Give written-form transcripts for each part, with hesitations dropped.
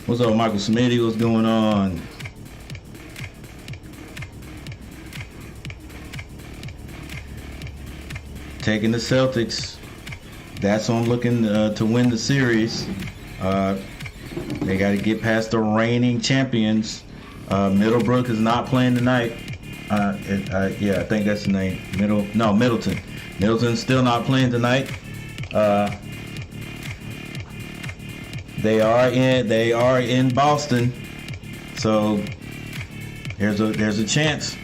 What's up, Michael Smitty? What's going on? Taking the Celtics. That's who I'm looking to win the series. They got to get past the reigning champions. Middlebrook is not playing tonight. Yeah, I think that's the name. Middleton. Middleton's still not playing tonight. They are in Boston, so there's a chance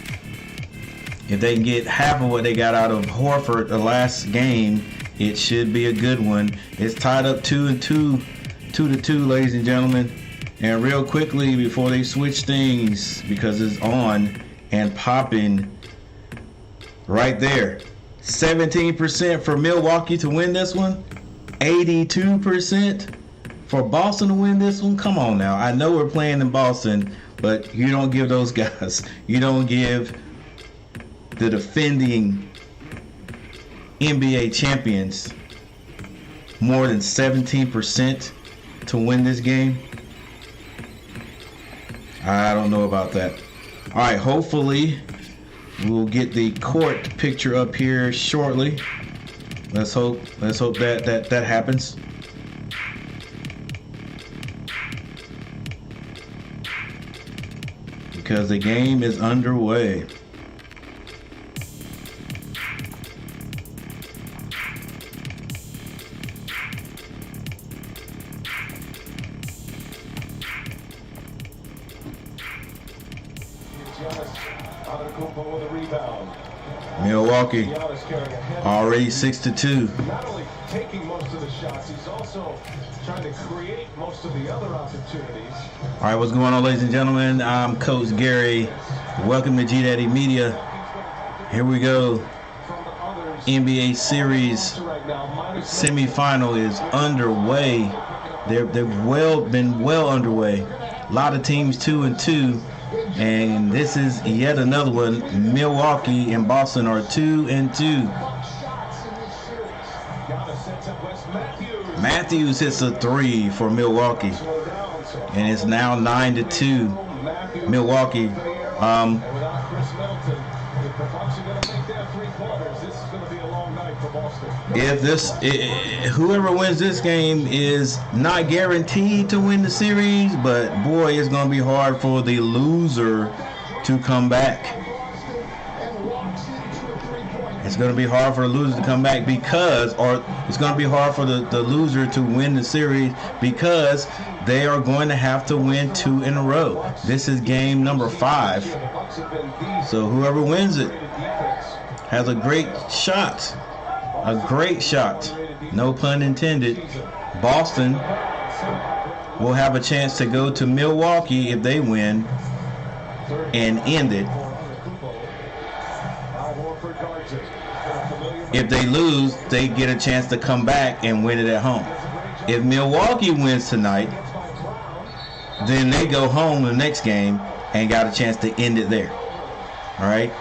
if they can get half of what they got out of Horford the last game. It should be a good one. It's tied up 2-2, ladies and gentlemen. And real quickly before they switch things, because it's on and popping right there. 17% for Milwaukee to win this one. 82% for Boston to win this one. Come on now. I know we're playing in Boston, but you don't give those guys, you don't give the defending NBA champions more than 17% to win this game. I don't know about that. All right, hopefully we'll get the court picture up here shortly. Let's hope that happens. Because the game is underway. Milwaukee already 6-2. Not only taking most of the shots, he's also trying to create most of the other opportunities. All right, what's going on, ladies and gentlemen? I'm Coach Gary. Welcome to G Daddy Media. Here we go. NBA Series semifinal is underway. They've been well underway. A lot of teams 2-2. And this is yet another one. Milwaukee and Boston are 2-2. Matthews hits a 3 for Milwaukee, and it's now 9-2. Milwaukee. Whoever wins this game is not guaranteed to win the series, but boy, it's going to be hard for the loser to come back. It's going to be hard for the loser to come back it's going to be hard for the loser to win the series because they are going to have to win 2 in a row. This is game number 5. So whoever wins it has a great shot. A great shot. No pun intended. Boston will have a chance to go to Milwaukee if they win and end it. If they lose, they get a chance to come back and win it at home. If Milwaukee wins tonight, then they go home the next game and got a chance to end it there. All right?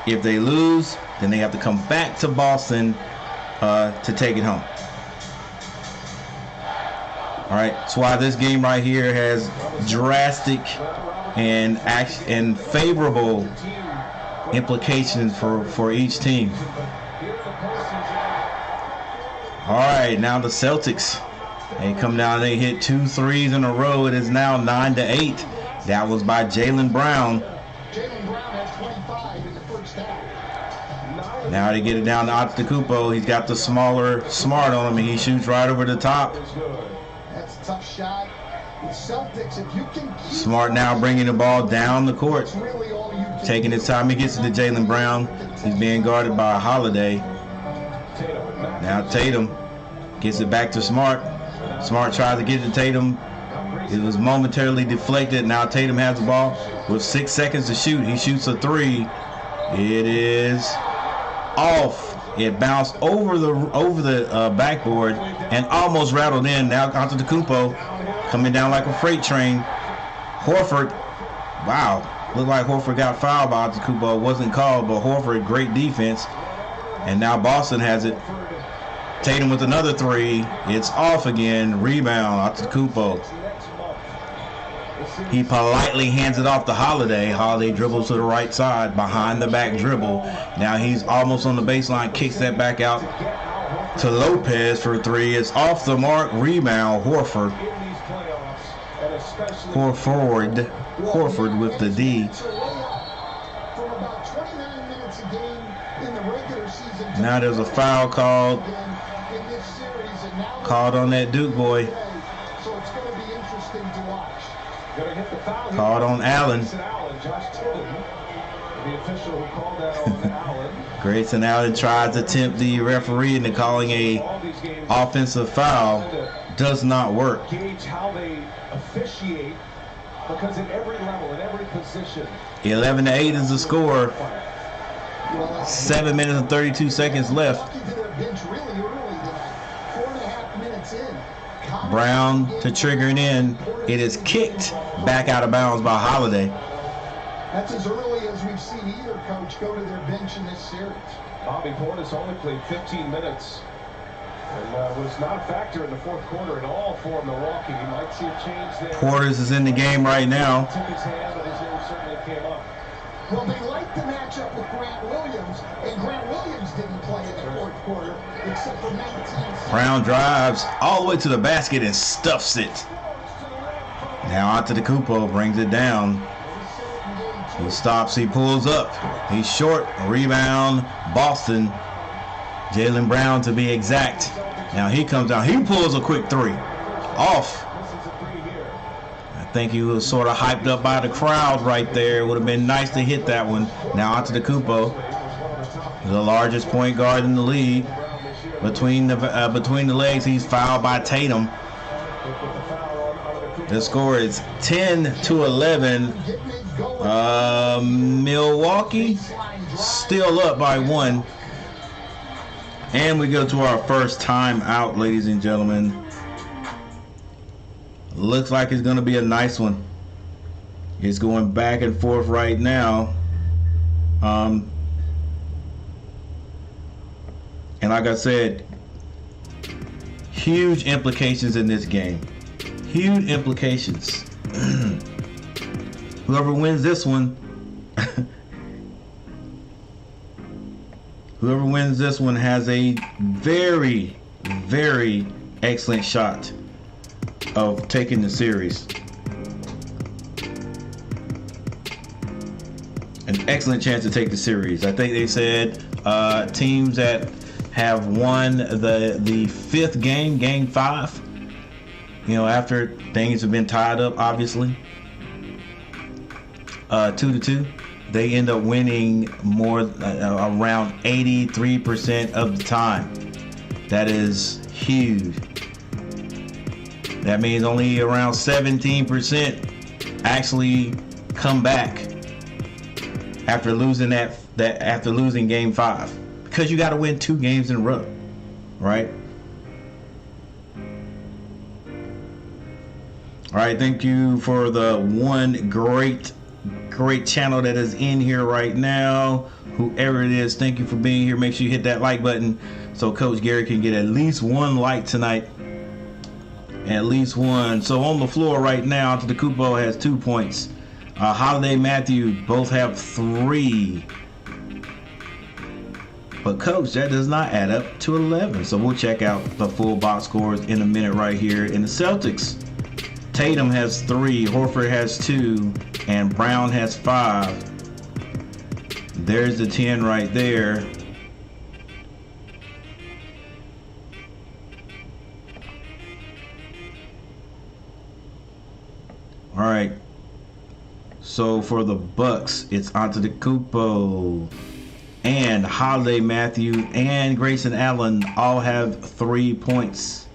If they lose, then they have to come back to Boston to take it home. All right, that's why this game right here has drastic and favorable implications for each team. All right, now the Celtics. They come down, they hit 2 threes in a row. It is now 9-8. That was by Jaylen Brown. Now they get it down to Antetokounmpo. He's got the smaller Smart on him, and he shoots right over the top. That's a tough shot. Celtics, if you can Smart now bringing the ball down the court, taking his time. He gets it to Jaylen Brown. He's being guarded by Holiday. Now Tatum gets it back to Smart. Smart tries to get it to Tatum. It was momentarily deflected. Now Tatum has the ball with 6 seconds to shoot. He shoots a 3. It is off. It bounced over the backboard and almost rattled in. Now Antetokounmpo coming down like a freight train. Horford, wow, looked like Horford got fouled by Antetokounmpo. It wasn't called, but Horford, great defense. And now Boston has it. Tatum with another 3. It's off again. Rebound, Antetokounmpo. He politely hands it off to Holiday. Holiday dribbles to the right side, behind the back dribble. Now he's almost on the baseline, kicks that back out to Lopez for three. It's off the mark, rebound, Horford. Horford with the D. Now there's a foul called on that Duke boy. Called on Allen. Grayson Allen tries to tempt the referee into calling a offensive foul. Does not work. Gauge how they officiate, because in every level, in every position. 11-8 is the score. 7 minutes and 32 seconds left. Brown to trigger it in. It is kicked back out of bounds by Holiday. That's as early as we've seen either coach go to their bench in this series. Bobby Portis only played 15 minutes and was not a factor in the fourth quarter at all for Milwaukee. You might see a change there. Portis is in the game right now. Took his hand, but his name certainly came up. Well, they liked the matchup with Grant Williams, and Grant Williams didn't play in the fourth quarter except for 19 seconds. Brown drives all the way to the basket and stuffs it. Now onto the Kupo, brings it down. He stops, he pulls up. He's short, rebound, Boston. Jaylen Brown to be exact. Now he comes down, he pulls a quick three. Off. I think he was sort of hyped up by the crowd right there. It would have been nice to hit that one. Now onto the Kupo. The largest point guard in the league. Between the legs, he's fouled by Tatum. The score is 10-11. Milwaukee still up by 1. And we go to our first time out, ladies and gentlemen. Looks like it's going to be a nice one. It's going back and forth right now. And like I said, huge implications in this game. Huge implications. Whoever wins this one, has a very, very excellent shot of taking the series. An excellent chance to take the series. I think they said teams that have won the fifth game, game 5, after things have been tied up, obviously, 2-2, they end up winning more around 83% of the time. That is huge. That means only around 17% actually come back after losing after losing game 5, because you got to win 2 games in a row, right? All right, thank you for the one great channel that is in here right now. Whoever it is, thank you for being here. Make sure you hit that like button so Coach Gary can get at least 1 like tonight. At least 1. So on the floor right now, Antetokounmpo has 2 points. Holiday, Matthew both have 3. But Coach, that does not add up to 11. So we'll check out the full box scores in a minute right here. In the Celtics, Tatum has 3, Horford has 2, and Brown has 5. There's the 10 right there. All right. So for the Bucks, it's Antetokounmpo and Holiday, Matthew, and Grayson Allen all have 3 points,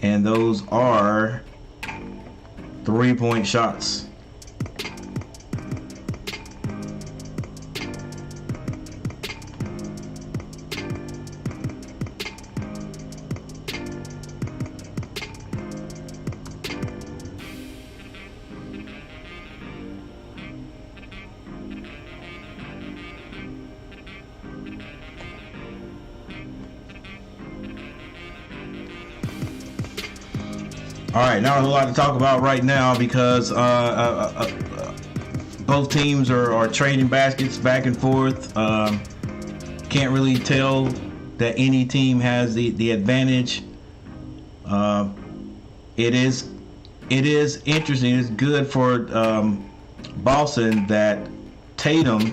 and those are 3-point shots. All right, not a whole lot to talk about right now because both teams are trading baskets back and forth. Can't really tell that any team has the advantage. It is interesting. It's good for Boston that Tatum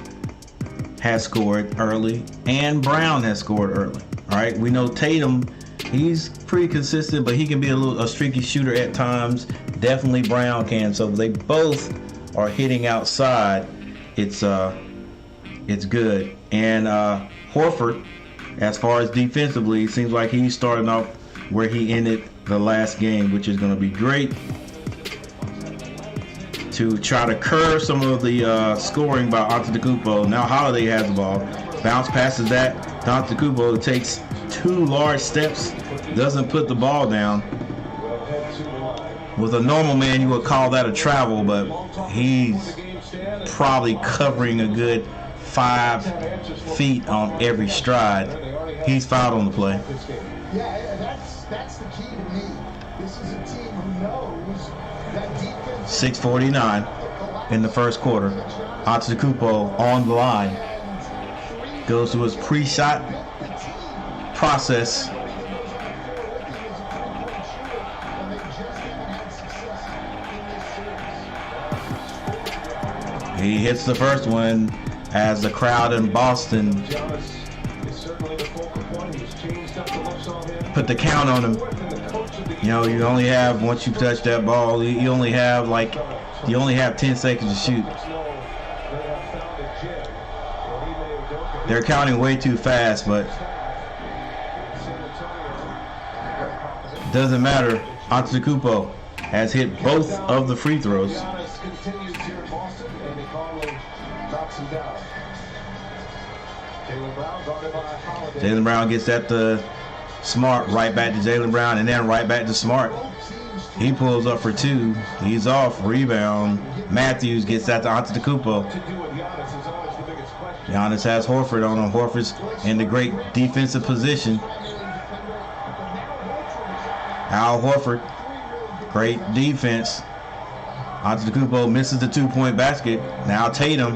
has scored early and Brown has scored early. All right, we know Tatum, he's pretty consistent, but he can be a streaky shooter at times. Definitely Brown can. So they both are hitting outside. It's good. And Horford, as far as defensively, seems like he's starting off where he ended the last game, which is going to be great to try to curb some of the scoring by Antetokounmpo. Now Holiday has the ball. Bounce passes that. Antetokounmpo takes 2 large steps, doesn't put the ball down. With a normal man, you would call that a travel, but he's probably covering a good 5 feet on every stride. He's fouled on the play. Yeah, that's the key to me. This is a team who knows that defense. 6:49 in the first quarter. Antetokounmpo on the line. Goes to his pre-shot process. He hits the first one as the crowd in Boston put the count on him. You know, you only have, once you touch that ball, you only have 10 seconds to shoot. They're counting way too fast, but doesn't matter. Antetokounmpo has hit both of the free throws. Jaylen Brown gets that to Smart, right back to Jaylen Brown, and then right back to Smart. He pulls up for 2. He's off. Rebound. Matthews gets that to Antetokounmpo. Giannis has Horford on him. Horford's in the great defensive position. Al Horford, great defense. Antetokounmpo misses the 2-point basket. Now Tatum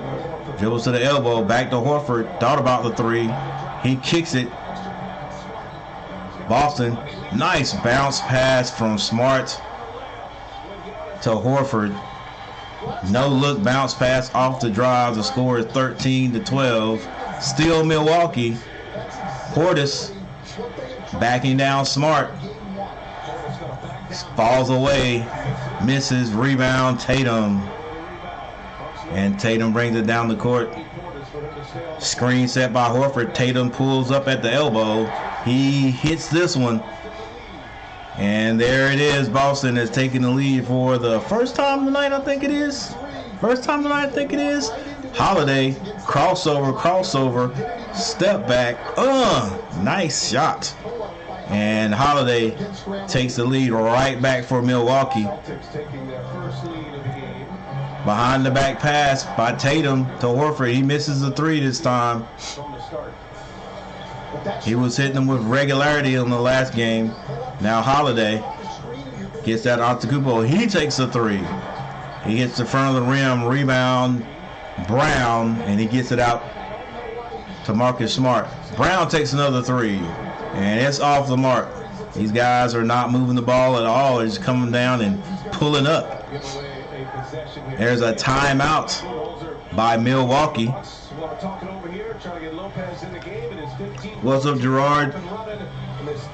dribbles to the elbow, back to Horford. Thought about the 3. He kicks it. Boston, nice bounce pass from Smart to Horford. No look bounce pass off the drive. The score is 13-12. Still Milwaukee. Portis backing down Smart. Falls away. Misses. Rebound. Tatum. And Tatum brings it down the court. Screen set by Horford. Tatum pulls up at the elbow. He hits this one. And there it is. Boston is taking the lead for the first time tonight, I think it is. Holiday, crossover, step back. Nice shot. And Holiday takes the lead right back for Milwaukee. Behind the back pass by Tatum to Horford. He misses the 3 this time. He was hitting them with regularity in the last game. Now Holiday gets that Antetokounmpo. He takes a 3. He hits the front of the rim. Rebound. Brown. And he gets it out to Marcus Smart. Brown takes another 3. And it's off the mark. These guys are not moving the ball at all. They're just coming down and pulling up. There's a timeout by Milwaukee. What's up, Gerard?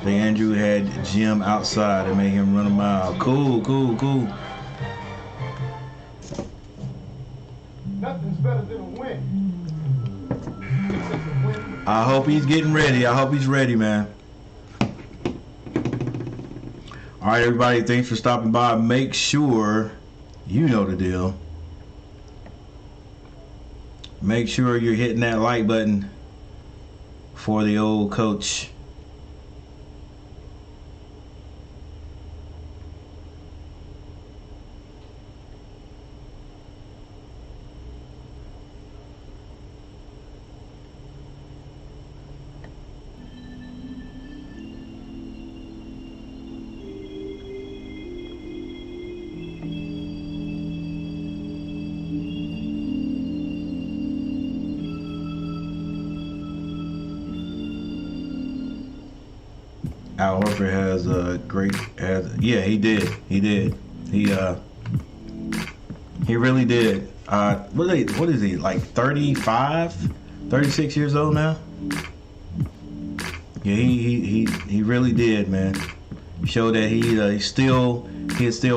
The Andrew had Jim outside and made him run a mile. Cool. Nothing's better than a win. I hope he's getting ready. I hope he's ready, man. All right, everybody, thanks for stopping by. Make sure you know the deal. Make sure you're hitting that like button for the old coach. Al Horford has a great. Yeah, he did. He really did. What is he, like 35, 36 years old now? Yeah, he really did, man. Showed that he is still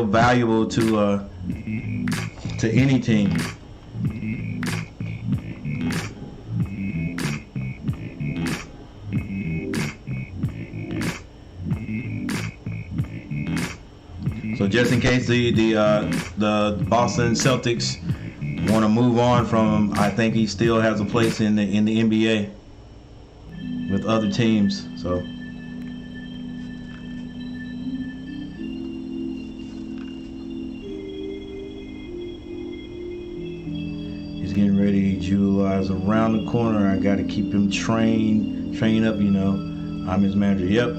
valuable to any team. So just in case the Boston Celtics want to move on from him, I think he still has a place in the NBA with other teams. So he's getting ready to utilize around the corner. I got to keep him train up. You know, I'm his manager. Yep.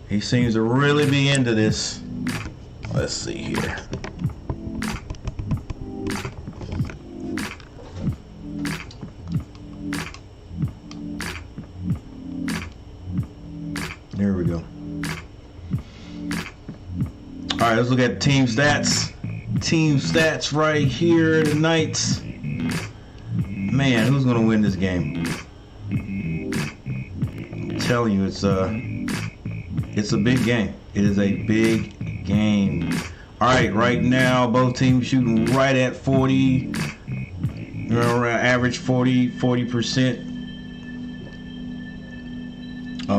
He seems to really be into this. Let's see here. There we go. All right, let's look at team stats. Team stats right here tonight. Man, who's gonna win this game? I'm telling you, it's a big game. It is a big game. All right, right now, both teams shooting right at 40. Average 40%.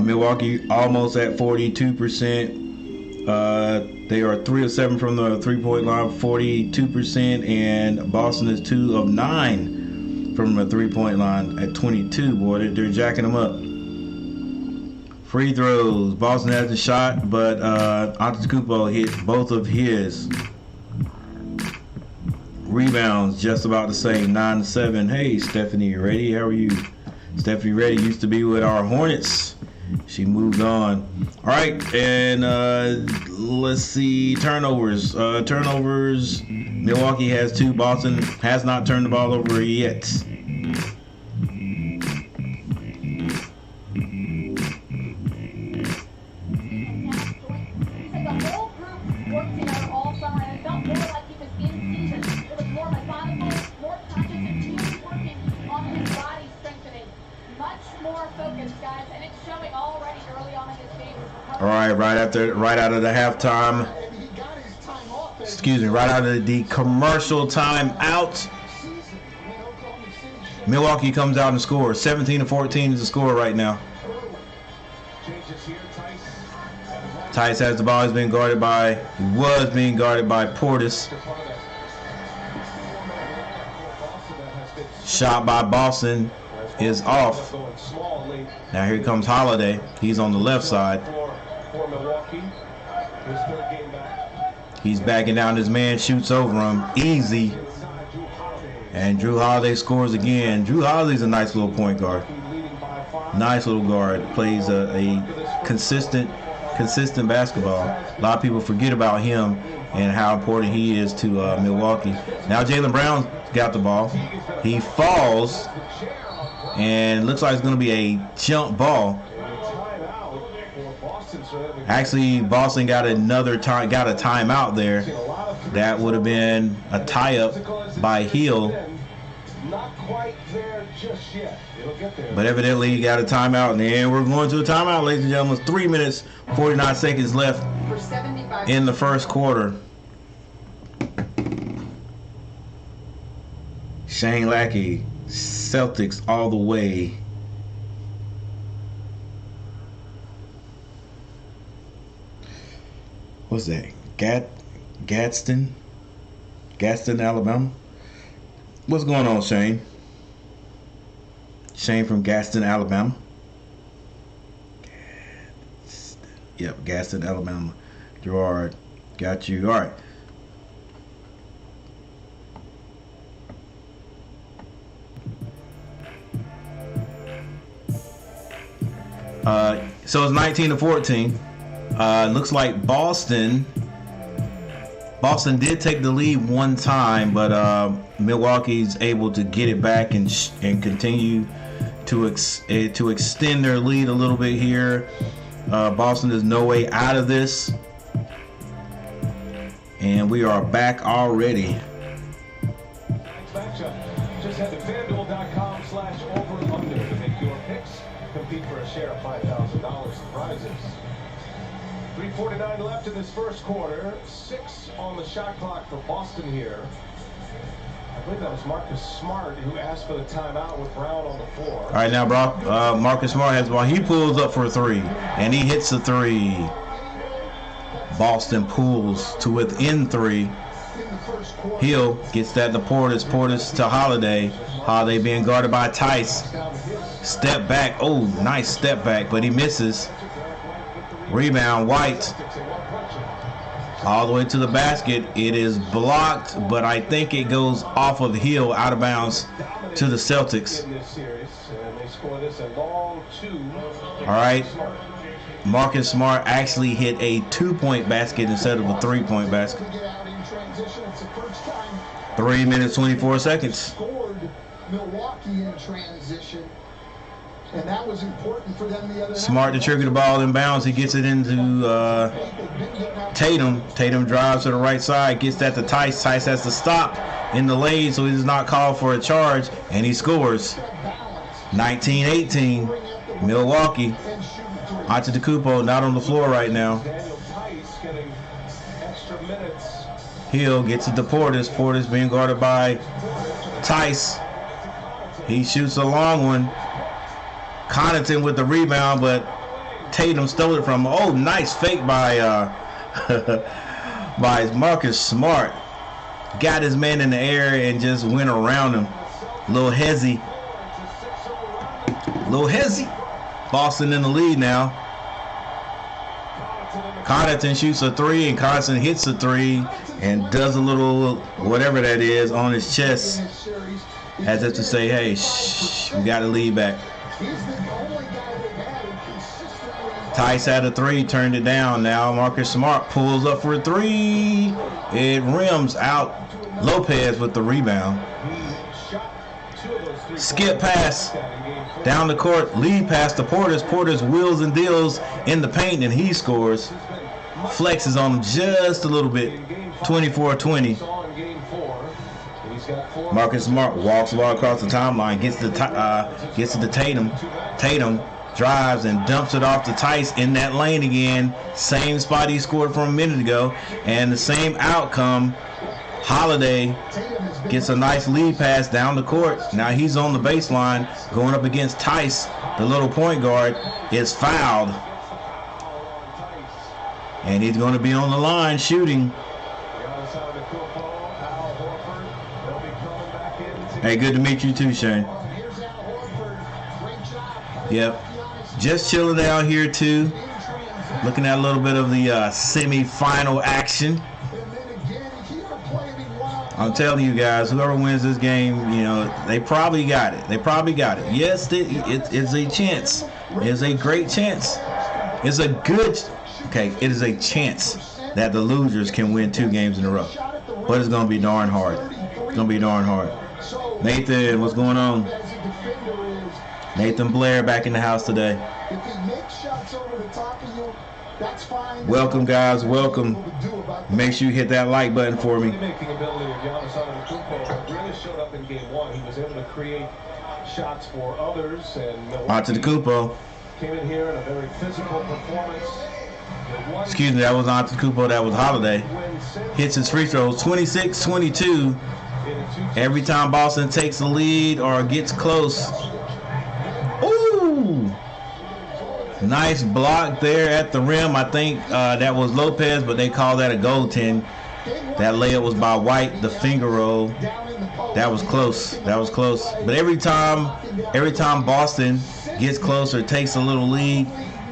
Milwaukee almost at 42%. They are 3 of 7 from the three-point line, 42%, and Boston is 2 of 9 from the three-point line at 22. Boy, they're jacking them up. Free throws. Boston hasn't shot, but Antetokounmpo hit both of his. Rebounds, just about the same, 9-7. Hey, Stephanie Reddy, how are you? Stephanie Reddy used to be with our Hornets. She moved on. All right, and let's see, turnovers. Milwaukee has 2. Boston has not turned the ball over yet. All right, right out of the halftime. Excuse me, right out of the commercial time out. Milwaukee comes out and scores. 17-14 is the score right now. Tice has the ball. He was being guarded by Portis. Shot by Boston is off. Now here comes Holiday. He's on the left side. He's backing down. His man shoots over him. Easy. And Drew Holiday scores again. Drew Holiday's a nice little point guard. Nice little guard. Plays a consistent basketball. A lot of people forget about him and how important he is to Milwaukee. Now Jaylen Brown got the ball. He falls. And looks like it's going to be a jump ball. Actually, Boston got a timeout there. That would have been a tie-up by Hill. But evidently, he got a timeout. And we're going to a timeout, ladies and gentlemen. 3 minutes, 49 seconds left in the first quarter. Shane Lackey. Celtics all the way. What's that? Gadsden, Alabama. What's going on, Shane? Shane from Gadsden, Alabama. Yep, Gadsden, Alabama. Gerard, got you. All right. So it's 19-14. Looks like Boston did take the lead one time, but Milwaukee's able to get it back and continue to extend their lead a little bit here. Boston is no way out of this. And we are back already. Just head to FanDuel.com/over/under to make your picks. Compete for a share of $5,000 in prizes. 3:49 left in this first quarter. 6 on the shot clock for Boston here. I believe that was Marcus Smart who asked for the timeout with Brown on the floor. All right, now, Marcus Smart has the ball. He pulls up for a 3, and he hits the 3. Boston pulls to within 3. Hill gets that to Portis. Portis to Holiday. Holiday being guarded by Tice. Step back. Oh, nice step back, but he misses. Rebound, White. All the way to the basket. It is blocked, but I think it goes off of Hill, out of bounds to the Celtics. All right. Marcus Smart actually hit a 2-point basket instead of a 3-point basket. 3 minutes, 24 seconds. Scored Milwaukee in transition, and that was important for them the other night. Smart to trigger the ball in bounds. He gets it into Tatum. Tatum drives to the right side, gets that to Tice. Tice has to stop in the lane, so he does not call for a charge, and he scores. 19-18, Milwaukee. Antetokounmpo not on the floor right now. Hill gets it to Portis. Portis being guarded by Tice. He shoots a long one. Connaughton with the rebound, but Tatum stole it from him. Oh, nice fake by by Marcus Smart. Got his man in the air and just went around him. Little hezzy. Boston in the lead now. Connaughton shoots a 3, and Connaughton hits a 3 and does a little whatever that is on his chest, as if to say, hey, shh, we got to lead back. Tice had a 3, turned it down. Now Marcus Smart pulls up for a 3. It rims out. Lopez with the rebound. Skip pass down the court. Lead pass to Portis. Portis wheels and deals in the paint, and he scores. Flexes on him just a little bit. 24-20. Marcus Smart walks all across the timeline, gets it to Tatum. Tatum drives and dumps it off to Tice in that lane again. Same spot he scored from a minute ago, and the same outcome. Holiday gets a nice lead pass down the court. Now he's on the baseline going up against Tice. The little point guard is fouled, and he's going to be on the line shooting. Hey, good to meet you too, Shane. Yep. Just chilling out here too. Looking at a little bit of the semi-final action. I'm telling you guys, whoever wins this game, you know, they probably got it. Yes, it's a chance. It's a great chance. It is a chance that the losers can win 2 games in a row. But it's going to be darn hard. Nathan, what's going on? Nathan Blair back in the house today. Welcome, guys. Welcome. Make sure you hit that like button for me. Really showed up in game 1. He was able to create shots for others, and Antetokounmpo came in here in a very physical performance. Excuse me, that was Antetokounmpo. That was Holiday. Hits his free throws. 26-22. Every time Boston takes the lead or gets close. Ooh! Nice block there at the rim. I think that was Lopez, but they call that a goaltend. That layup was by White, the finger roll. That was close. But every time Boston gets closer, takes a little lead,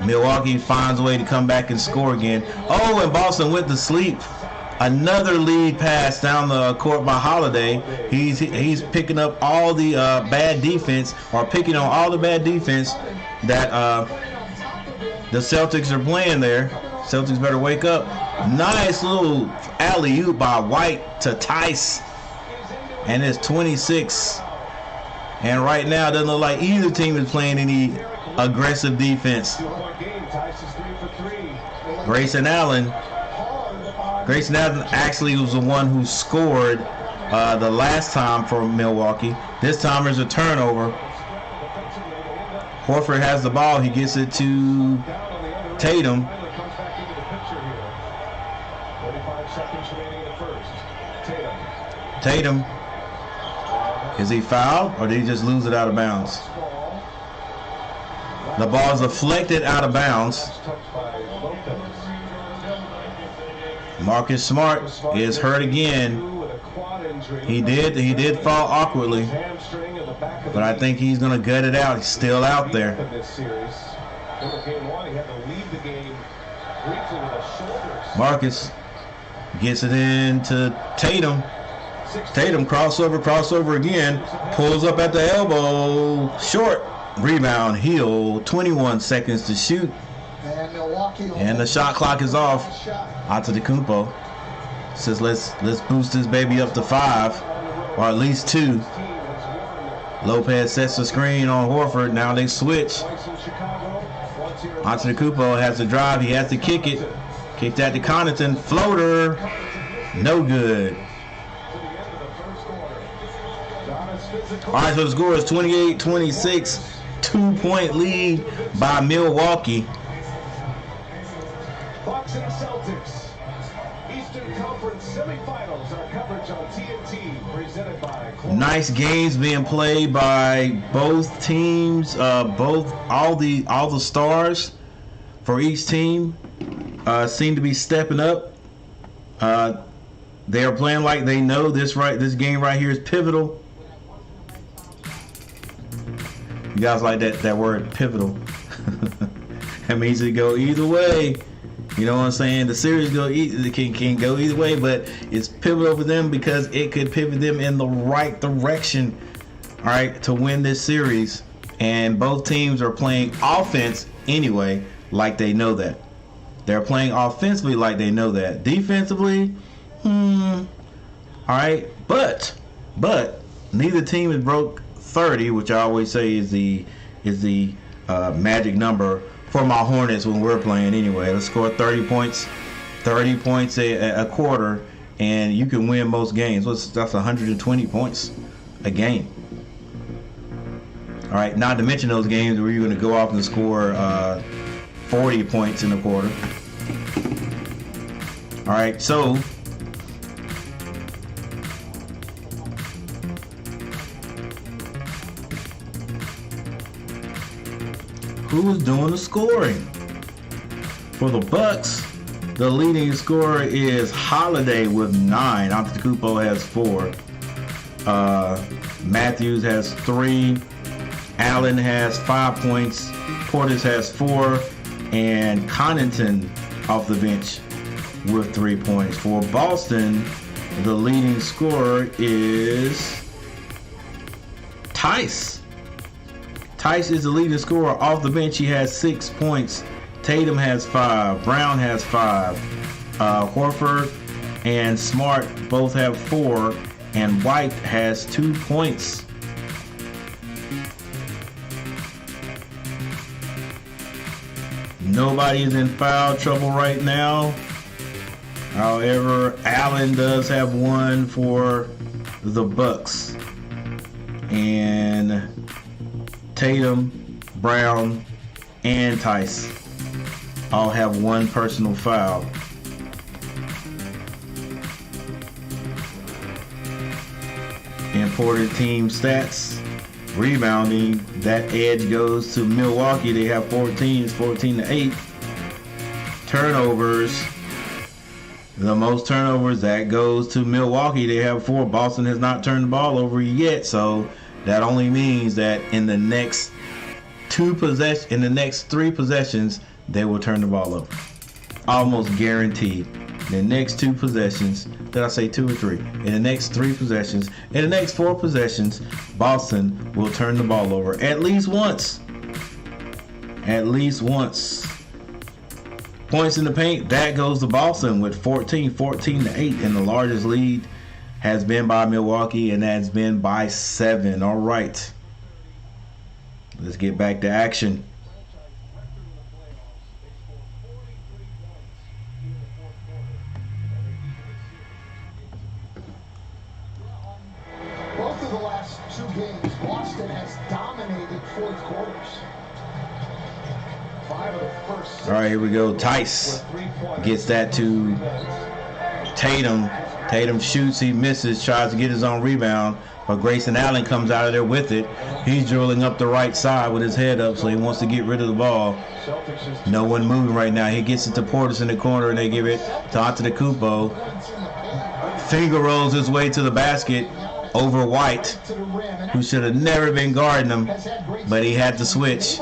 Milwaukee finds a way to come back and score again. Oh, and Boston went to sleep. Another lead pass down the court by Holiday. He's picking up all the bad defense, or picking on all the bad defense that the Celtics are playing there. Celtics better wake up. Nice little alley-oop by White to Tice. And it's 26 And right now, it doesn't look like either team is playing any aggressive defense. Grayson Allen actually was the one who scored the last time for Milwaukee. This time there's a turnover. Horford has the ball. He gets it to Tatum. Tatum. Is he fouled or did he just lose it out of bounds? The ball is deflected out of bounds. Marcus Smart is hurt again. He did fall awkwardly, but I think he's going to gut it out. He's still out there. Marcus gets it into Tatum. Tatum crossover again. Pulls up at the elbow. Short. Rebound. Hill. 21 seconds to shoot. And the shot clock is off. Antetokounmpo says let's boost this baby up to 5, or at least 2. Lopez sets the screen on Horford. Now they switch. Antetokounmpo has to drive. He has to kick it. Kick that to Connaughton. Floater. No good. All right, so the score is 28-26. 2-point lead by Milwaukee. Bucks and Celtics. Eastern Conference semifinals. Our coverage on TNT presented by nice games being played by both teams. All the stars for each team seem to be stepping up. They are playing like they know this game right here is pivotal. You guys like that word pivotal? That means it go either way. You know what I'm saying? The series can go either way, but it's pivotal for them because it could pivot them in the right direction, all right, to win this series. And both teams are playing offense anyway, like they know that. They're playing offensively like they know that. Defensively, all right, but neither team has broke 30, which I always say is the magic number for my Hornets when we're playing anyway. Let's score 30 points a quarter, and you can win most games. That's 120 points a game. All right, not to mention those games where you're going to go off and score 40 points in a quarter. All right, so who is doing the scoring? For the Bucks, the leading scorer is Holiday with 9. Antetokounmpo has 4. Matthews has 3. Allen has 5 points. Portis has 4. And Connaughton off the bench with 3 points. For Boston, the leading scorer is Tice. Tice is the leading scorer off the bench. He has 6 points. Tatum has 5. Brown has 5. Horford and Smart both have 4. And White has 2 points. Nobody is in foul trouble right now. However, Allen does have 1 for the Bucks. And Tatum, Brown, and Tice all have 1 personal foul. Imported team stats. Rebounding, that edge goes to Milwaukee. They have 14. It's 14-8. Turnovers. The most turnovers, that goes to Milwaukee. They have 4. Boston has not turned the ball over yet, so that only means that in the next 3 possessions, they will turn the ball over. Almost guaranteed. The next 2 possessions, did I say 2 or 3? In the next 3 possessions, in the next 4 possessions, Boston will turn the ball over at least once. At least once. Points in the paint, that goes to Boston with 14-8, and the largest lead has been by Milwaukee, and that's been by 7. All right. Let's get back to action. Both of the last 2 games, Boston has dominated fourth quarters. 5 of the first 6. All right, here we go. Tice gets that to Tatum. Tatum shoots, he misses, tries to get his own rebound, but Grayson Allen comes out of there with it. He's dribbling up the right side with his head up, so he wants to get rid of the ball. No one moving right now. He gets it to Portis in the corner, and they give it to Antetokounmpo. Finger rolls his way to the basket over White, who should have never been guarding him, but he had to switch.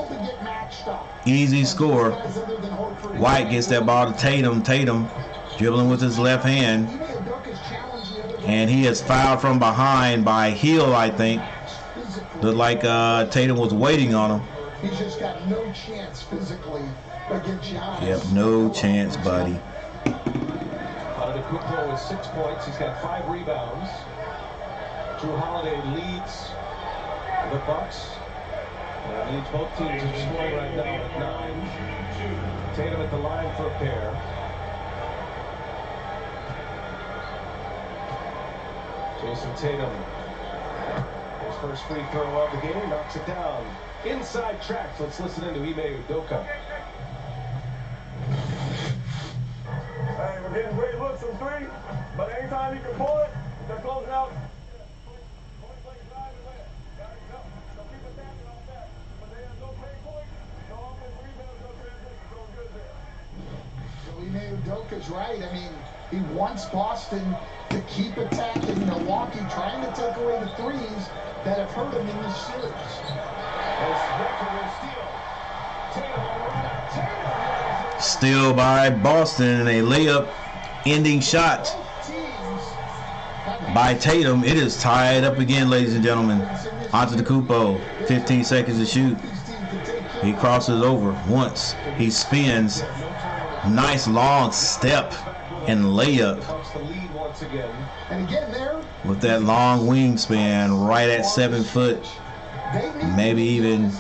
Easy score. White gets that ball to Tatum. Tatum dribbling with his left hand. And he is fouled from behind by Hill, I think. Looked like Tatum was waiting on him. He's just got no chance physically against Giannis. Yep, no chance, buddy. Antetokounmpo with 6 points. He's got 5 rebounds. Drew Holiday leads the Bucks. Leads both teams in scoring right now at 9. Tatum at the line for a pair. Jason Tatum, his first free throw of the game, knocks it down. Inside tracks. Let's listen into Ime Udoka. Hey, we're getting great looks from 3, but anytime you can pull it, they're closing out. Udoka's right. I mean, he wants Boston to keep attacking Milwaukee, trying to take away the threes that have hurt him in this series. Steal by Boston, and a layup ending shot by Tatum. It is tied up again, ladies and gentlemen. Antetokounmpo, 15 seconds to shoot. He crosses over once. He spins. Nice long step and layup with that long wingspan, right at 7 foot, maybe even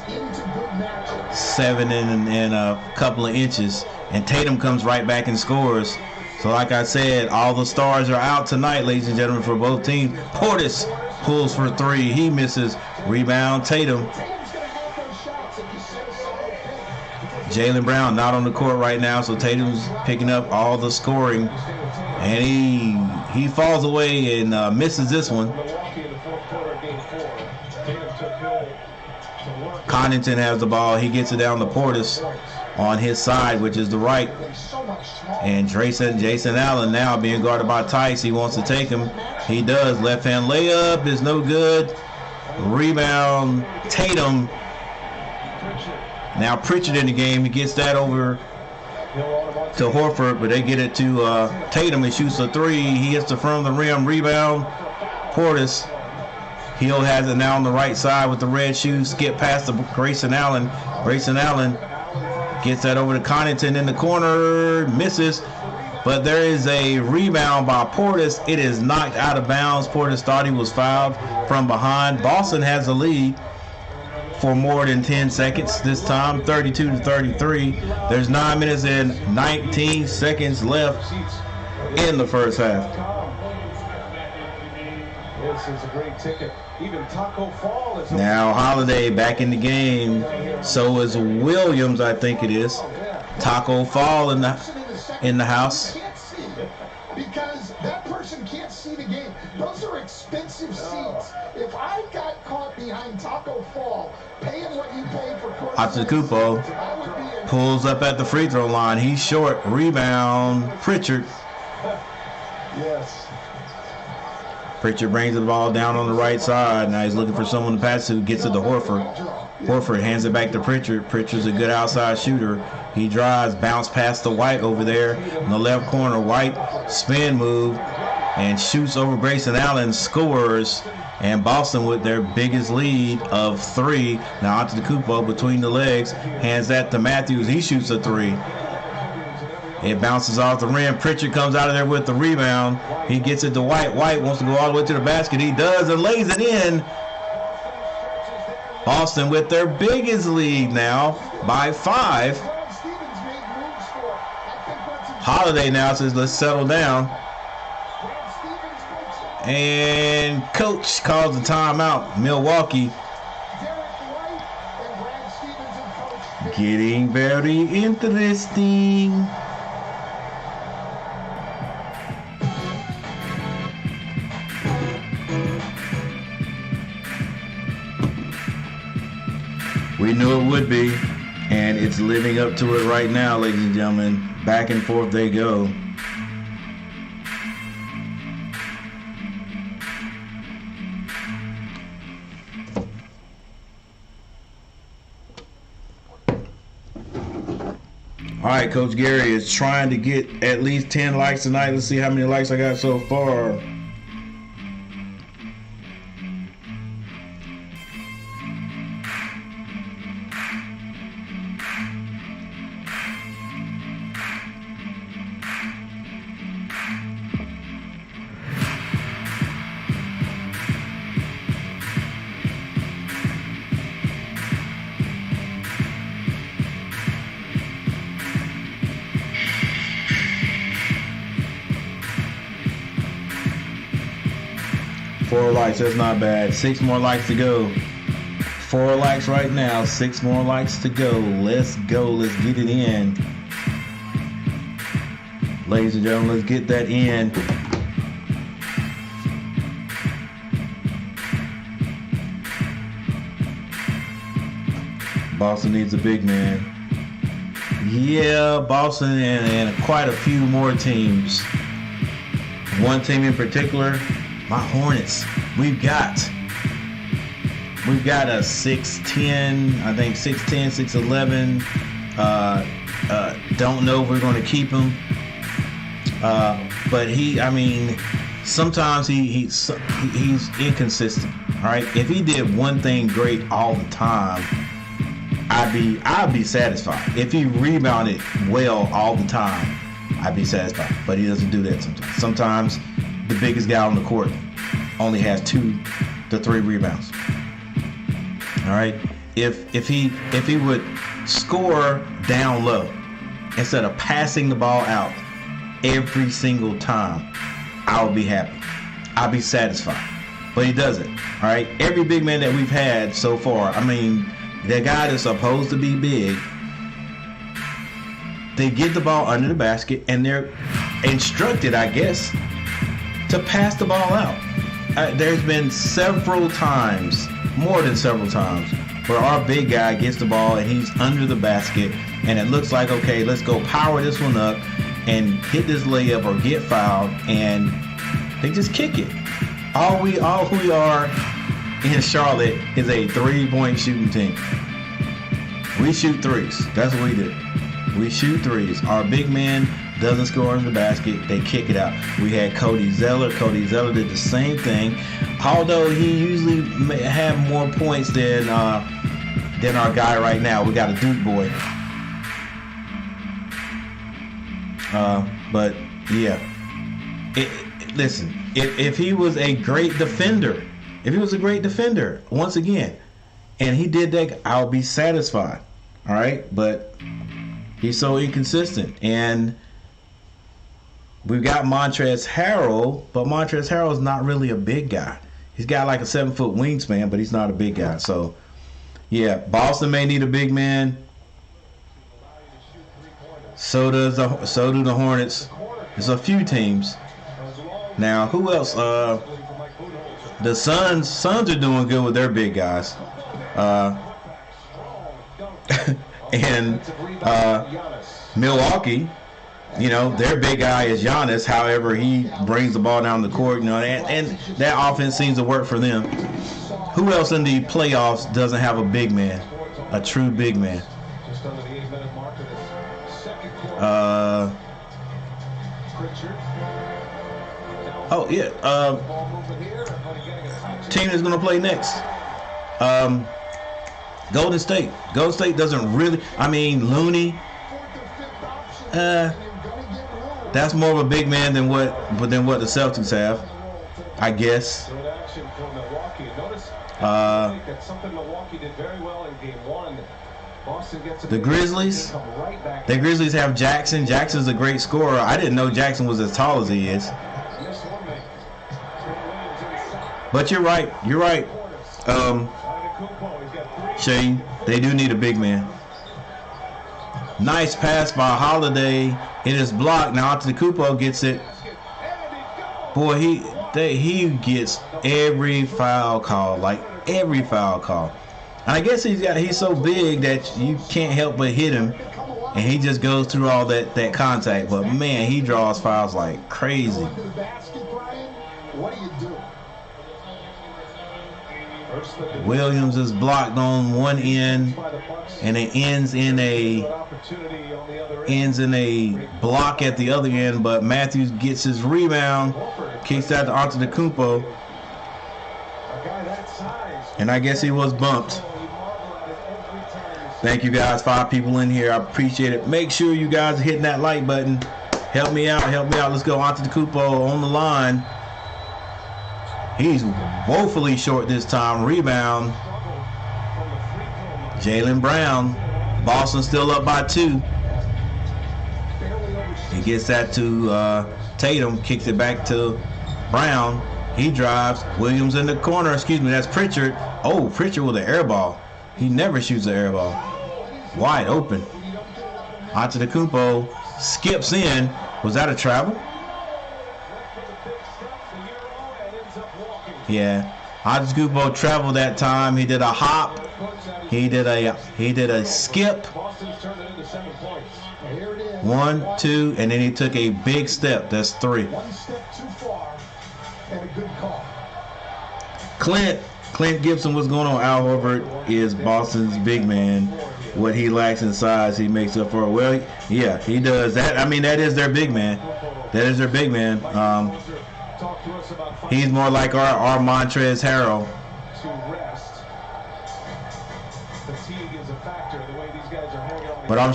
7 and a couple of inches. And Tatum comes right back and scores. So like I said, all the stars are out tonight, ladies and gentlemen, for both teams. Portis pulls for 3. He misses. Rebound, Tatum. Jaylen Brown not on the court right now, so Tatum's picking up all the scoring, and he falls away and misses this one. Connaughton has the ball. He gets it down to Portis on his side, which is the right, and Jason Allen now being guarded by Tice. He wants to take him. He does. Left hand layup is no good. Rebound, Tatum. Now Pritchard in the game. He gets that over to Horford, but they get it to Tatum. He shoots a 3. He hits the front of the rim. Rebound, Portis. Hill has it now on the right side with the red shoes. Skip past the Grayson Allen. Grayson Allen gets that over to Connaughton in the corner. Misses, but there is a rebound by Portis. It is knocked out of bounds. Portis thought he was fouled from behind. Boston has the lead for more than 10 seconds this time, 32-33. There's 9 minutes and 19 seconds left in the first half. This is a great ticket. Even Taco Fall is now Holiday back in the game. So is Williams, I think it is. Taco Fall in the house. Because that person can't see the game. Those are expensive seats. If I got caught behind Taco Fall, paying what you pay for Antetokounmpo pulls up at the free throw line. He's short. Rebound, Pritchard. Yes. Pritchard brings the ball down on the right side. Now he's looking for someone to pass to. Gets it to Horford. Horford hands it back to Pritchard. Pritchard's a good outside shooter. He drives, bounce past the White over there in the left corner. White spin move and shoots over Grayson Allen, scores, and Boston with their biggest lead of 3. Now Antetokounmpo between the legs, hands that to Matthews. He shoots a 3. It bounces off the rim. Pritchard comes out of there with the rebound. He gets it to White. White wants to go all the way to the basket. He does and lays it in. Boston with their biggest lead now by 5. Holiday now says, let's settle down. And coach calls the timeout. Milwaukee getting very interesting. We knew it would be, and it's living up to it right now, ladies and gentlemen. Back and forth they go. All right, Coach Gary is trying to get at least 10 likes tonight. Let's see how many likes I got so far. Four likes, that's not bad. 6 more likes to go. 4 likes right now, 6 more likes to go. Let's go, let's get it in. Ladies and gentlemen, let's get that in. Boston needs a big man. Yeah, Boston and quite a few more teams. One team in particular, my Hornets. We've got a 6'10", I think 6'10", 6'11". Don't know if we're going to keep him. But sometimes he's inconsistent. All right, if he did one thing great all the time, I'd be satisfied. If he rebounded well all the time, I'd be satisfied. But he doesn't do that sometimes. Sometimes the biggest guy on the court only has 2 to 3 rebounds. All right, if he would score down low instead of passing the ball out every single time, I would be happy. I'd be satisfied. But he doesn't. All right, every big man that we've had so far, the guy that's supposed to be big, they get the ball under the basket and they're instructed, I guess, to pass the ball out. There's been several times, more than several times, where our big guy gets the ball and he's under the basket and it looks like, okay, let's go power this one up and hit this layup or get fouled, and they just kick it. All we are in Charlotte is a 3-point shooting team. We shoot threes. That's what we do. We shoot threes. Our big man doesn't score in the basket. They kick it out. We had Cody Zeller. Cody Zeller did the same thing. Although he usually have more points than our guy right now. We got a Duke boy. But yeah. Listen, if he was a great defender, once again, and he did that, I'll be satisfied. All right, but he's so inconsistent. And we've got Montrezl Harrell, but Montrezl Harrell is not really a big guy. He's got like a 7-foot wingspan, but he's not a big guy. So, yeah, Boston may need a big man. So do the Hornets. There's a few teams. Now, who else? The Suns are doing good with their big guys. And Milwaukee, their big guy is Giannis. However, he brings the ball down the court, and that offense seems to work for them. Who else in the playoffs doesn't have a big man, a true big man? Team that's going to play next. Golden State. Golden State doesn't really. Looney. That's more of a big man than what the Celtics have, I guess. That's something Milwaukee did very well in game 1. Boston gets the Grizzlies. The Grizzlies have Jackson. Jackson's a great scorer. I didn't know Jackson was as tall as he is. But you're right. You're right. Shane, they do need a big man. Nice pass by Holiday. It is blocked. Now Antetokounmpo gets it. Boy, he gets every foul call, like every foul call. And I guess he's so big that you can't help but hit him, and he just goes through all that contact. But man, he draws fouls like crazy. Williams is blocked on one end, and it ends in a block at the other end. But Matthews gets his rebound, kicks out to Antetokounmpo, and I guess he was bumped. Thank you guys, 5 people in here. I appreciate it. Make sure you guys are hitting that like button. Help me out. Help me out. Let's go. Antetokounmpo on the line. He's woefully short this time. Rebound. Jaylen Brown. Boston still up by 2. He gets that to Tatum. Kicks it back to Brown. He drives. Williams in the corner. Excuse me, that's Pritchard. Oh, Pritchard with an air ball. He never shoots an air ball. Wide open. Antetokounmpo skips in. Was that a travel? Yeah. Antetokounmpo traveled that time. He did a hop. He did a skip. 1, 2, and then he took a big step. That's 3. One step too far, and a good call. Clint Gibson, what's going on? Al Horford is Boston's big man. What he lacks in size, he makes up for it. Well, yeah, he does. That, I mean, that is their big man. That is their big man. He's more like our Montrezl Harrell. But I'm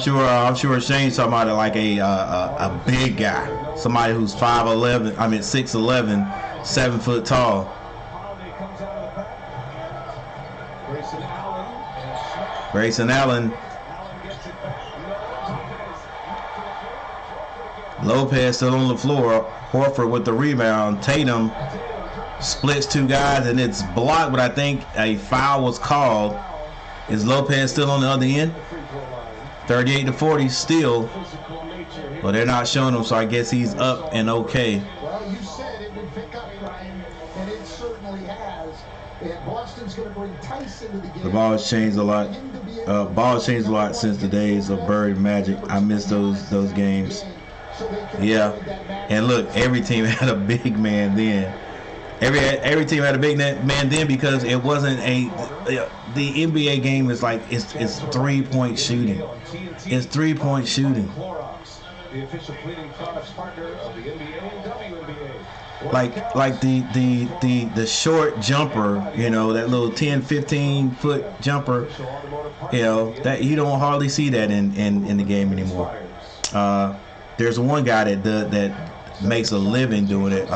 sure Shane's talking about like a big guy, somebody who's 5'11". I mean 6'11", 7 foot tall. Grayson Allen. Lopez still on the floor. Horford with the rebound. Tatum splits 2 guys and it's blocked, but I think a foul was called. Is Lopez still on the other end? 38-40 still. But they're not showing him, so I guess he's up and okay. Well, you said it would pick up, Ryan, and it certainly has. And Boston's going to bring Tice into the game. The ball has changed a lot. Ball has changed a lot since the days of Bird and Magic. I miss those games. Yeah. And look, every team had a big man then. Every team had a big man then because it wasn't the NBA game is like it's 3-point shooting. It's 3-point shooting. Like the short jumper, you know, that little 10-15 foot jumper, you know, that you don't hardly see that in the game anymore. There's one guy that makes a living doing it.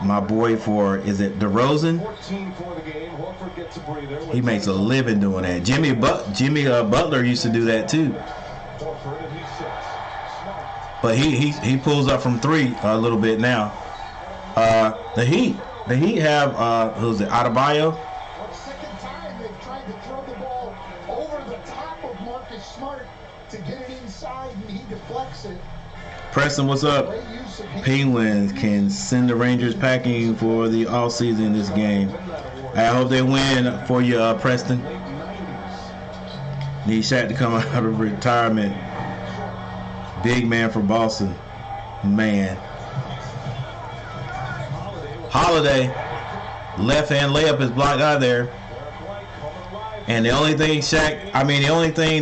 My boy is it DeRozan? He makes a living doing that. Jimmy Butler used to do that too. But he pulls up from 3 a little bit now. The Heat have who's it? Adebayo. Second time they've tried to throw the ball over the top of Marcus Smart to get it inside, and he deflects it. Preston, what's up? Penguins can send the Rangers packing for the offseason in this game. I hope they win for you, Preston. Need Shaq to come out of retirement. Big man for Boston. Man. Holiday. Left-hand layup is blocked out of there. And the only thing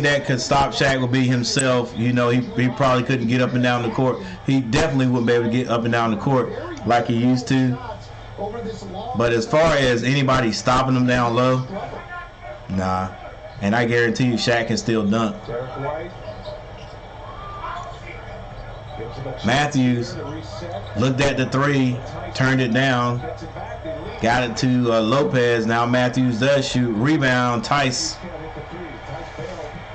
that could stop Shaq would be himself. You know, he probably couldn't get up and down the court. He definitely wouldn't be able to get up and down the court like he used to. But as far as anybody stopping him down low, nah. And I guarantee you Shaq can still dunk. Matthews looked at the three, turned it down, got it to Lopez. Now Matthews does shoot. Rebound, Tice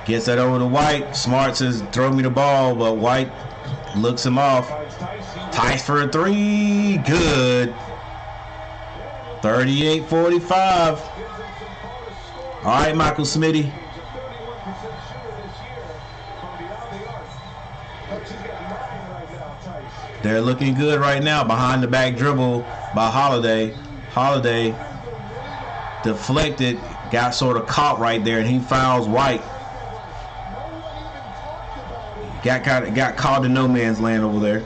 gets that over to White. Smart says, throw me the ball, but White looks him off. Tice for a three. Good. 38-45. All right, Michael Smitty. They're looking good right now. Behind the back dribble by Holiday. Holiday deflected, got sort of caught right there, and he fouls White. Got caught in no man's land over there.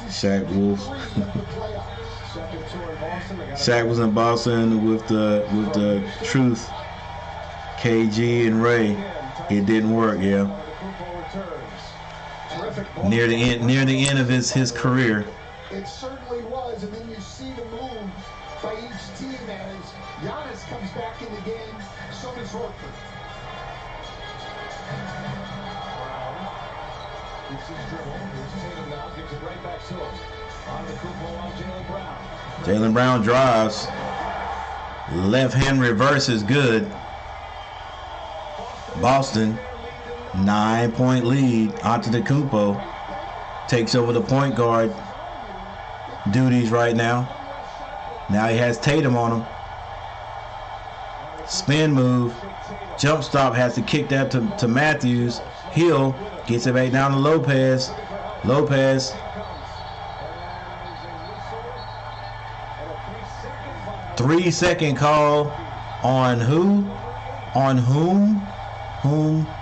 Shaq Wolf. Shaq was in Boston with the Truth, KG and Ray. It didn't work, yeah. Near the end of his career. It certainly was, and then you see the move by each team as Giannis comes back in the game. So does Horford. Jaylen Brown drives. Left hand reverse is good. Boston, 9-point lead. Antetokounmpo takes over the point guard duties right now. Now he has Tatum on him. Spin move. Jump stop, has to kick that to Matthews. Hill gets it back down to Lopez. Lopez. 3-second call on who? On whom?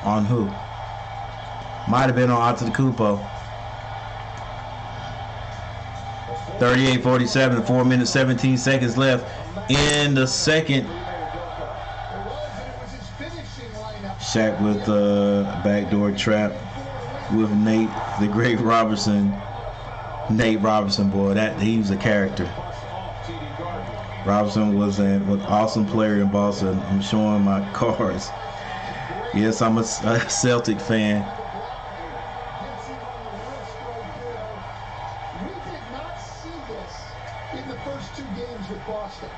On who? Might have been on Antetokounmpo. 38-47, 4 minutes, 17 seconds left in the second. Shaq with the backdoor trap with Nate, the great Robertson. Nate Robinson, boy, he was a character. Robinson was an awesome player in Boston. I'm showing my cards. Yes, I'm a Celtic fan. We did not see this in the first two games with Boston.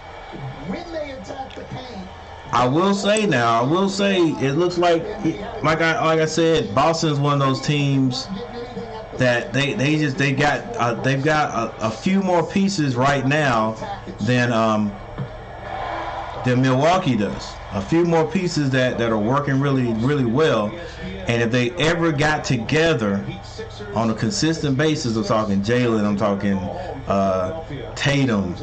When they attacked the paint. I will say it looks like I said, Boston's one of those teams that they've got a few more pieces right now than Milwaukee does. A few more pieces that are working really, really well. And if they ever got together on a consistent basis, I'm talking Jaylen, I'm talking Tatum.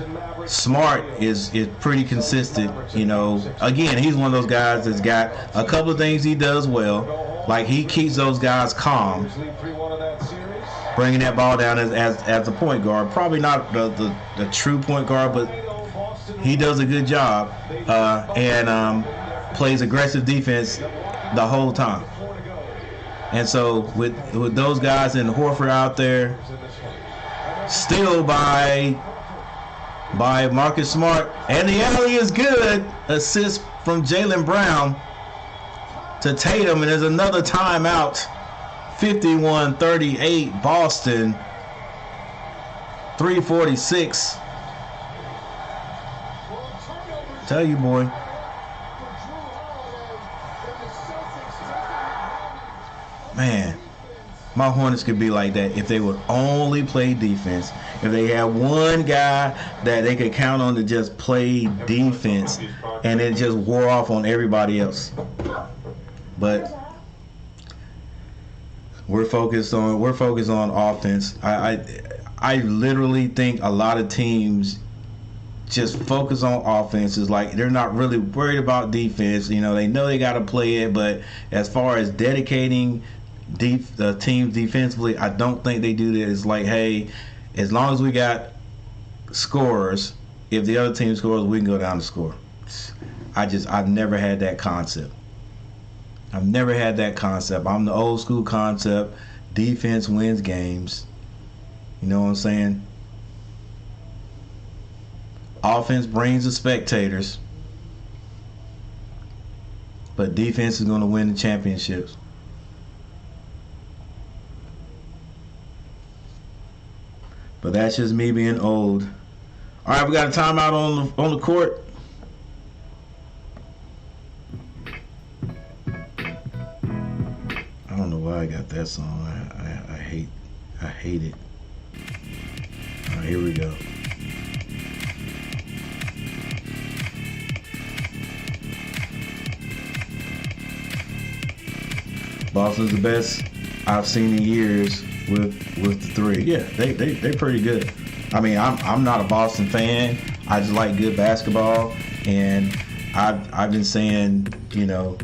Smart is pretty consistent. You know, again, he's one of those guys that's got a couple of things he does well. Like he keeps those guys calm, bringing that ball down as a point guard. Probably not the true point guard, but he does a good job and plays aggressive defense the whole time. And so with those guys and Horford out there, still by Marcus Smart, and the alley is good. Assist from Jaylen Brown to Tatum, and there's another timeout. 51-38 Boston. 3:46. Tell you, boy. Man, my Hornets could be like that if they would only play defense. If they had one guy that they could count on to just play defense, and it just wore off on everybody else. But we're focused on offense. I literally think a lot of teams just focus on offense. It's like they're not really worried about defense. You know, they know they got to play it, but as far as dedicating the teams defensively, I don't think they do that. It's like, hey, as long as we got scorers, if the other team scores, we can go down to score. I've never had that concept. I'm the old school concept. Defense wins games. You know what I'm saying? Offense brings the spectators. but defense is going to win the championships. But that's just me being old. All right, we got a timeout on the court. I don't know why I got that song. I hate it. All right, here we go. Boston's the best I've seen in years with the three. Yeah, they pretty good. I mean, I'm not a Boston fan. I just like good basketball, and I've been saying, you know,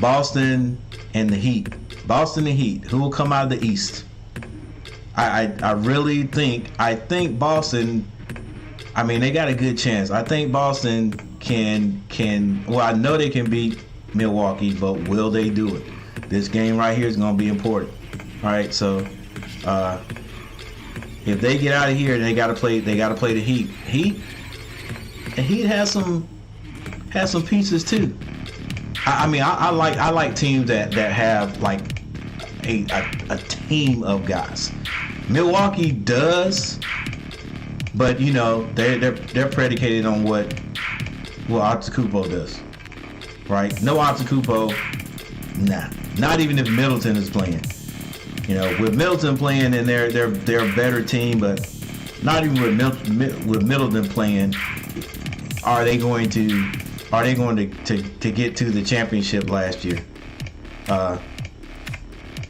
Boston and the Heat. Boston and Heat. Who will come out of the East? I really think Boston. I mean, they got a good chance. I think Boston can. Well, I know they can beat Milwaukee, but will they do it? This game right here is going to be important. All right, so if they get out of here, they got to play the Heat. The Heat has some pieces too. I mean, I like teams that have like a team of guys. Milwaukee does, but you know they're predicated on what Antetokounmpo does, right? No Antetokounmpo, nah. Not even if Middleton is playing. You know, with Middleton playing, and they're a better team, but not even with Middleton playing, are they going to get to the championship last year?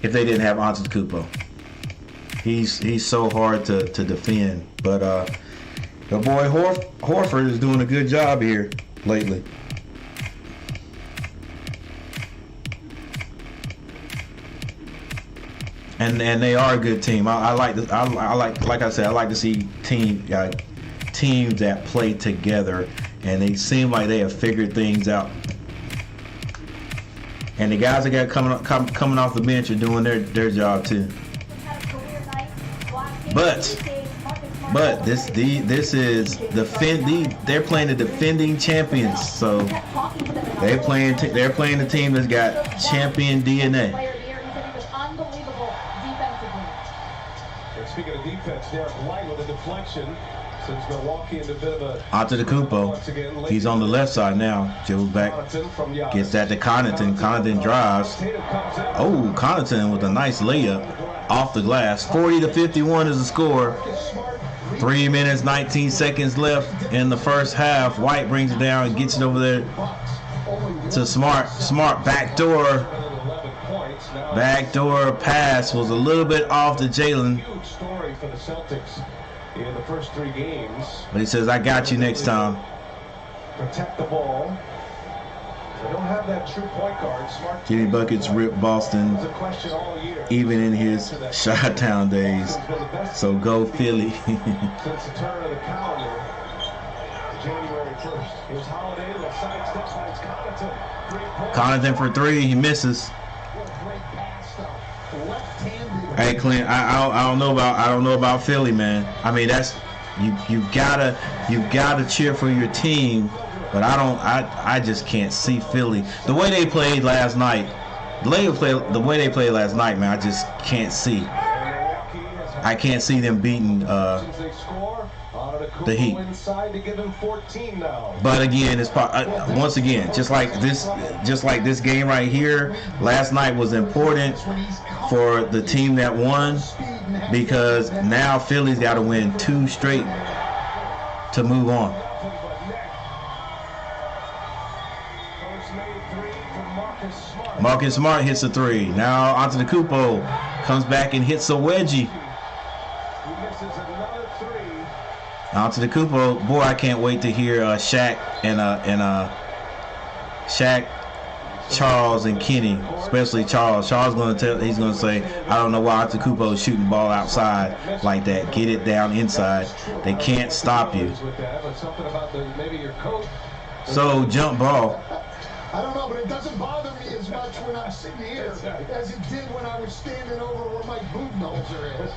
If they didn't have Antetokounmpo, he's so hard to defend. But the boy Horford is doing a good job here lately. And they are a good team. I like to see teams that play together, and they seem like they have figured things out. And the guys that got coming off the bench are doing their job too. But this is they're playing the defending champions, so they're playing the team that's got champion DNA. Speaking of defense, Derek White with a deflection sends Milwaukee into a bit of a Antetokounmpo. He's on the left side now. Joe's back. Gets that to Connaughton. Connaughton drives. Oh, Connaughton with a nice layup off the glass. 40-51 is the score. 3 minutes, 19 seconds left in the first half. White brings it down and gets it over there to Smart. Smart backdoor. Backdoor pass was a little bit off to Jalen. Huge story for the Celtics in the first 3 games. But he says, I got you next time. Protect the ball. They don't have that true point guard. Smart. Jimmy Buckets ripped Boston even in his Chi-Town days. So go Philly. Since the turn of the calendar, January 1st. Here's Holiday, left side step finds Connaughton. Connaughton for 3, he misses. Hey Clint, I don't know about Philly, man. I mean, that's you gotta cheer for your team, but I just can't see Philly the way they played last night. The way they played last night, man, I just can't see. I can't see them beating the Heat. But again, it's once again just like this game right here. Last night was important for the team that won, because now Philly's got to win 2 straight to move on. Marcus Smart hits a 3. Now Antetokounmpo comes back and hits a wedgie. Antetokounmpo, boy, I can't wait to hear Shaq and Shaq, Charles, and Kenny, especially Charles. Charles he's gonna say, I don't know why Antetokounmpo is shooting the ball outside like that. Get it down inside. They can't stop you. So jump ball. I don't know, but it doesn't bother me as much when I'm sitting here as it did when I was standing over where my Budenholzer is.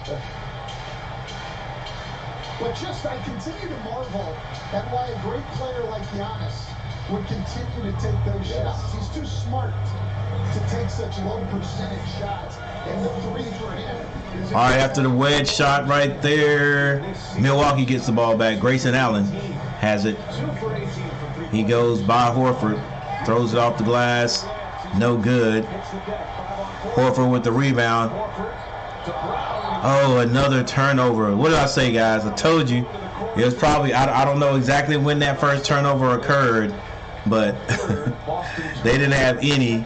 But I continue to marvel at why a great player like Giannis would continue to take those shots. He's too smart to take such low percentage shots. And the three for him. All right, after the wedge shot right there, Milwaukee gets the ball back. Grayson Allen has it. He goes by Horford, throws it off the glass. No good. Horford with the rebound. Oh, another turnover. What did I say, guys? I told you. It was probably, I don't know exactly when that first turnover occurred, but they didn't have any.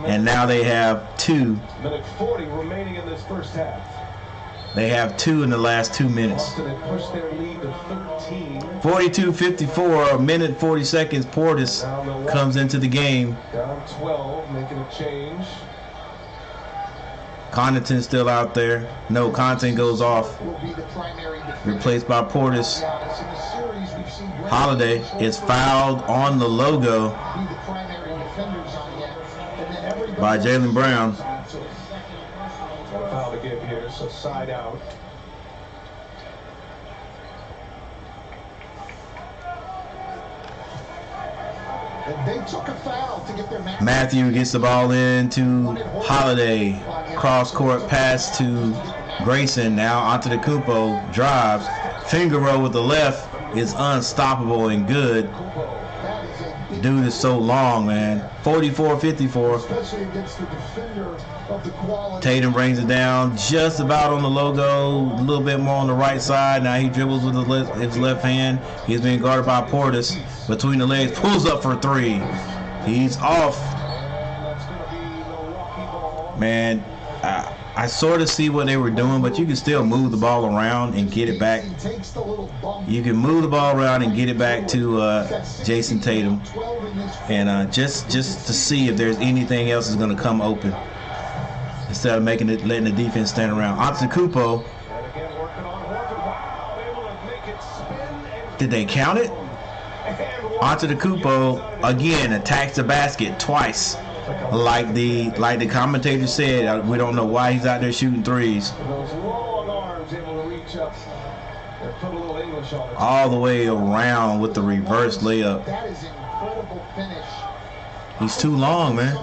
And now they have 2. Minute 40 remaining in this first half. They have 2 in the last 2 minutes. Boston had pushed their lead to 13. 42-54, a minute 40 seconds. Portis comes into the game. Down 12, making a change. Connaughton's still out there. No, Connaughton goes off. Replaced by Portis. Holiday is fouled on the logo by Jaylen Brown. Got a foul to give here, so side out. They took a foul to get their Matthew gets the ball into Holiday. Cross court pass to Grayson. Now onto the Antetokounmpo. Drives. Finger roll with the left is unstoppable and good. Dude is so long, man. 44-54. Tatum brings it down just about on the logo, a little bit more on the right side. Now he dribbles with his left hand. He's being guarded by Portis between the legs. Pulls up for 3. He's off. Man, I sort of see what they were doing, but you can still move the ball around and get it back. You can move the ball around and get it back to Jason Tatum, and just to see if there's anything else is going to come open instead of letting the defense stand around. Antetokounmpo. Did they count it? Antetokounmpo again attacks the basket twice. Like the commentator said, we don't know why he's out there shooting threes. All the way around with the reverse layup. That is incredible finish. He's too long, man.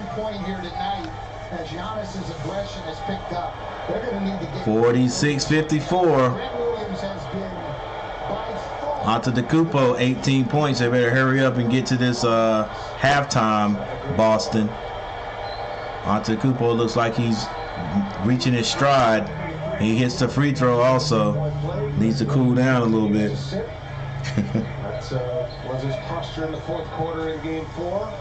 46-54. Antetokounmpo, 18 points. They better hurry up and get to this halftime, Boston. Antetokounmpo looks like he's reaching his stride. He hits the free throw also. Needs to cool down a little bit. That was his posture in the fourth quarter in game 4. All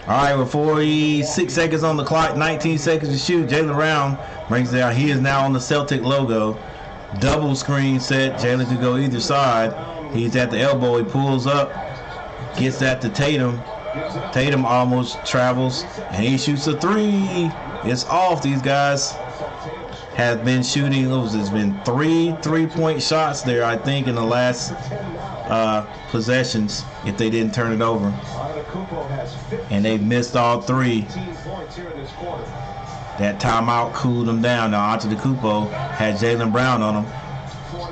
right, with 46 seconds on the clock, 19 seconds to shoot. Jaylen Brown brings it down. He is now on the Celtic logo. Double screen set. Jaylen could go either side. He's at the elbow. He pulls up. Gets that to Tatum. Tatum almost travels. And he shoots a 3. It's off. These guys have been shooting. There's been 3 3-point shots there, I think, in the last possessions, if they didn't turn it over. And they've missed all 3. That timeout cooled them down. Now Antetokounmpo had Jaylen Brown on him.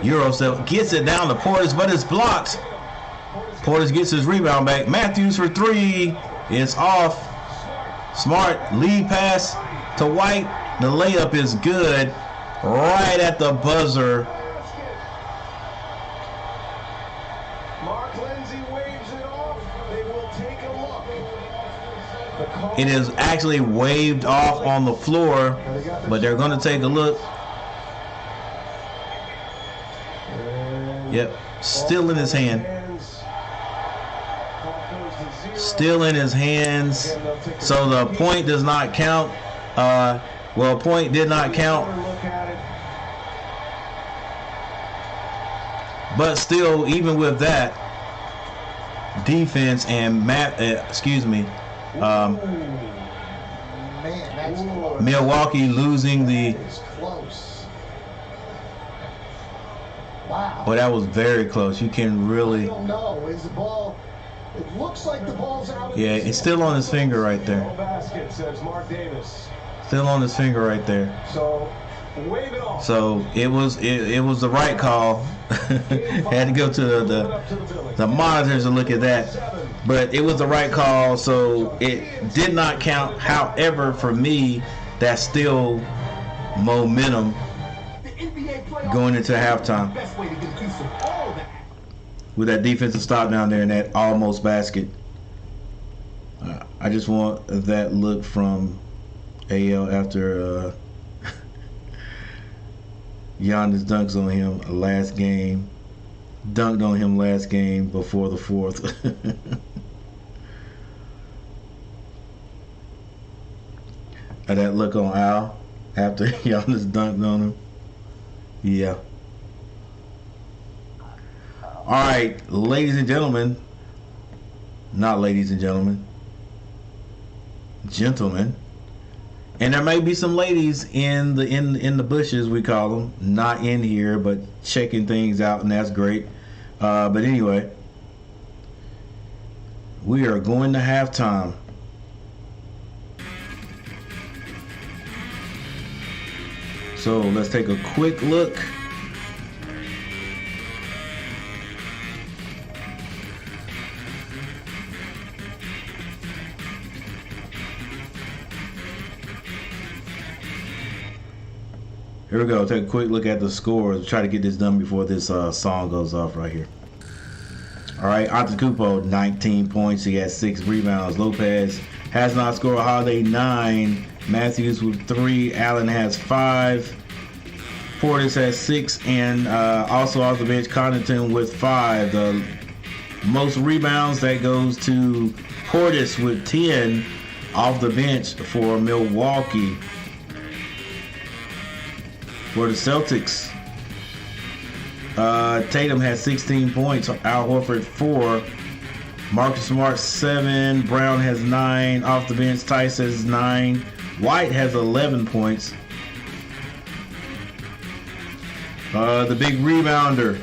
Eurostep gets it down to Portis, but it's blocked. Portis gets his rebound back. Matthews for 3. It's off. Smart lead pass to White. The layup is good. Right at the buzzer. It is actually waved off on the floor, but they're going to take a look. Yep, still in his hand. Still in his hands. So the point does not count. Well, point did not count. But still, even with that, defense and Milwaukee losing the. Wow. But that was very close. You can really. I don't know. Is the ball? It looks like the ball's out. Yeah, it's still on his finger right there. Basket, says Mark Davis. Still on his finger right there. So Wave it off. So it was the right call. Had to go to the monitors to look at that, but it was the right call. So it did not count. However, for me, that's still momentum going into halftime with that defensive stop down there in that almost basket. I just want that look from AL after Giannis dunks on him last game. Dunked on him last game before the fourth. That look on Al after Giannis dunked on him. Yeah. All right, ladies and gentlemen. Not ladies and gentlemen. Gentlemen. And there may be some ladies in the bushes, we call them, not in here, but checking things out, and that's great. But anyway, we are going to halftime. So let's take a quick look. Here we go. Take a quick look at the scores. Try to get this done before this song goes off right here. All right, Antetokounmpo, 19 points. He has 6 rebounds. Lopez has not scored. Holiday, 9. Matthews with 3. Allen has 5. Portis has 6. And also off the bench, Connaughton with 5. The most rebounds, that goes to Portis with 10 off the bench for Milwaukee. For the Celtics, Tatum has 16 points. Al Horford 4. Marcus Smart 7. Brown has 9 off the bench. Tice has 9. White has 11 points. The big rebounder,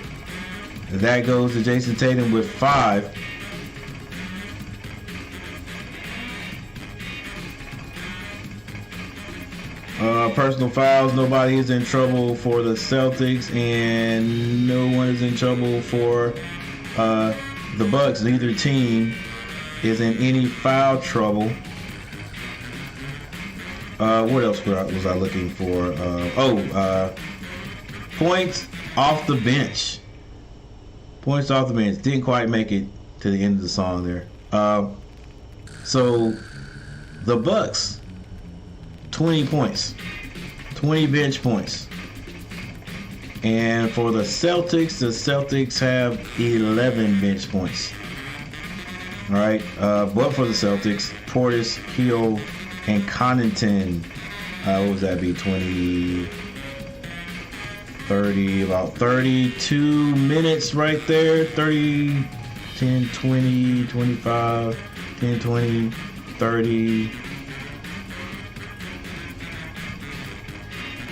that goes to Jason Tatum with 5. Personal fouls, nobody is in trouble for the Celtics, and no one is in trouble for the Bucks. Neither team is in any foul trouble. What else was I looking for? Points off the bench. Points off the bench. Didn't quite make it to the end of the song there. So the Bucks, 20 points. 20 bench points. And for the Celtics have 11 bench points. All right. But for the Celtics, Portis, Hill, and Connaughton, what would that be? 20, 30, about 32 minutes right there. 30, 10, 20, 25, 10, 20, 30.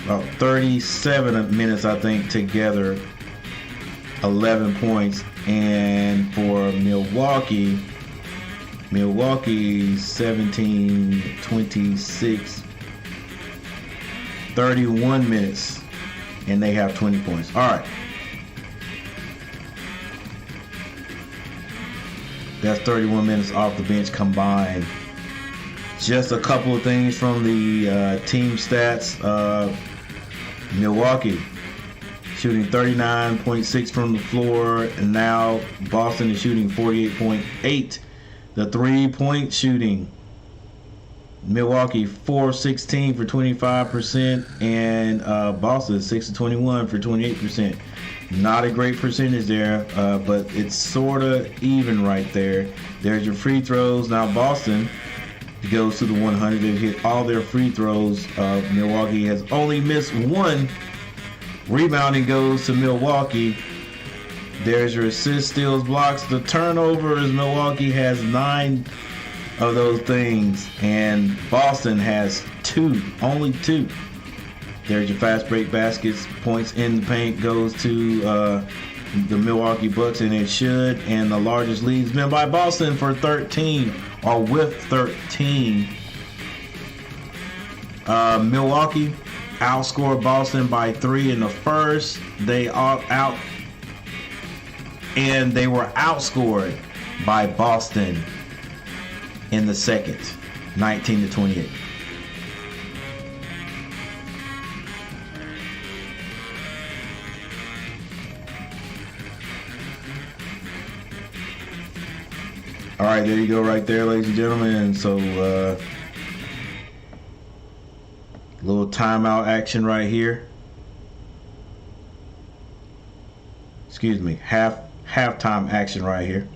About 37 minutes, I think, together. 11 points. And for Milwaukee, 17, 26, 31 minutes. And they have 20 points. All right. That's 31 minutes off the bench combined. Just a couple of things from the team stats. Milwaukee shooting 39.6 from the floor, and now Boston is shooting 48.8. The 3-point shooting, Milwaukee 4-16 for 25%, and Boston 6-21 for 28%. Not a great percentage there, but it's sort of even right there. There's your free throws. Now Boston goes to the 100. They've hit all their free throws. Milwaukee has only missed 1. Rebounding goes to Milwaukee. There's your assists, steals, blocks. The turnovers, Milwaukee has 9 of those things, and Boston has 2, only 2. There's your fast break baskets. Points in the paint goes to the Milwaukee Bucks, and it should. And the largest lead's been by Boston for 13, or with 13. Milwaukee outscored Boston by 3 in the first. They were outscored by Boston in the second, 19-28. All right, there you go right there, ladies and gentlemen. So, little timeout action right here. Excuse me, halftime action right here.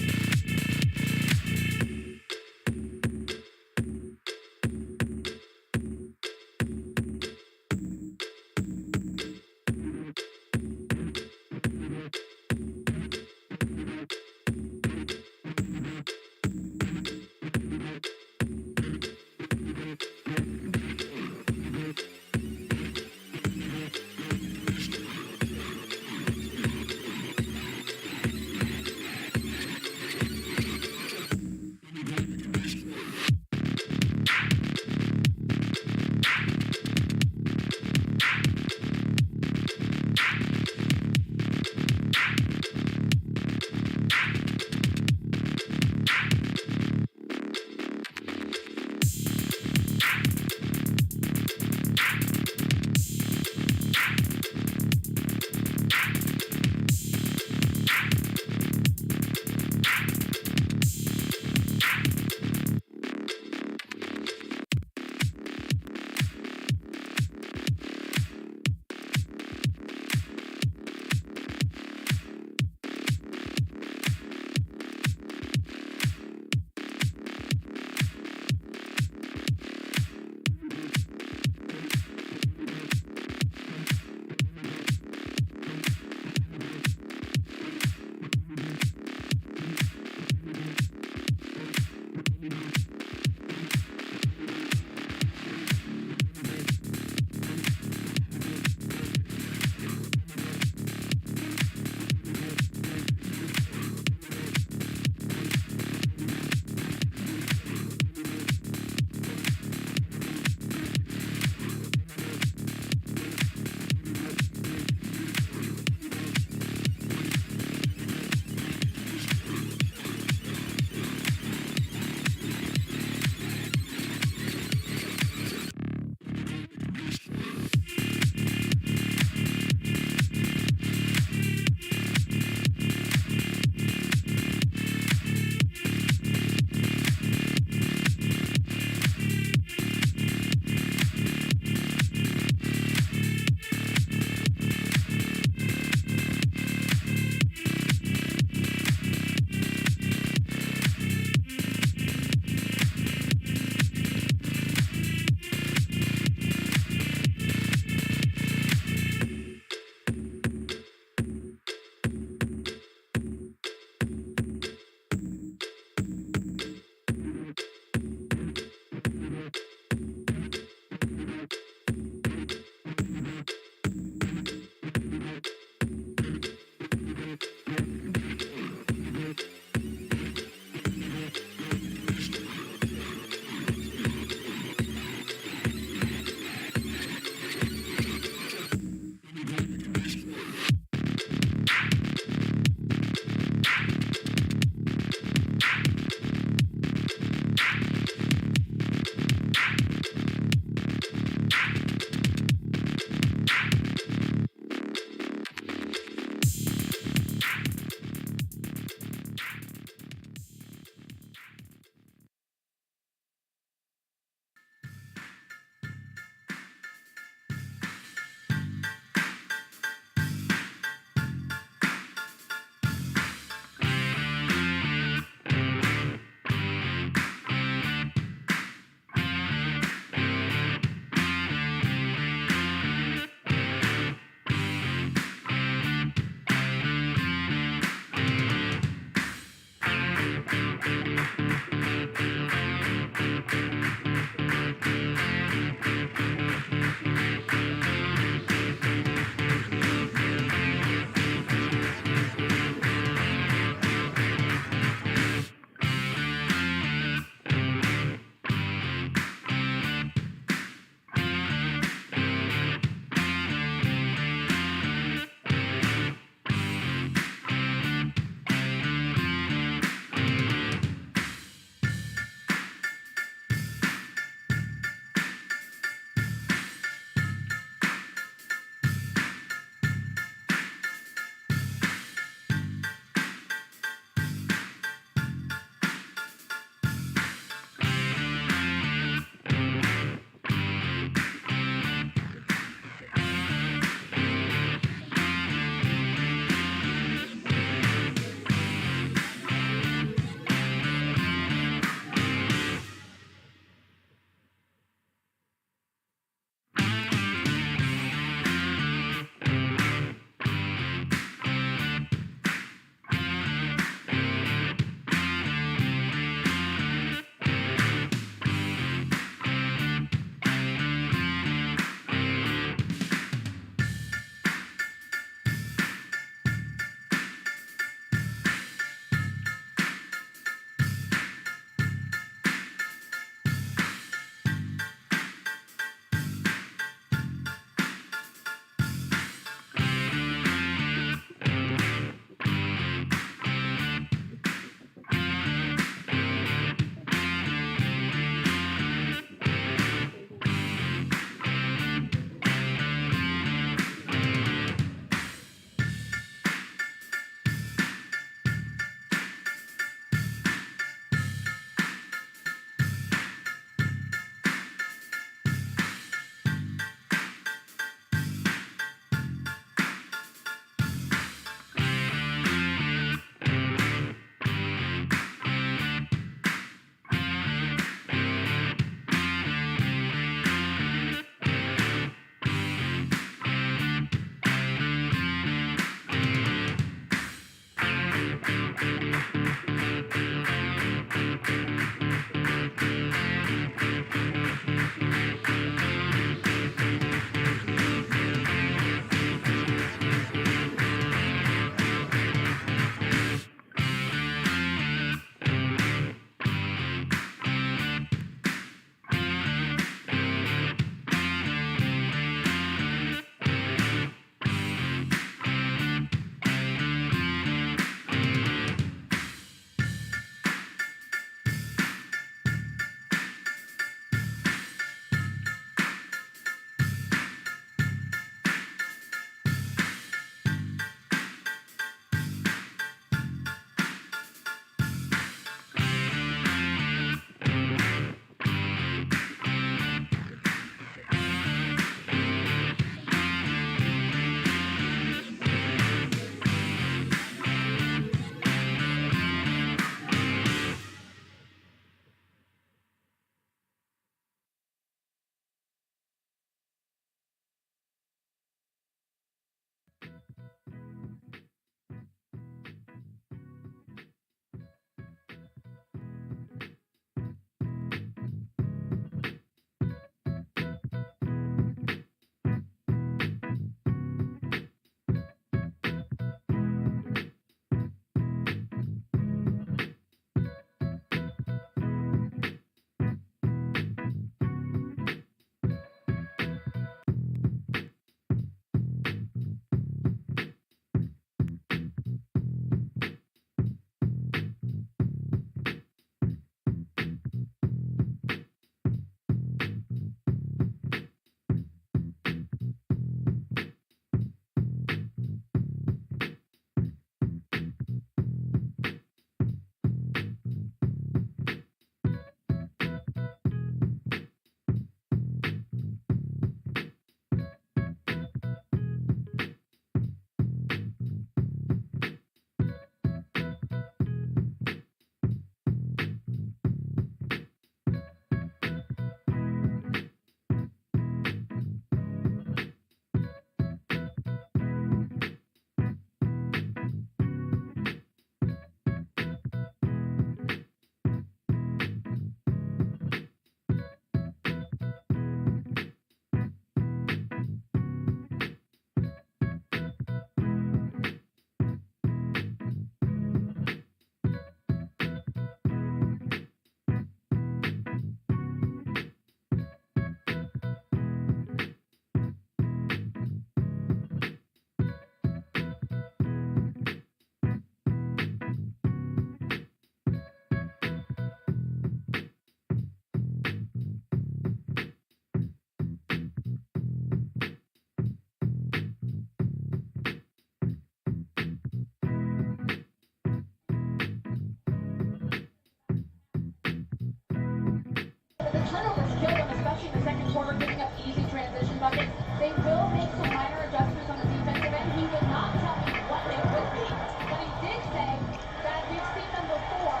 buckets. They will make some minor adjustments on the defensive end. He did not tell me what they would be, but he did say that we've seen them before.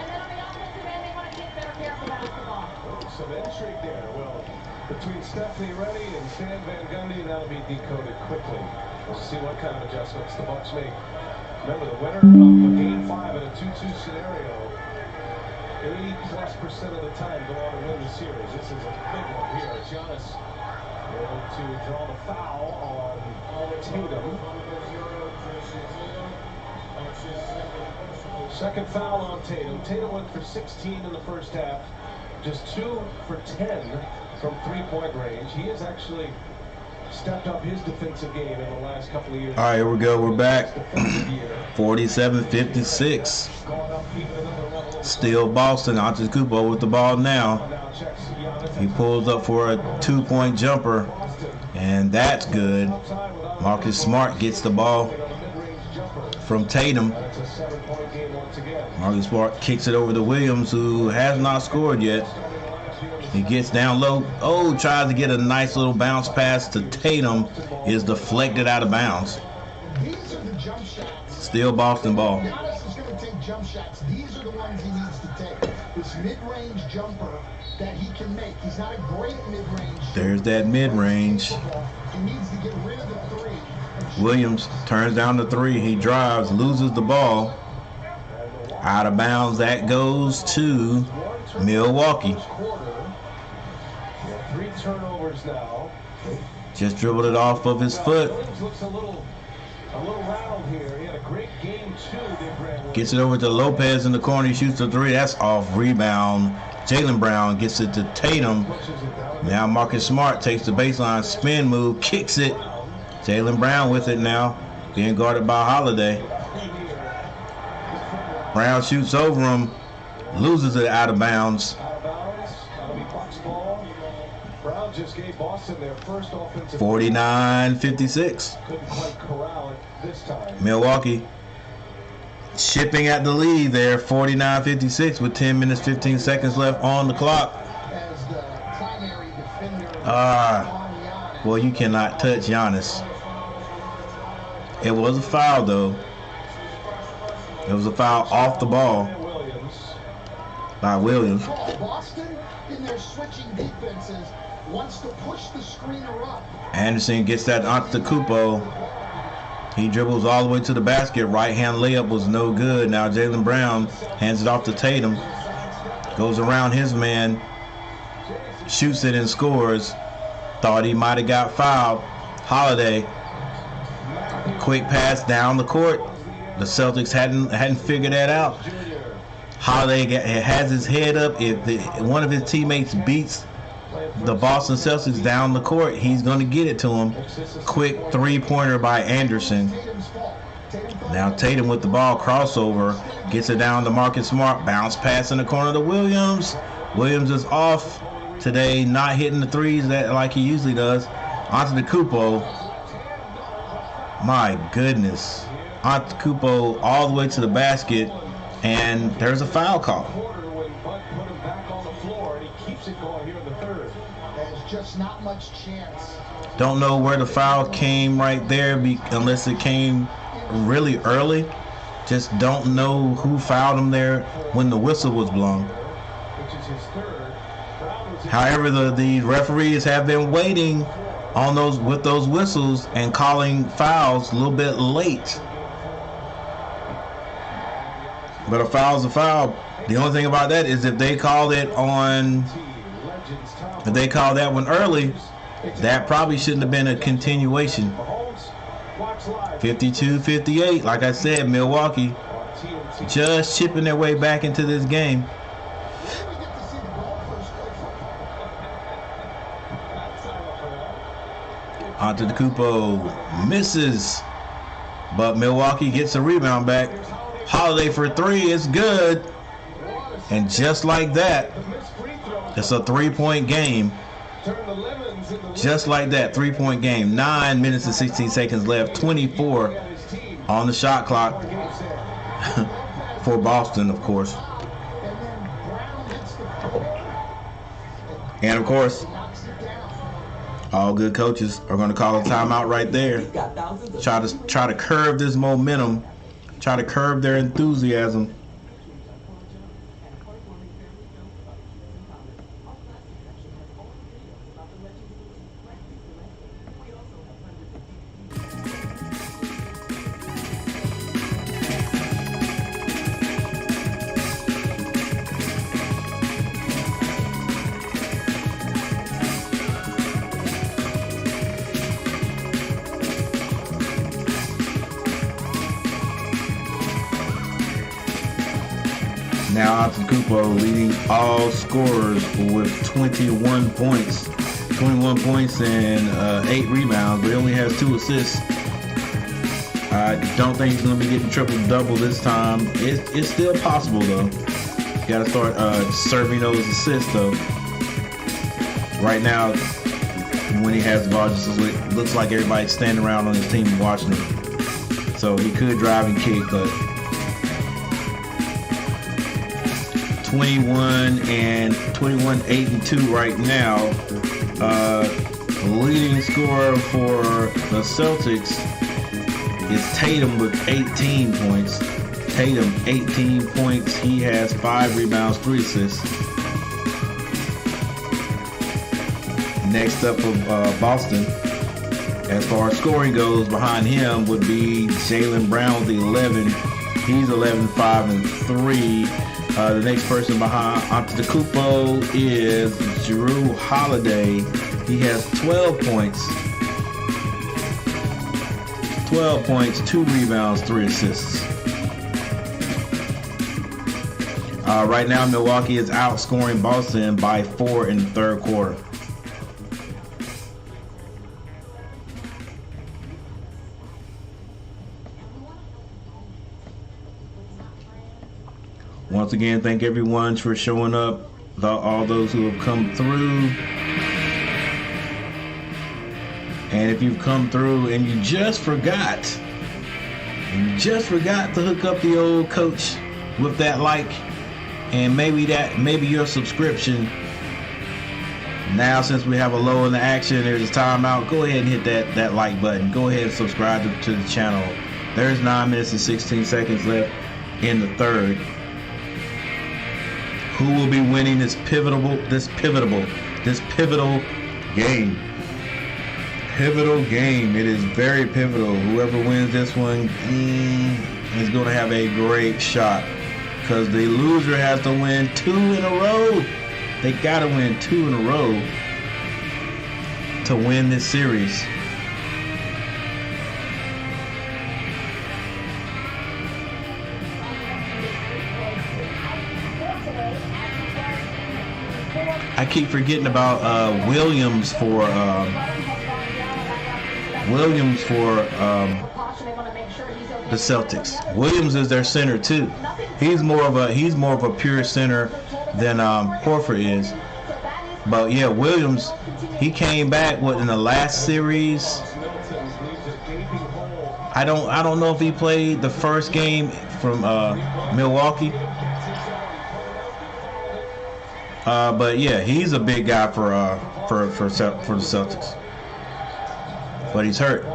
And then on the offensive end, they want to take better care of the basketball. Some intrigue there. Well, between Stephanie Rennie and Stan Van Gundy, that'll be decoded quickly. We'll see what kind of adjustments the Bucks make. Remember, the winner of Game 5 in a 2-2 scenario, 80+% of the time go on to win the series. This is a big one here. Giannis able to draw the foul on Tatum. Second foul on Tatum. Tatum went for 16 in the first half. Just 2 for 10 from three-point range. He has actually stepped up his defensive game in the last couple of years. All right, here we go. We're back. 47-56. Still Boston. Antetokounmpo with the ball now. He pulls up for a 2-point jumper, and that's good. Marcus Smart gets the ball from Tatum. Marcus Smart kicks it over to Williams, who has not scored yet. He gets down low. Oh, tries to get a nice little bounce pass to Tatum. Is deflected out of bounds. These are the jump shots. Still Boston ball. Giannis is going to take jump shots. These are the ones he needs to take. This mid-range jumper that he can make. He's not a great mid-range. There's that mid-range. He needs to get rid of the three. Williams turns down the three. He drives, loses the ball. Out of bounds. That goes to Milwaukee. 3 turnovers now. Just dribbled it off of his foot. Looks a little rattled here. He had a great game 2. Gets it over to Lopez in the corner. He shoots the three. That's off rebound. Jaylen Brown gets it to Tatum. Now Marcus Smart takes the baseline spin move, kicks it. Jaylen Brown with it now, being guarded by Holiday. Brown shoots over him, loses it out of bounds. That'll be Bucks ball. Brown just gave Boston their first offensive. 49-56. Couldn't quite corral it this time. Milwaukee chipping at the lead there, 49-56 with 10 minutes, 15 seconds left on the clock. As the primary defender Well, you cannot touch Giannis. It was a foul, though. It was a foul off the ball by Williams. Boston, in their switching defenses, wants to push the screener up. Anderson gets that Antetokounmpo. He dribbles all the way to the basket. Right-hand layup was no good. Now Jaylen Brown hands it off to Tatum. Goes around his man. Shoots it and scores. Thought he might have got fouled. Holiday. Quick pass down the court. The Celtics hadn't figured that out. Holiday has his head up. If one of his teammates beats the Boston Celtics down the court, he's going to get it to him. Quick three-pointer by Anderson. Now Tatum with the ball, crossover, gets it down to Marcus Smart. Bounce pass in the corner to Williams. Williams is off today, not hitting the threes like he usually does. Antetokounmpo. My goodness. Antetokounmpo all the way to the basket, and there's a foul call. There's just not much chance. Don't know where the foul came right there, unless it came really early. Just don't know who fouled him there when the whistle was blown. However, the referees have been waiting on those whistles and calling fouls a little bit late. But a foul's a foul. The only thing about that is if they call that one early, that probably shouldn't have been a continuation. 52-58. Like I said, Milwaukee just chipping their way back into this game. Antetokounmpo misses, but Milwaukee gets a rebound back. Holiday for three is good, and just like that, it's a three-point game. Just like that, three-point game. 9 minutes and 16 seconds left. 24 on the shot clock for Boston, of course. And of course, All good coaches are going to call a timeout right there. Try to curb this momentum. Try to curb their enthusiasm. Now Antetokounmpo leading all scorers with 21 points. 21 points and 8 rebounds, but he only has 2 assists. I don't think he's going to be getting triple-double this time. It's still possible, though. You got to start serving those assists, though. Right now, when he has the ball, it looks like everybody's standing around on his team and watching him. So he could drive and kick, but 21, 8, and 2 right now. Leading scorer for the Celtics is Tatum with 18 points. Tatum, 18 points. He has 5 rebounds, 3 assists. Next up of Boston, as far as scoring goes, behind him would be Jaylen Brown with 11. He's 11, 5, and 3. The next person behind Antetokounmpo is Jrue Holiday. He has 12 points. 12 points, 2 rebounds, 3 assists. Right now, Milwaukee is outscoring Boston by 4 in the third quarter. Once again, thank everyone for showing up, all those who have come through. And if you've come through and you just forgot to hook up the old coach with that like, and maybe your subscription. Now, since we have a low in the action, there's a timeout. Go ahead and hit that like button. Go ahead and subscribe to the channel. There's 9 minutes and 16 seconds left in the third. Who will be winning this pivotal game? Pivotal game. It is very pivotal. Whoever wins this one is going to have a great shot, because the loser has to win 2 in a row. They got to win 2 in a row to win this series. I keep forgetting about Williams for the Celtics. Williams is their center too. He's more of a pure center than Horford is. But yeah, Williams, he came back in the last series. I don't know if he played the first game from Milwaukee. But yeah, he's a big guy for the Celtics. But he's hurt.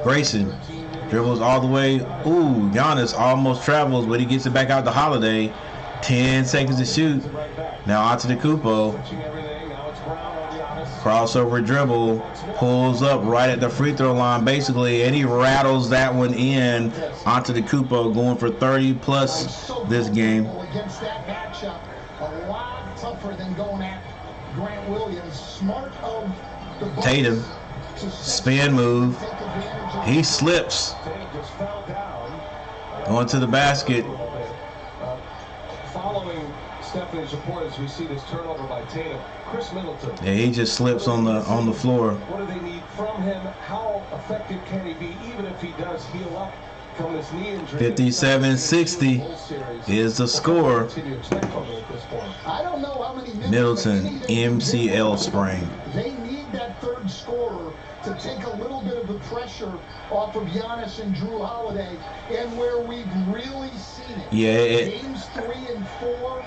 Grayson dribbles all the way. Ooh, Giannis almost travels, but he gets it back out to Holiday. 10 seconds to shoot. Now Antetokounmpo. Crossover dribble. Pulls up right at the free throw line, basically, and he rattles that one in. Antetokounmpo going for 30 plus this game. Against that matchup, a lot tougher than going at Grant Williams. Smart of the Tatum. Spin move. He slips. Going to the basket. Following Stephanie's report, as we see this turnover by Tatum, Chris Middleton. Yeah, he just slips on the floor. What do they need from him? How effective can he be, even if he does heal up from this knee injury? 57-60 is the score. I don't know how many Middleton, MCL sprain. They need that third scorer to take a little bit of the pressure off of Giannis and Jrue Holiday, and where we've really seen it. Yeah, Games 3 and 4,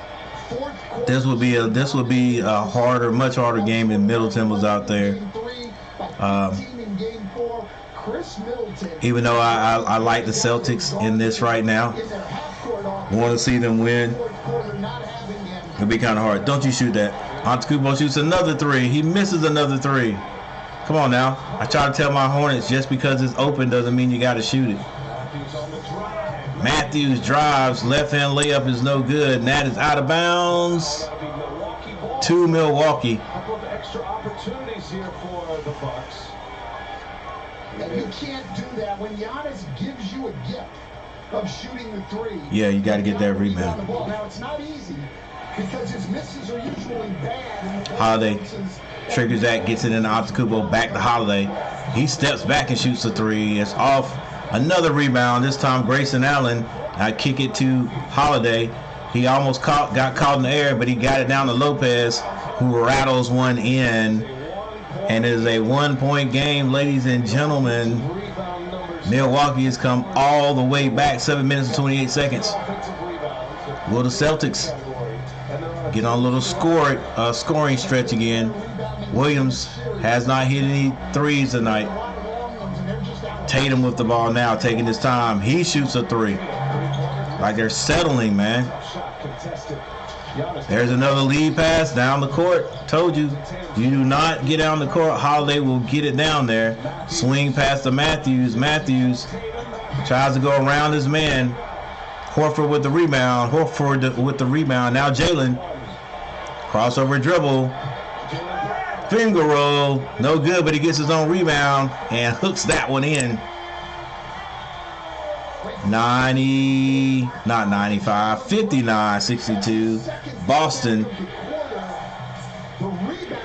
This would be a harder, much harder game if Middleton was out there. Even though I like the Celtics in this right now, want to see them win. It'll be kind of hard. Don't you shoot that. Antetokounmpo shoots another three. He misses another three. Come on now. I try to tell my Hornets, just because it's open doesn't mean you got to shoot it. Matthews drives. Left-hand layup is no good. And that is out of bounds to Milwaukee. A couple of extra opportunities here for the Bucks. And you can't do that when Giannis gives you a gift of shooting the three. Yeah, you got to get that rebound. Now, it's not easy because his misses are usually bad. Holiday triggers that, gets it in the Antetokounmpo, back to Holiday. He steps back and shoots the three. It's off. Another rebound. This time Grayson Allen. I kick it to Holiday. He almost got caught in the air, but he got it down to Lopez, who rattles one in. And it is a 1-point game, ladies and gentlemen. Milwaukee has come all the way back, 7 minutes and 28 seconds. Will the Celtics get on a little scoring stretch again? Williams has not hit any threes tonight. Tatum with the ball now, taking his time. He shoots a three. Like they're settling, man. There's another lead pass down the court. Told you, you do not get down the court. Holiday will get it down there. Swing past to Matthews. Matthews tries to go around his man. Horford with the rebound. Horford with the rebound. Now Jalen. Crossover dribble. Finger roll. No good, but he gets his own rebound and hooks that one in. 59-62. Boston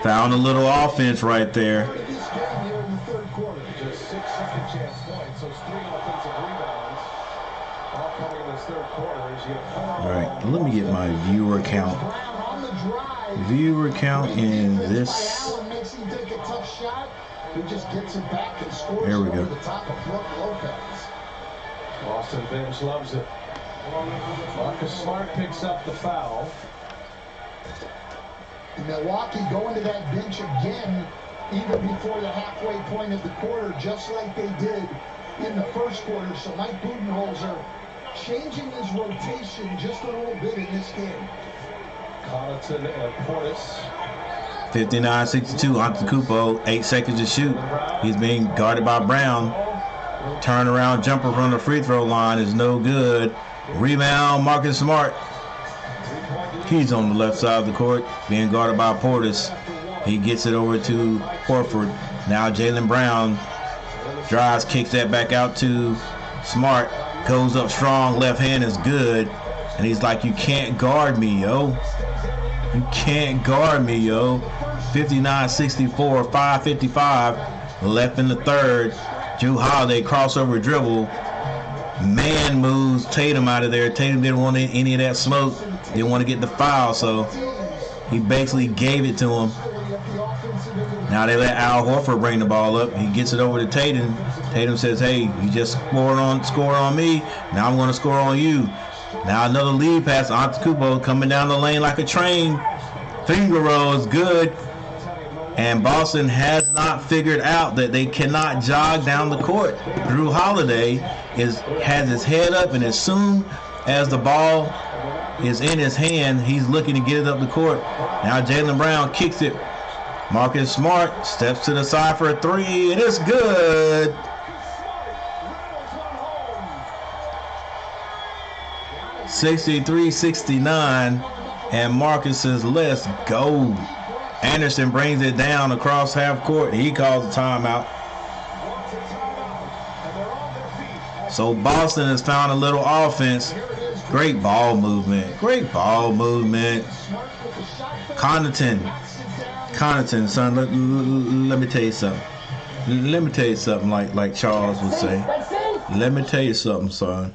found a little offense right there. Just 6 second chance points, so 3 offensive rebounds. All coming in this third quarter as you get 4. All right, let me get my viewer count. Viewer count in this. There we go. Boston bench loves it. Marcus Smart picks up the foul. Milwaukee going to that bench again, even before the halfway point of the quarter, just like they did in the first quarter. So Mike Budenholzer changing his rotation just a little bit in this game. Connaughton and Portis. 59-62. Antetokounmpo, 8 seconds to shoot. He's being guarded by Brown. Turnaround jumper from the free throw line is no good. Rebound, Marcus Smart. He's on the left side of the court, being guarded by Portis. He gets it over to Horford. Now Jaylen Brown drives, kicks that back out to Smart. Goes up strong, left hand is good. And he's like, you can't guard me, yo. You can't guard me, yo. 59-64, 5:55 left in the third. Drew Holiday crossover dribble. Man moves Tatum out of there. Tatum didn't want any of that smoke. Didn't want to get the foul, so he basically gave it to him. Now they let Al Horford bring the ball up. He gets it over to Tatum. Tatum says, hey, you just scored on me. Now I'm going to score on you. Now another lead pass. Antetokounmpo coming down the lane like a train. Finger roll is good. And Boston has not figured out that they cannot jog down the court. Drew Holiday has his head up, and as soon as the ball is in his hand, he's looking to get it up the court. Now Jaylen Brown kicks it. Marcus Smart steps to the side for a three, and it's good. (63-69), and Marcus says, let's go. Anderson brings it down across half court. He calls a timeout. So Boston has found a little offense. Great ball movement. Great ball movement. Connaughton, son, let me tell you something. Let me tell you something like Charles would say. Let me tell you something, son.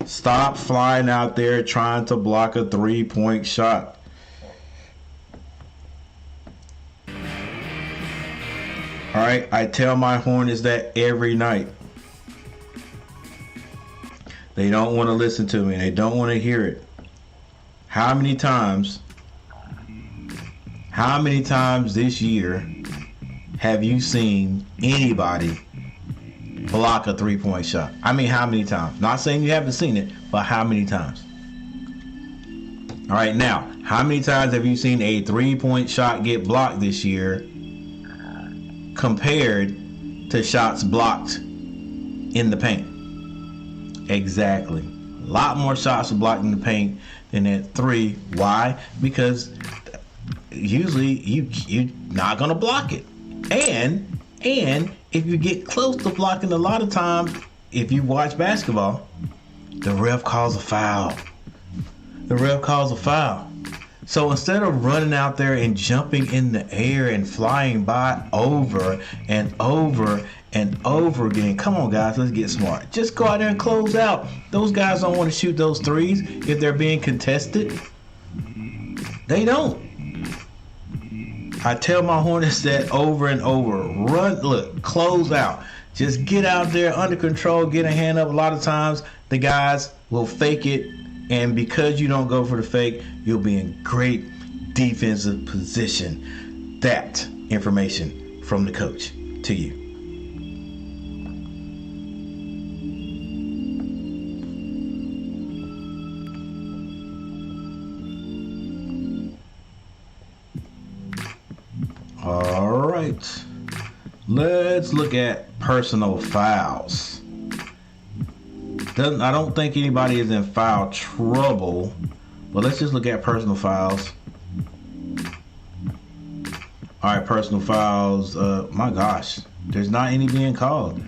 Stop flying out there trying to block a 3-point shot. All right, I tell my Hornets that every night. They don't want to listen to me. They don't want to hear it. How many times this year have you seen anybody block a three-point shot? I mean, how many times? Not saying you haven't seen it, but how many times? All right, now, how many times have you seen a three-point shot get blocked this year compared to shots blocked in the paint? Exactly. A lot more shots are blocked in the paint than that three. Why? Because usually you're not gonna block it, and if you get close to blocking, a lot of times, if you watch basketball, the ref calls a foul. So instead of running out there and jumping in the air and flying by over and over and over again, come on guys, let's get smart. Just go out there and close out. Those guys don't want to shoot those threes if they're being contested. They don't. I tell my Hornets that over and over. Run, look, close out. Just get out there under control, get a hand up. A lot of times the guys will fake it, and because you don't go for the fake, you'll be in great defensive position. That information from the coach to you. All right, let's look at personal fouls. I don't think anybody is in foul trouble, but let's just look at personal fouls. All right, personal fouls. My gosh, there's not any being called.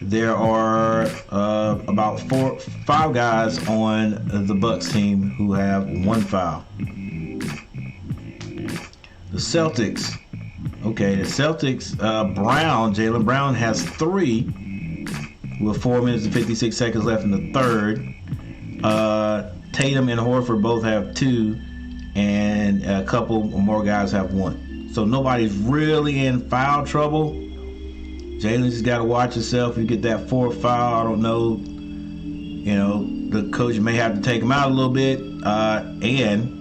There are about 5 guys on the Bucks team who have 1 foul. The Celtics. Okay, the Celtics, Jaylen Brown has 3 with 4 minutes and 56 seconds left in the third. Tatum and Horford both have 2, and a couple more guys have 1. So nobody's really in foul trouble. Jaylen just got to watch himself. You get that 4th foul, I don't know. You know, the coach may have to take him out a little bit. And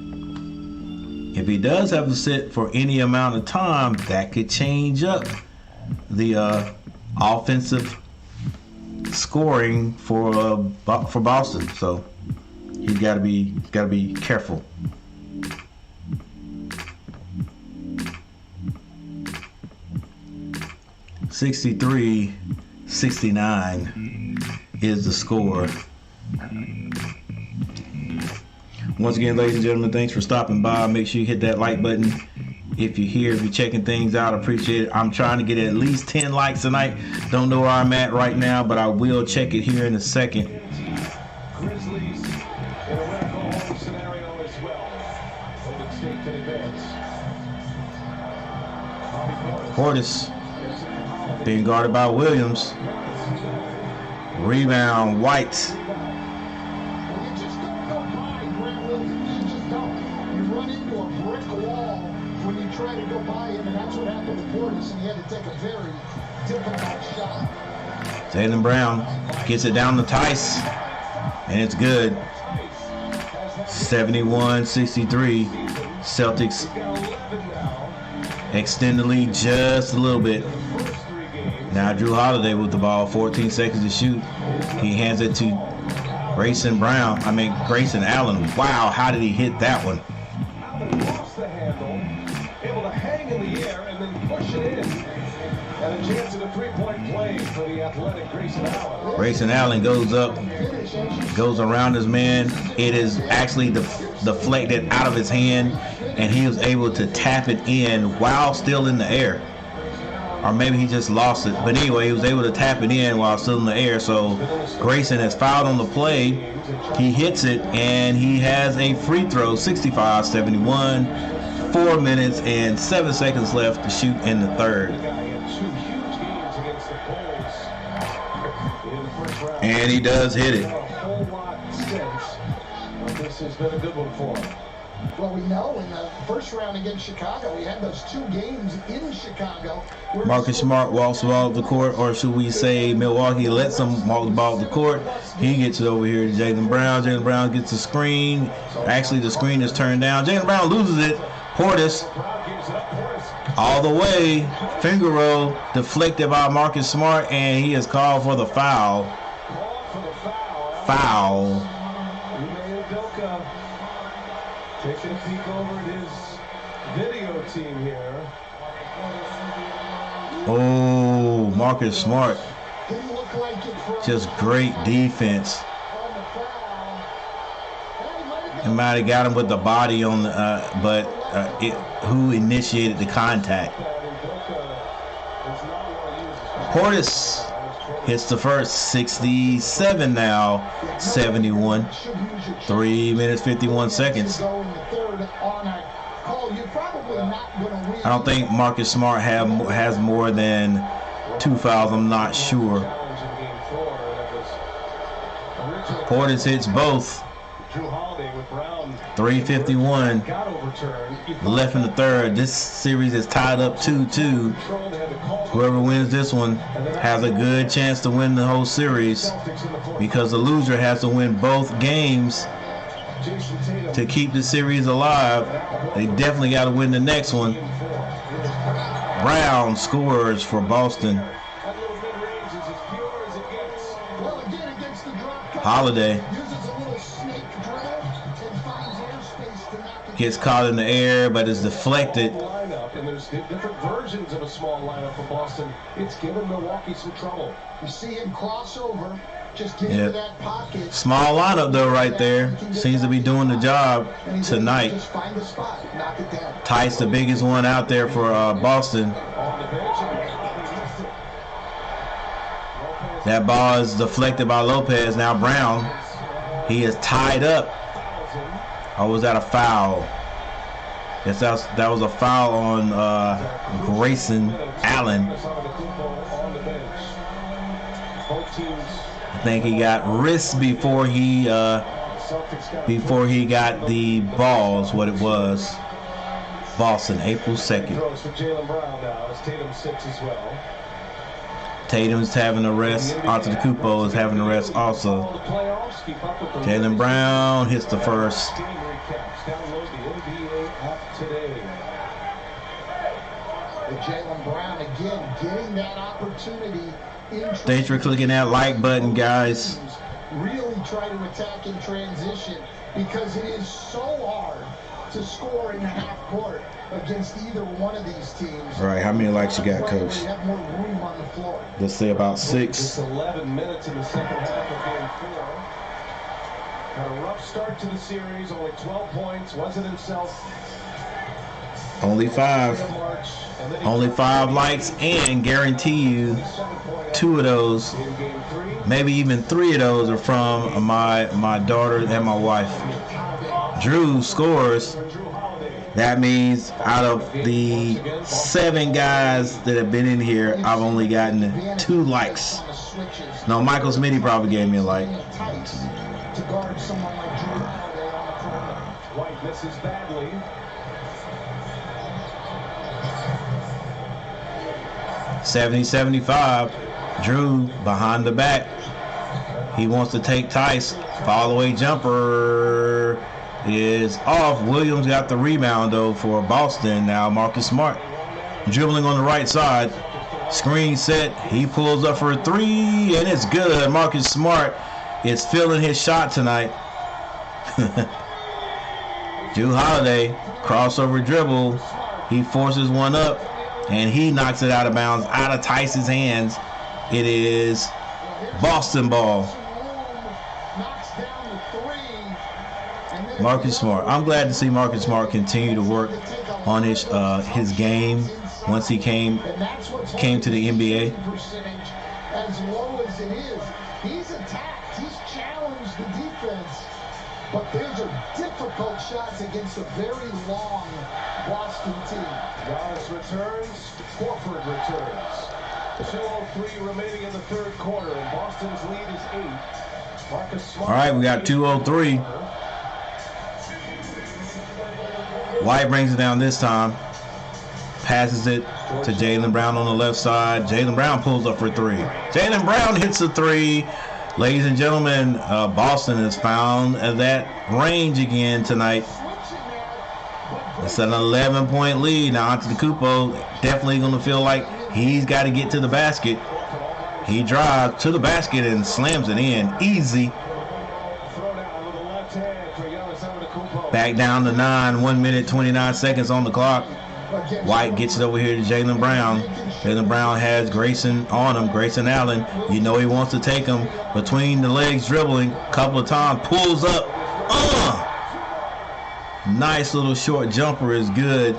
if he does have to sit for any amount of time, that could change up the offensive scoring for Boston. So he's got to be careful. (63-69) is the score. Once again, ladies and gentlemen, thanks for stopping by. Make sure you hit that like button if you're here, if you're checking things out. I appreciate it. I'm trying to get at least 10 likes tonight. Don't know where I'm at right now, but I will check it here in a second. Grizzlies in a win-go-home scenario as well. Golden State can advance. Portis being guarded by Williams. Rebound, White. Try to go by him, and that's what happened to Portis, and he had to take a very difficult shot. Jaylen Brown gets it down to Tice, and it's good. 71-63. Celtics extend the lead just a little bit. Now Drew Holiday with the ball, 14 seconds to shoot. He hands it to Grayson Allen. Wow, how did he hit that one? Lost the handle, able to hang in the air and then push it in. And a chance at a three-point play for the athletic Grayson Allen. Grayson Allen goes up, goes around his man. It is actually deflected out of his hand, and he was able to tap it in while still in the air. Or maybe he just lost it. But anyway, he was able to tap it in while still in the air. So Grayson has fouled on the play. He hits it, and he has a free throw, 65-71. 4 minutes and 7 seconds left to shoot in the third. And he does hit it. This has been a good one for him. Well, we know in the first round against Chicago, we had those 2 games in Chicago. Marcus Smart walks the ball up the court, or should we say Milwaukee lets him walk the ball up the court. He gets it over here to Jaylen Brown. Jaylen Brown gets the screen. Actually, the screen is turned down. Jaylen Brown loses it. Portis all the way. Finger roll deflected by Marcus Smart, and he is called for the foul. Foul. Taking a peek over at his video team here. Oh, Marcus Smart. Just great defense. He might have got him with the body on the, who initiated the contact? Portis hits the first. 67 now. 71. 3 minutes 51 seconds. I don't think Marcus Smart has more than 2 fouls. I'm not sure. Portis hits both. 3:51 left in the third. This series is tied up 2-2. Whoever wins this one has a good chance to win the whole series, because the loser has to win both games to keep the series alive. They definitely got to win the next one. Brown scores for Boston. Holiday gets caught in the air, but is deflected. And there's different versions of a small lineup for Boston. It's given Milwaukee some trouble. You see him cross over, just get into that pocket. Small lineup though, right there. Seems to be doing the job tonight. Just find the spot, knock it down. Tice, the biggest one out there for Boston. That ball is deflected by Lopez. Now Brown, he is tied up. Or was that a foul? Yes, that was a foul on Grayson Allen. I think he got wrist before he got the balls. What it was. Boston, April 2nd. Tatum's having a rest. Antetokounmpo is having a rest also. Jaylen Brown hits the first. Jaylen Brown again getting that opportunity. Thanks for clicking that like button, guys. Really try to attack in transition, because it is so hard to score in the half court against either one of these teams. All right, how many likes you got, Coach? We have more room on the floor. Let's say about 6. Just 11 minutes in the second half of game 4. Had a rough start to the series, only 12 points, wasn't himself. Only 5. Only 5 likes, and guarantee you 2 of those, maybe even 3 of those, are from my daughter and my wife. Drew scores. That means out of the 7 guys that have been in here, I've only gotten 2 likes. No, Michael Smitty probably gave me a like. White misses badly. 70-75. Drew behind the back. He wants to take Tice. Fall away jumper is off. Williams got the rebound though for Boston. Now Marcus Smart dribbling on the right side. Screen set. He pulls up for a 3 and it's good. Marcus Smart is feeling his shot tonight. Drew Holiday crossover dribble. He forces one up and he knocks it out of bounds, out of Tice's hands. It is Boston ball. Marcus Smart. I'm glad to see Marcus Smart continue to work on his game once he came to the NBA. As low as it is, he's attacked. He's challenged the defense, but those are difficult shots against a very long Boston team. Giannis returns. Horford returns. 2:03 remaining in the third quarter, and Boston's lead is 8. Marcus Smart. All right, we got 2:03. White brings it down this time. Passes it to Jaylen Brown on the left side. Jaylen Brown pulls up for three. Jaylen Brown hits a three. Ladies and gentlemen, Boston has found that range again tonight. It's an 11-point lead. Now Antetokounmpo definitely going to feel like he's got to get to the basket. He drives to the basket and slams it in. Easy. Back down to 9. 1 minute, 29 seconds on the clock. White gets it over here to Jaylen Brown. Jaylen Brown has Grayson on him. Grayson Allen. You know he wants to take him between the legs, dribbling a couple of times. Pulls up. Nice little short jumper is good.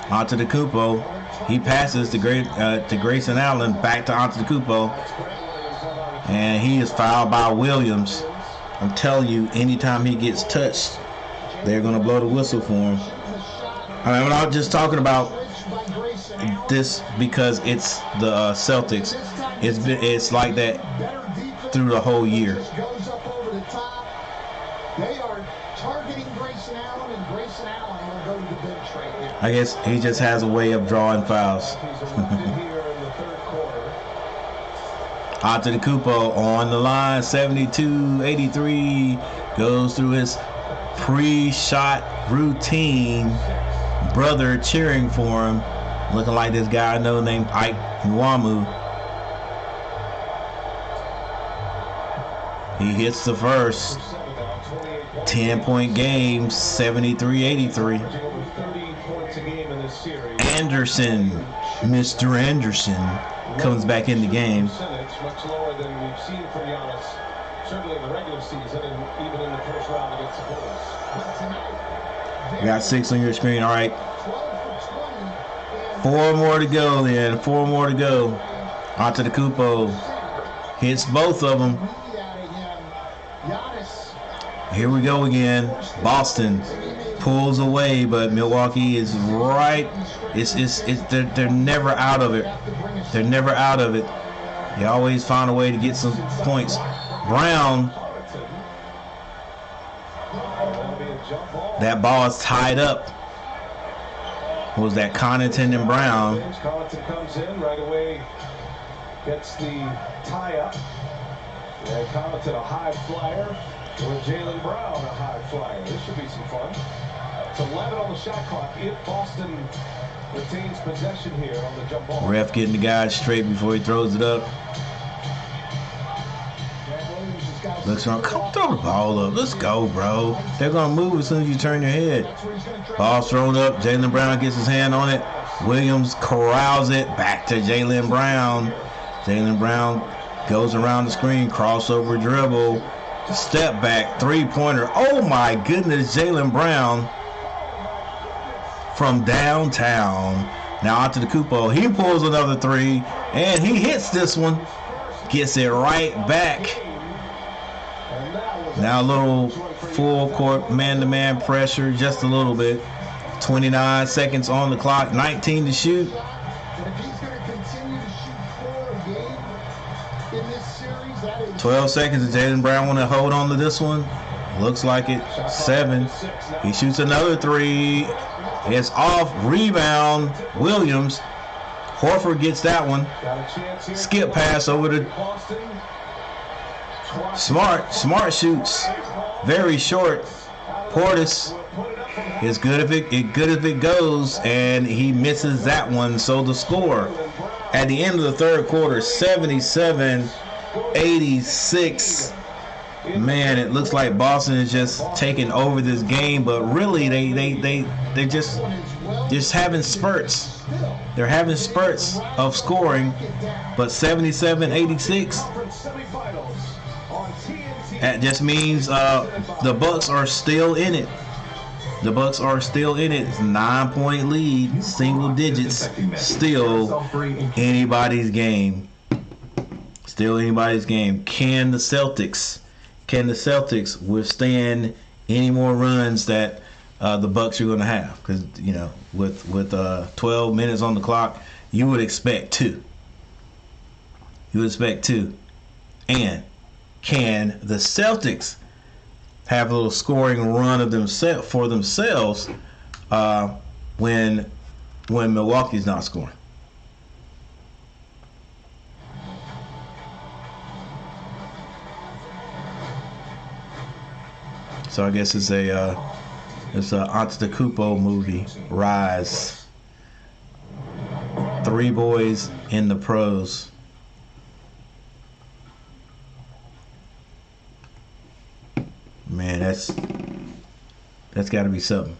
Antetokounmpo. He passes to Grayson Allen. Back to Antetokounmpo. And he is fouled by Williams. I'm telling you, anytime he gets touched, they're going to blow the whistle for him. I'm not just talking about this because it's the Celtics. It's like that through the whole year. They are targeting Grayson Allen, and Grayson Allen will go to the bench right now. I guess he just has a way of drawing fouls. Antetokounmpo on the line, 72-83, goes through his pre-shot routine. Brother cheering for him, looking like this guy I know named Ike Nwamu. He hits the first. 10-point game, 73-83. Anderson, Mr. Anderson, comes back in the game. Much lower than we've seen from Giannis, certainly in the regular season and even in the first round against the Bulls. You got 6 on your screen. All right. 4 more to go then. 4 more to go. Antetokounmpo hits both of them. Here we go again. Boston pulls away, but Milwaukee is right. They're never out of it. They're never out of it. They always find a way to get some points. Brown. That ball is tied up. What was that? Connaughton and Brown. Connaughton comes in right away. Gets the tie-up. And Connaughton a high flyer. With Jaylen Brown a high flyer. This should be some fun. It's 11 on the shot clock if Boston retains possession here on the jump ball. Ref getting the guy straight before he throws it up. Looks around. Come throw the ball up. Let's go, bro. They're going to move as soon as you turn your head. Ball's thrown up. Jaylen Brown gets his hand on it. Williams corrals it. Back to Jaylen Brown. Jaylen Brown goes around the screen. Crossover dribble. Step back. Three-pointer. Oh, my goodness. Jaylen Brown from downtown. Now Antetokounmpo. He pulls another three. And he hits this one. Gets it right back. Now a little full court man-to-man pressure, just a little bit. 29 seconds on the clock, 19 to shoot. And if he's going to continue to shoot 4 a game in this series, that is 12 seconds. Does Jaylen Brown want to hold on to this one? Looks like it. 7. He shoots another 3. It's off. Rebound. Williams. Horford gets that one. Skip pass over to Smart. Smart shoots very short. Portis is good if it goes, and he misses that one. So the score at the end of the third quarter, 77-86. Man, it looks like Boston is just taking over this game, but really they're just having spurts. They're having spurts of scoring, but 77-86. That just means the Bucks are still in it. The Bucks are still in it. It's a 9-point lead, single digits, still anybody's game. Still anybody's game. Can the Celtics withstand any more runs that the Bucks are going to have? Because with 12 minutes on the clock, you would expect 2. And can the Celtics have a little scoring run of themselves when Milwaukee's not scoring. So I guess it's a Antetokounmpo movie, Rise. 3 boys in the pros. Man, that's got to be something.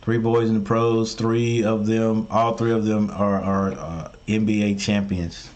3 boys in the pros. All 3 of them are NBA champions.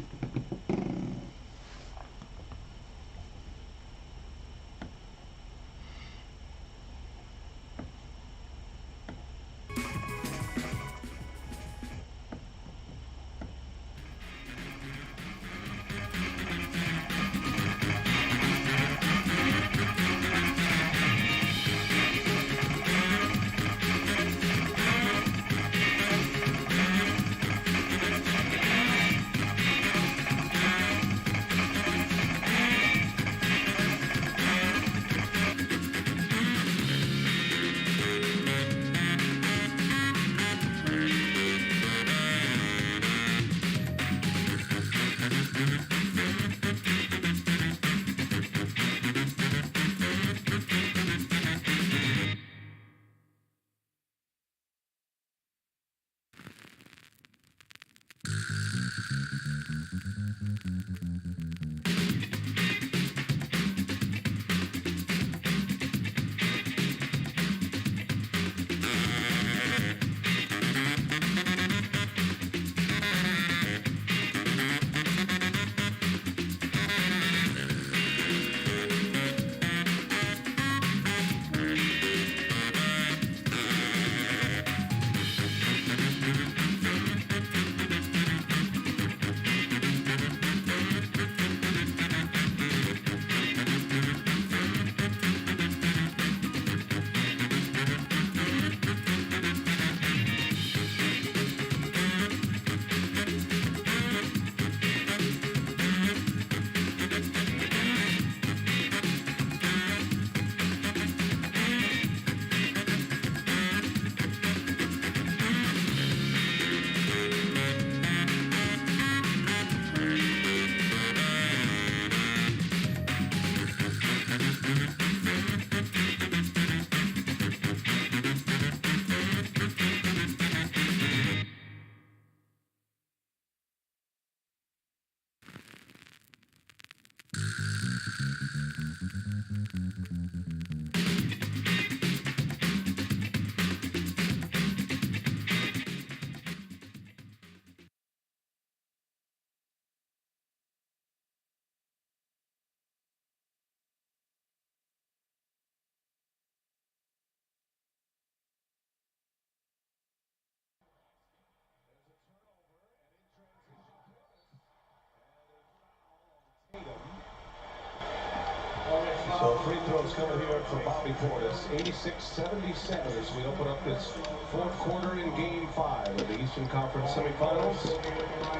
So free throws coming here for Bobby Portis. 86-77 as we open up this 4th quarter in Game 5 of the Eastern Conference semifinals.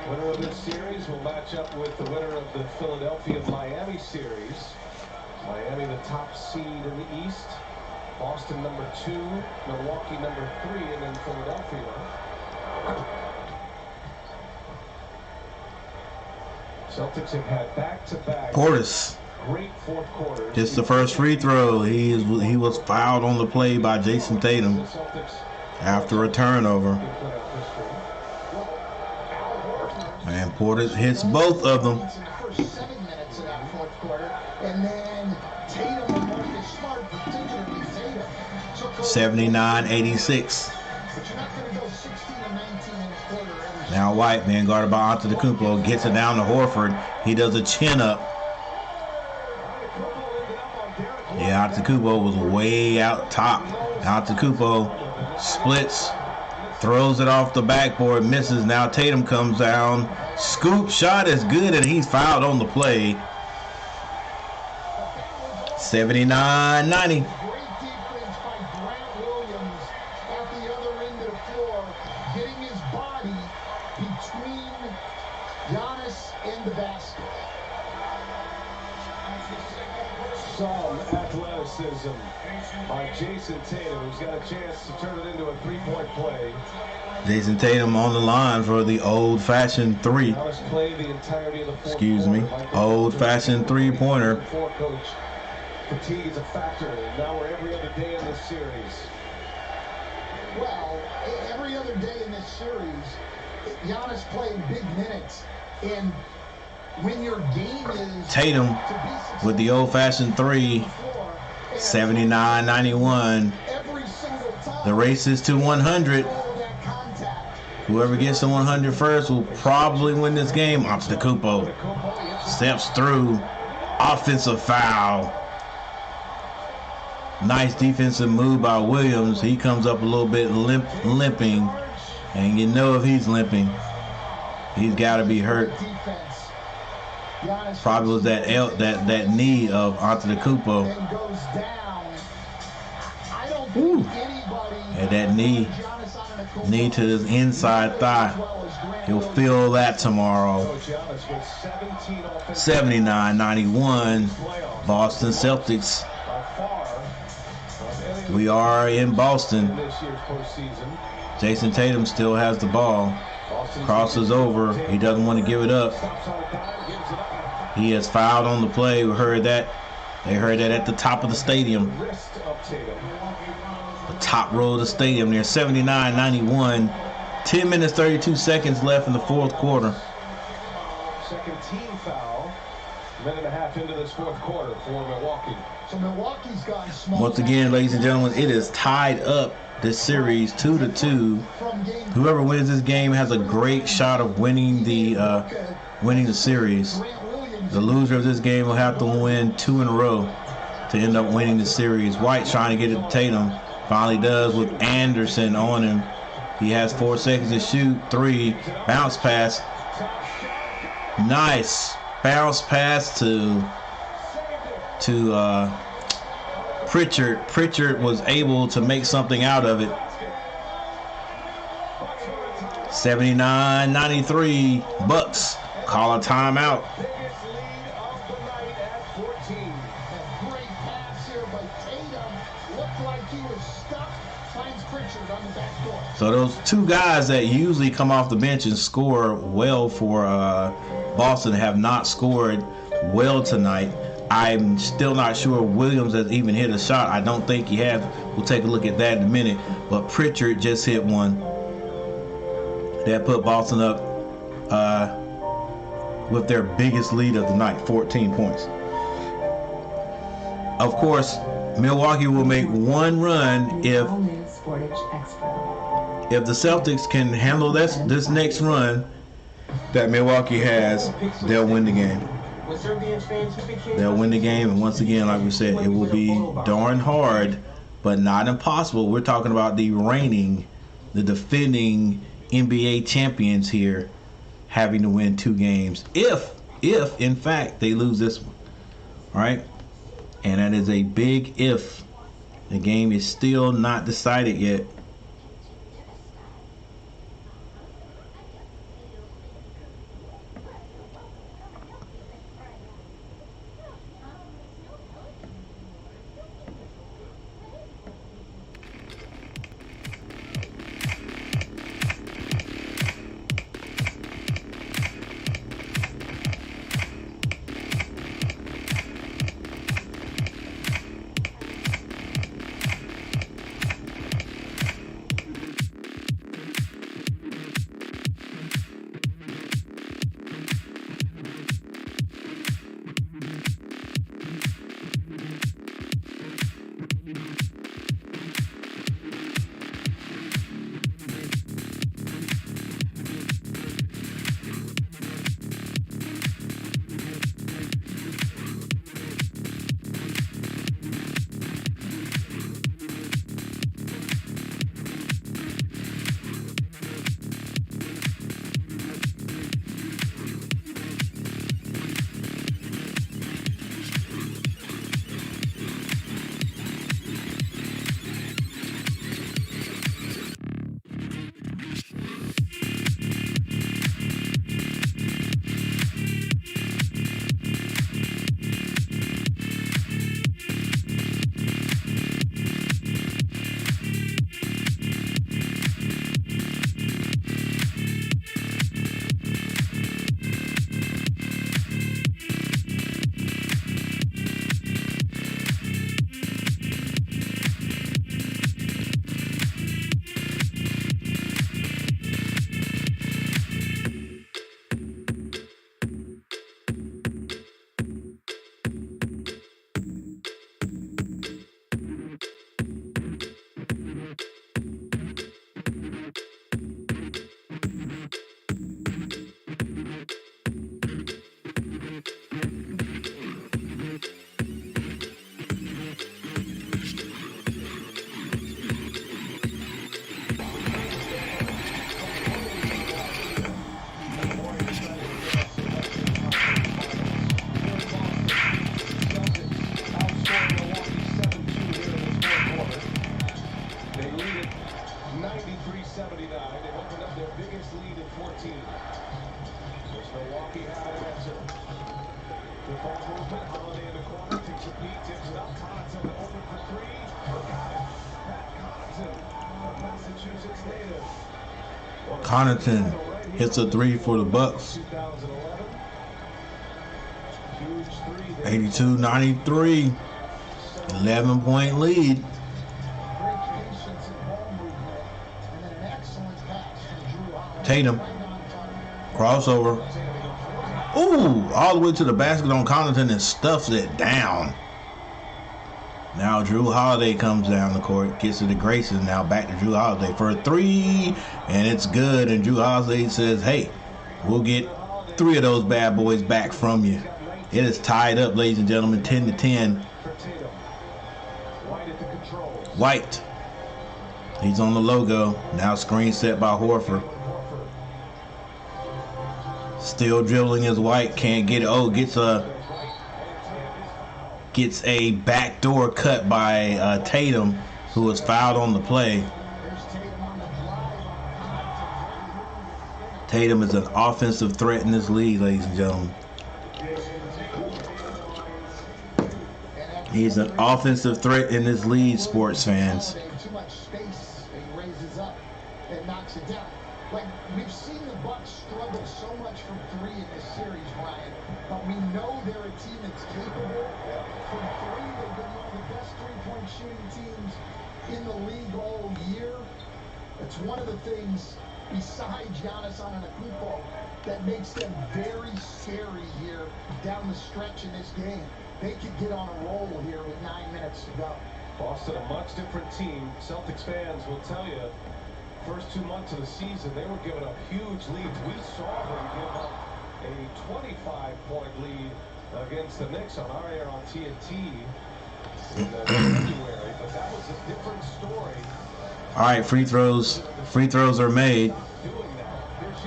Winner of this series will match up with the winner of the Philadelphia-Miami series. Miami the top seed in the East. Boston number 2, Milwaukee number 3, and then Philadelphia. Celtics have had back-to-back. Portis. Great 4th quarter. Just the first free throw. He was fouled on the play by Jason Tatum after a turnover. And Portis hits both of them. First 7 minutes of that 4th quarter, and then Tatum and Marcus Smart, particularly Tatum, took over 79-86. But you're not going to go 16 and 19 in a quarter. Now White, man, guarded by Antetokounmpo, gets it down to Horford. He does a chin up. Yeah, Antetokounmpo was way out top. Antetokounmpo splits, throws it off the backboard, misses. Now Tatum comes down. Scoop shot is good, and he's fouled on the play. 79-90. Great defense by Grant Williams at the other end of the floor, getting his body between Giannis and the basket. Some athleticism by Jason Tatum, who's got a chance to turn it into a three-point play. Jason Tatum on the line for the old-fashioned three. Giannis played the entirety of the fourth Excuse me. quarter. Old-fashioned three-pointer. Coach, fatigue is a factor. Now we're every other day in this series. Well, every other day in this series, Giannis playing big minutes. And when your game is Tatum with the old-fashioned three, 79-91. every single time, The race is to 100. all that contact. Whoever gets to 100 first will probably win this game. Antetokounmpo steps through. Offensive foul. Nice defensive move by Williams. He comes up a little bit limping. And you know if he's limping, he's got to be hurt. Defense. Giannis Probably was that knee of Antetokounmpo. and goes down. I don't Ooh. think anybody Had that knee to his inside thigh. He'll feel that tomorrow. Coach Giannis with 17 offensive 79-91. Boston Celtics. by far of any We are in Boston. in this year's postseason. Jason Tatum still has the ball. Boston's Crosses over. He doesn't want to give it up. stops on a dime, gives it up. He has fouled on the play. We heard that. They heard that at the top of the stadium. Wrist of Tatum. The top row of the stadium there. 79-91. 10 minutes, 32 seconds left in the fourth quarter. Second team foul. Minute and a half into this fourth quarter for Milwaukee. So Milwaukee's gone small. Once again, ladies and gentlemen, it is tied up this series 2-2. From game Whoever wins this game has a great shot of winning the series. Grant Williams The loser of this game will have to win 2 in a row to end up winning the series. White trying to get it to Tatum. Finally does with Anderson on him. He has 4 seconds to shoot. 3. Bounce pass. Nice. Bounce pass to Pritchard. Pritchard was able to make something out of it. 79-93. Bucks call a timeout. Biggest lead of the night at 14. Great pass here by Tatum. Looked like he was stuck. Finds Pritchard on the back door. So those two guys that usually come off the bench and score well for Boston have not scored well tonight. I'm still not sure Williams has even hit a shot. I don't think he has. We'll take a look at that in a minute. But Pritchard just hit one. That put Boston up with their biggest lead of the night, 14 points. Of course, Milwaukee will make one run if the Celtics can handle this next run that Milwaukee has. They'll win the game. They'll win the game, and once again, like we said, it will be darn hard, but not impossible. We're talking about the defending NBA champions here having to win 2 games if in fact they lose this one. All right, and that is a big if. The game is still not decided yet. Connaughton hits a 3 for the Bucks. 82-93. 11-point lead. Tatum. Crossover. Ooh, all the way to the basket on Connaughton and stuffs it down. Now Drew Holiday comes down the court, gets it to Grayson. Now back to Drew Holiday for a 3, and it's good. And Drew Holiday says, hey, we'll get 3 of those bad boys back from you. It is tied up, ladies and gentlemen, 10-10. White. He's on the logo. Now screen set by Horford. Still dribbling as White. Can't get it. Oh, gets a backdoor cut by Tatum, who was fouled on the play. Tatum is an offensive threat in this league, ladies and gentlemen. He's an offensive threat in this league, sports fans. Too much space, and he raises up and knocks it down. Like, we've seen the Bucks struggle so much from 3 in this series, Brian, but we know they're a team that's capable. From 3, they've been one of the best 3-point shooting teams in the league all year. It's one of the things, besides Giannis Antetokounmpo, that makes them very scary here down the stretch in this game. They could get on a roll here with 9 minutes to go. Boston, a much different team. Celtics fans will tell you, first 2 months of the season, they were giving up huge leads. We saw them give up a 25-point lead against the Knicks on our air on TNT in February, but that was a different story. All right, free throws. Free throws are made.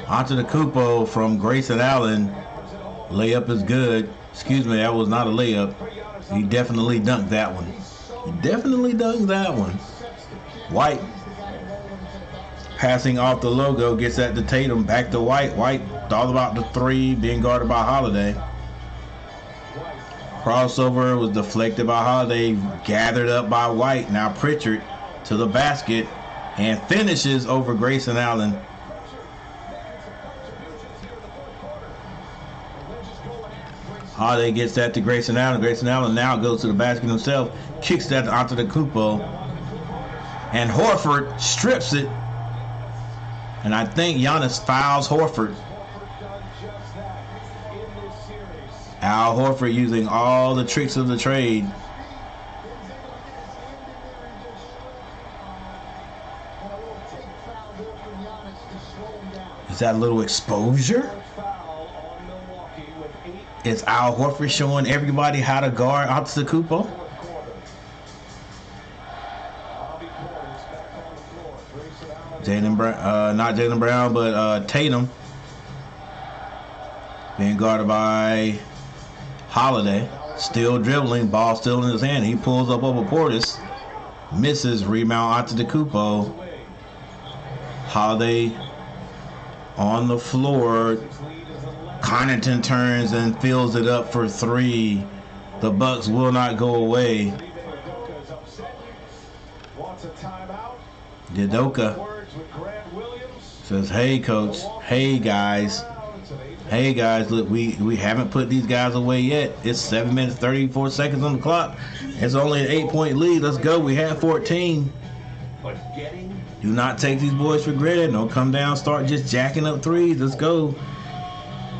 Antetokounmpo from Grayson Allen. Layup is good. Excuse me, that was not a layup. He definitely dunked that one. He definitely dunked that one. White passing off the logo, gets that to Tatum, back to White. White all about the 3, being guarded by Holiday. Crossover was deflected by Holiday, gathered up by White. Now Pritchard to the basket and finishes over Grayson Allen. Holiday gets that to Grayson Allen. Grayson Allen now goes to the basket himself, kicks that to Antetokounmpo, and Horford strips it. And I think Giannis fouls Horford. Al Horford using all the tricks of the trade. Is that a little exposure? Is Al Horford showing everybody how to guard Antetokounmpo? Jaylen Brown, not Jaylen Brown, but Tatum being guarded by Holiday. Still dribbling, ball still in his hand. He pulls up over Portis, misses, rebound Antetokounmpo. Holiday on the floor. Connaughton turns and fills it up for 3. The Bucks will not go away. Udoka says, hey coach, hey guys, look, we haven't put these guys away yet. It's 7 minutes 34 seconds on the clock. It's only an 8-point lead. Let's go. We have 14. Do not take these boys for granted. Don't come down, start just jacking up 3s. Let's go.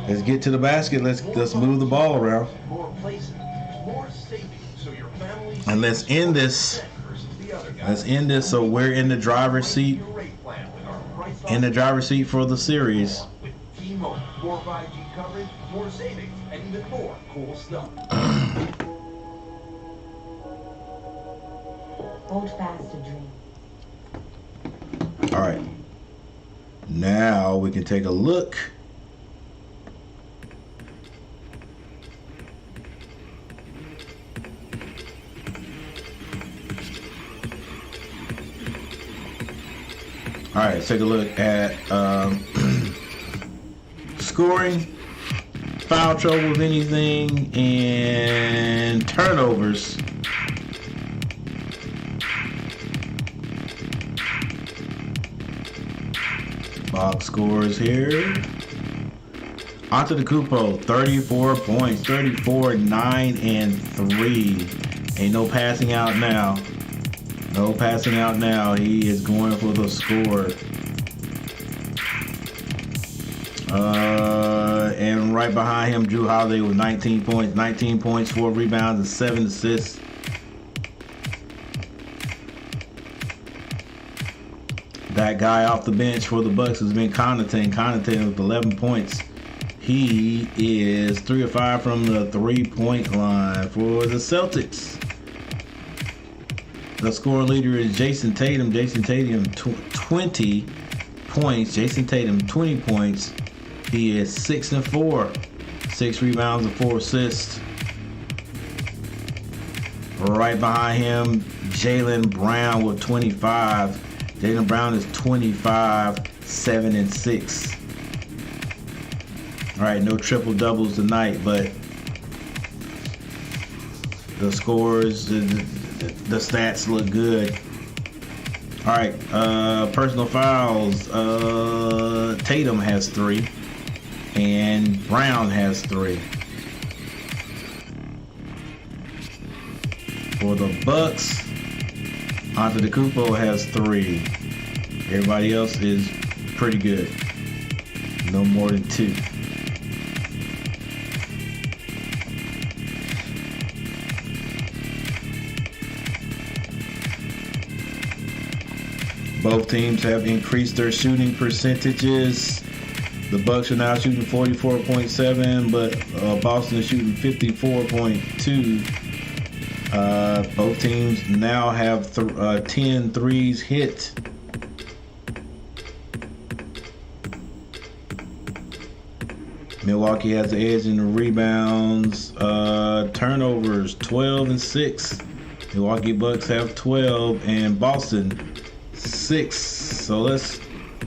Let's get to the basket. Let's move the ball around. And let's end this. So we're in the driver's seat. In the driver's seat for the series. More 5G coverage, more savings, and even more cool stuff. Hold fast to dream. All right. Now we can take a look. All right, let's take a look at scoring, foul trouble, if anything, and turnovers. Box scores here. Antetokounmpo, 34 points, 34, 9, and 3. Ain't no passing out now. No passing out now. He is going for the score. And right behind him, Drew Holiday with 19 points. 19 points, 4 rebounds, and 7 assists. That guy off the bench for the Bucks has been Connaughton. Connaughton with 11 points. He is 3 of 5 from the 3-point line for the Celtics. The score leader is Jason Tatum. Jason Tatum, 20 points. Jason Tatum, 20 points. He is 6 and 4. 6 rebounds and 4 assists. Right behind him, Jaylen Brown with 25. Jaylen Brown is 25, 7 and 6. All right, no triple doubles tonight, but the scores, the stats look good. All right, personal fouls. Tatum has 3, and Brown has 3. For the Bucks, Antetokounmpo has 3. Everybody else is pretty good. No more than 2. Both teams have increased their shooting percentages. The Bucks are now shooting 44.7, but Boston is shooting 54.2. Both teams now have 10 threes hit. Milwaukee has the edge in the rebounds. Turnovers, 12 and 6. Milwaukee Bucks have 12, and Boston 6. So let's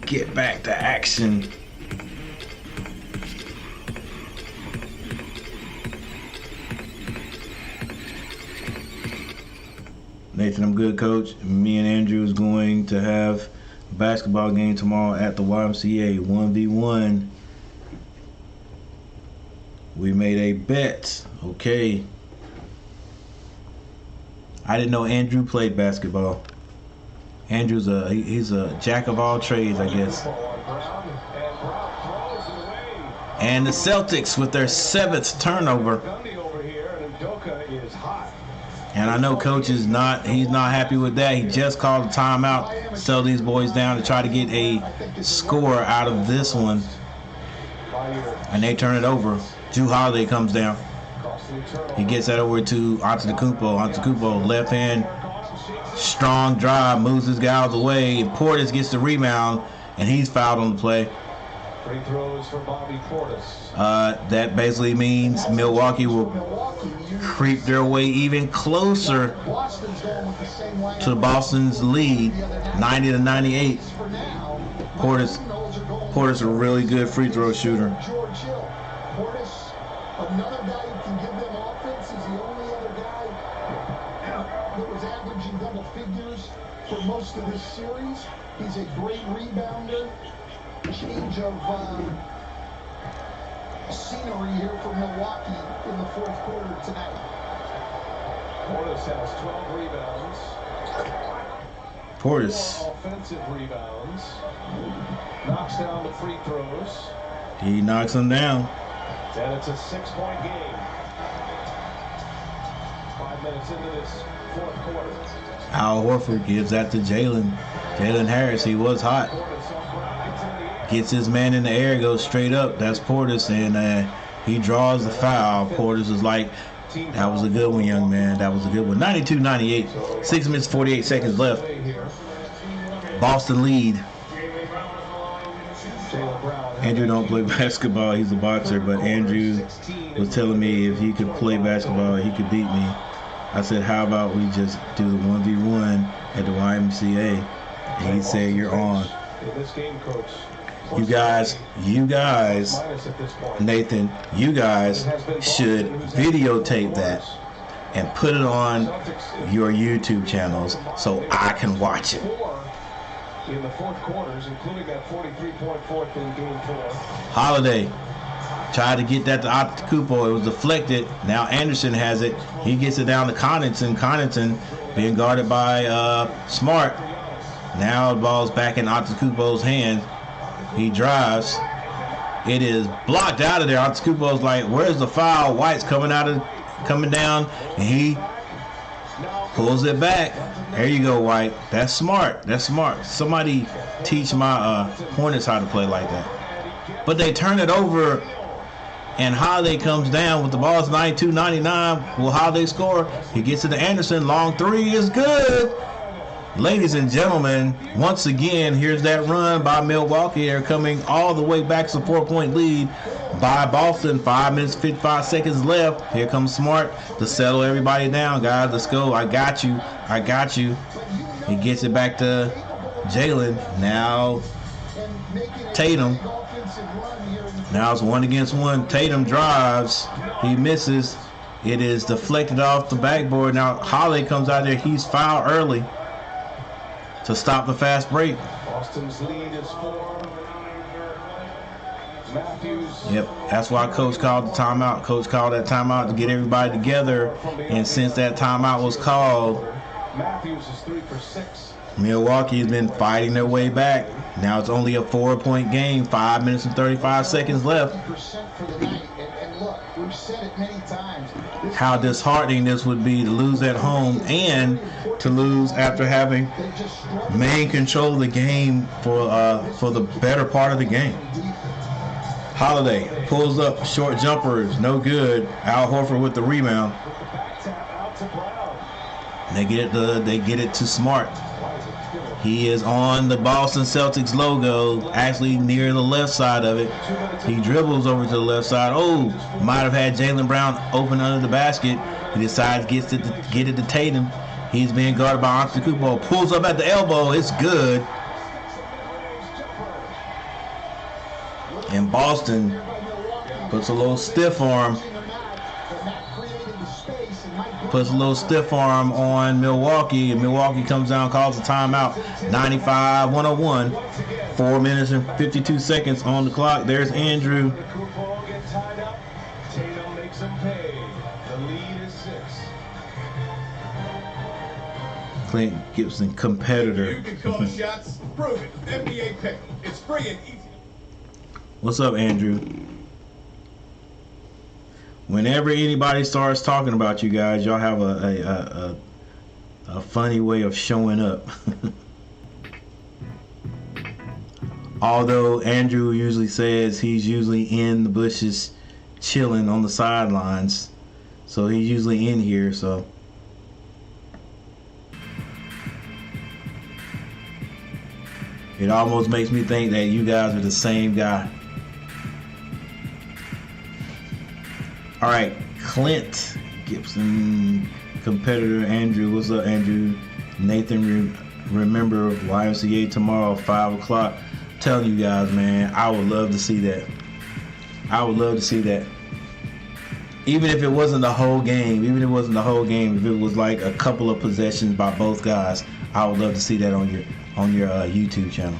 get back to action. Nathan, I'm good, coach. Me and Andrew is going to have a basketball game tomorrow at the YMCA, 1v1. We made a bet. Okay. I didn't know Andrew played basketball. Andrew's he's a jack of all trades, I guess. And the Celtics with their 7th turnover. And I know coach is he's not happy with that. He just called a timeout, sell these boys down to try to get a score out of this one. And they turn it over. Drew Holiday comes down. He gets that over to Antetokounmpo. Antetokounmpo, left hand, strong drive, moves his guy out of the way. Portis gets the rebound, and he's fouled on the play. Free throws for Bobby Portis. That basically means Milwaukee will creep their way even closer to Boston's lead, 90-98. Portis a really good free throw shooter. Another guy who can give them offense is the only other guy that was averaging double figures for most of this series. He's a great rebounder. Change of scenery here for Milwaukee in the 4th quarter tonight. Portis has 12 rebounds. Portis. 4 offensive rebounds. Knocks down the free throws. He knocks them down. And it's a 6-point game. 5 minutes into this 4th quarter. Al Horford gives that to Jalen. Jalen Harris, he was hot. Gets his man in the air, goes straight up. That's Portis, and he draws the foul. Portis is like, that was a good one, young man. That was a good one. 92-98. 6 minutes, 48 seconds left. Boston lead. Andrew don't play basketball. He's a boxer, but Andrew was telling me if he could play basketball, he could beat me. I said, how about we just do the 1v1 at the YMCA? And he said, you're on. You guys, Nathan, you guys should videotape that and put it on your YouTube channels so I can watch it. in the fourth quarters, including that 43-point fourth in Game 4. Holiday tried to get that to Antetokounmpo. It was deflected. Now Anderson has it. He gets it down to Connaughton. Connaughton being guarded by Smart. Now the ball's back in Antetokounmpo's hand. He drives. It is blocked out of there. Antetokounmpo's like, where's the foul? White's coming down, and he pulls it back. There you go, White. That's smart. That's smart. Somebody teach my Hornets how to play like that. But they turn it over, and Holiday comes down with the ball. It's 92-99. Will Holiday score? He gets it to Anderson. Long three is good. Ladies and gentlemen, once again, here's that run by Milwaukee. They're coming all the way back to a 4-point lead by Boston. 5 minutes, 55 seconds left. Here comes Smart to settle everybody down. Guys, let's go. I got you. I got you. He gets it back to Jalen. Now Tatum. Now it's 1 against 1. Tatum drives. He misses. It is deflected off the backboard. Now Holiday comes out there. He's fouled early to stop the fast break. Boston's lead is 4. Matthews. Yep, that's why Coach called the timeout. Coach called that timeout to get everybody together. And since that timeout was called, Matthews is 3 for 6. Milwaukee has been fighting their way back. Now it's only a 4-point game. 5 minutes and 35 seconds left. And look, we've said it many times. How disheartening this would be to lose at home and to lose after having main control of the game for the better part of the game. Holiday pulls up, short jumpers, no good. Al Horford with the rebound. They get it to Smart. He is on the Boston Celtics logo, actually near the left side of it. He dribbles over to the left side. Oh, might have had Jaylen Brown open under the basket. He decides to get it to Tatum. He's being guarded by Antetokounmpo. Pulls up at the elbow. It's good. And Boston puts a little stiff arm. Puts a little stiff arm on Milwaukee, and Milwaukee comes down, calls a timeout. 95-101. 4 minutes and 52 seconds on the clock. There's Andrew. Clint Gibson, competitor. You can call shots. Prove it. NBA Pick'em. It's free and easy. What's up, Andrew? Whenever anybody starts talking about you guys, y'all have a funny way of showing up. Although Andrew usually says he's usually in the bushes chilling on the sidelines. So he's usually in here, so. It almost makes me think that you guys are the same guy. All right, Clint Gibson, competitor Andrew. What's up, Andrew? Nathan, remember YMCA tomorrow, 5 o'clock. I'm telling you guys, man, I would love to see that. I would love to see that. Even if it wasn't the whole game, if it was like a couple of possessions by both guys, I would love to see that on your YouTube channel.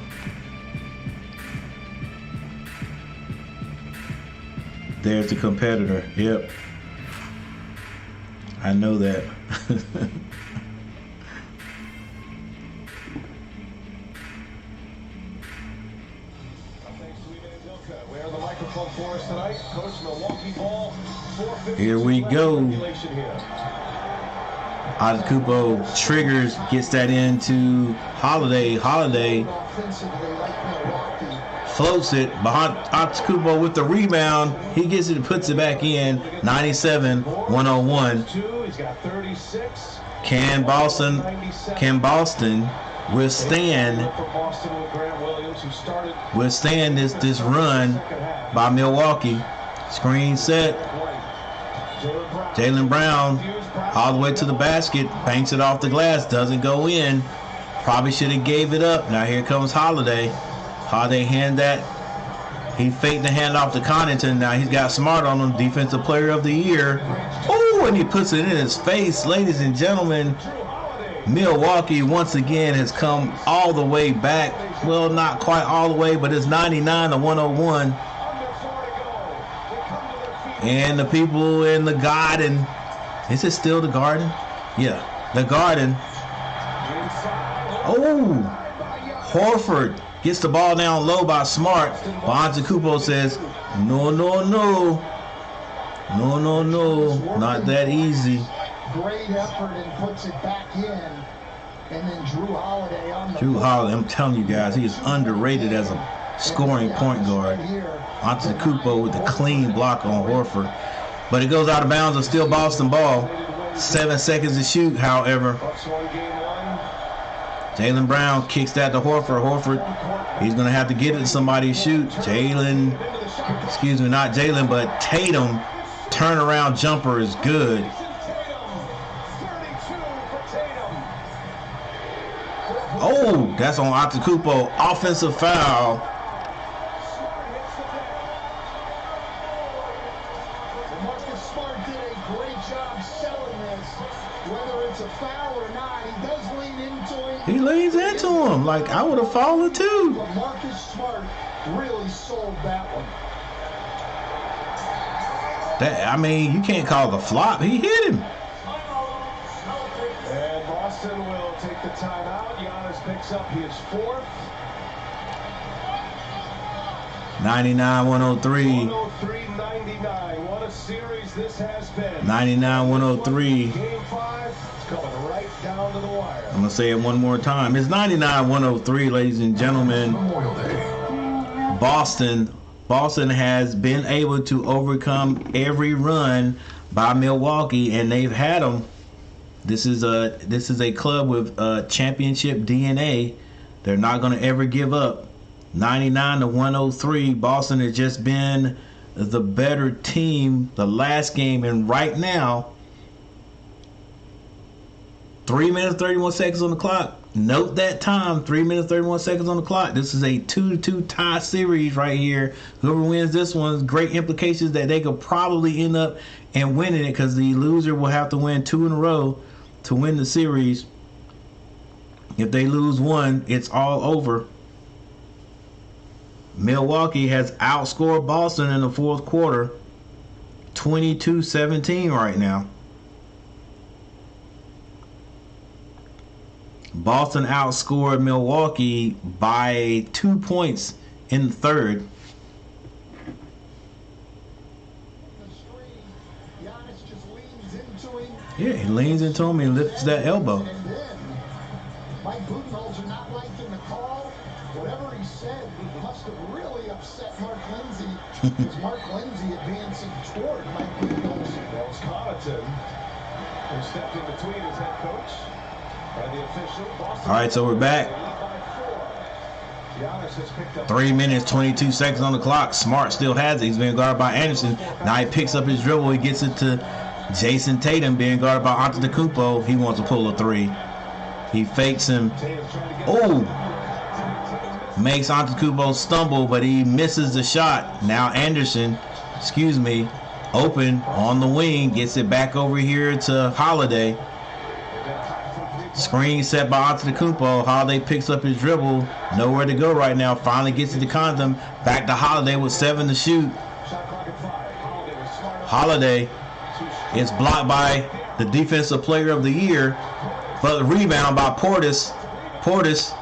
There's the competitor. Yep. I know that. Here we go. Antetokounmpo triggers, gets that into Holiday. Holiday floats it behind Antetokounmpo with the rebound. He gets it and puts it back in. 97-101. Can Boston withstand this run by Milwaukee? Screen set. Jaylen Brown all the way to the basket, banks it off the glass, doesn't go in. Probably should have gave it up. Now here comes Holiday. Holiday he faked the handoff to Connaughton. Now he's got Smart on him, defensive player of the year. Oh, and he puts it in his face. Ladies and gentlemen, Milwaukee once again has come all the way back. Well, not quite all the way, but it's 99-101. And the people in the Garden. Is it still the Garden? Yeah, the Garden. Oh, Horford gets the ball down low by Smart. But Antetokounmpo says, no, no, no. No, no, no. Not that easy. Great effort and puts it back in. And then Drew Holiday on the Drew Holiday, I'm telling you guys, he is underrated as a scoring point guard. Antetokounmpo with a clean block on Horford. But it goes out of bounds and still Boston ball. 7 seconds to shoot, however. Jaylen Brown kicks that to Horford. Horford, he's going to have to get it to somebody to shoot. Jaylen, excuse me, not Jaylen, but Tatum, turnaround jumper is good. Oh, that's on Antetokounmpo. Offensive foul. Marcus Smart did a great job selling this. Whether it's a foul or not, he does lean into it. He leans into him. Like, I would have fallen too. But Marcus Smart really sold that one. I mean, you can't call it a flop. He hit him. And Boston will take the timeout. Giannis picks up his fourth. 99-103. 103-99. What a series this has been. 99-103. Game 5 coming right down to the wire. I'm going to say it one more time. It's 99-103, ladies and gentlemen. Boston has been able to overcome every run by Milwaukee, and they've had them. This is a club with championship DNA. They're not going to ever give up. 99-103. Boston has just been the better team the last game, and right now, 3 minutes 31 seconds on the clock. Note that time, 3 minutes 31 seconds on the clock. This is a 2-2 tie series right here. Whoever wins this one, great implications that they could probably end up and winning it, because the loser will have to win 2 in a row to win the series. If they lose one, it's all over. Milwaukee has outscored Boston in the fourth quarter, 22-17 right now. Boston outscored Milwaukee by 2 points in the third. Yeah, he leans into him and lifts that elbow. Mike Budenholzer not liking the call. Whatever he said must have really upset Mark Lindsay. Because Mark Lindsay advancing toward Mike Budenholzer. That was Connaughton, who stepped in between his head coach and the official. Boston. All right, so we're back. 3 minutes, 22 seconds on the clock. Smart still has it. He's being guarded by Anderson. Now he picks up his dribble. He gets it to Jason Tatum, being guarded by Antetokounmpo. He wants to pull a three. He fakes him. Oh! Makes Antetokounmpo stumble, but he misses the shot. Now Anderson, open on the wing, gets it back over here to Holiday. Screen set by Antetokounmpo. Holiday picks up his dribble. Nowhere to go right now. Finally gets to the condom. Back to Holiday with 7 to shoot. Holiday is blocked by the Defensive Player of the Year. But the rebound by Portis. Portis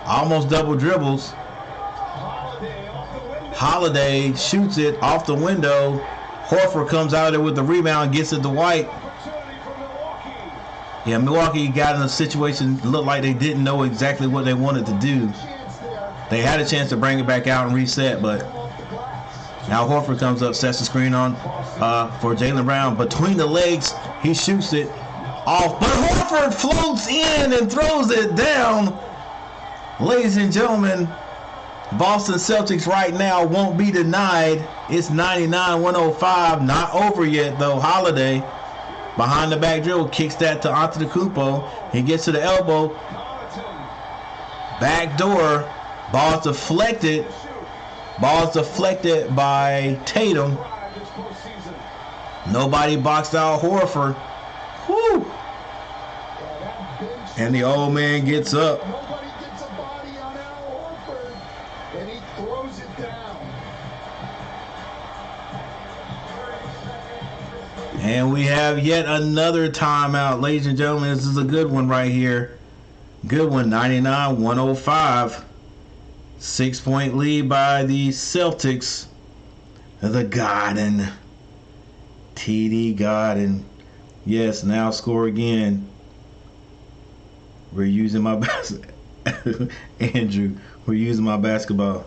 almost double dribbles. Holiday shoots it off the window. Horford comes out there with the rebound, gets it to White. Yeah, Milwaukee got in a situation, looked like they didn't know exactly what they wanted to do. They had a chance to bring it back out and reset, but now Horford comes up, sets the screen on for Jaylen Brown. Between the legs, he shoots it off, but Horford floats in and throws it down. Ladies and gentlemen, Boston Celtics right now won't be denied. It's 99-105, not over yet though. Holiday, behind the back dribble, kicks that to Antetokounmpo. He gets to the elbow. Back door. Ball's deflected. Ball's deflected by Tatum. Nobody boxed out Horford. Whew. And the old man gets up. Nobody gets a body on Al Horford, and he throws it down. And we have yet another timeout, ladies and gentlemen. This is a good one right here. Good one, 99-105. 6-point lead by the Celtics. The Garden. TD Garden. Yes, now score again. We're using my Andrew, we're using my basketball.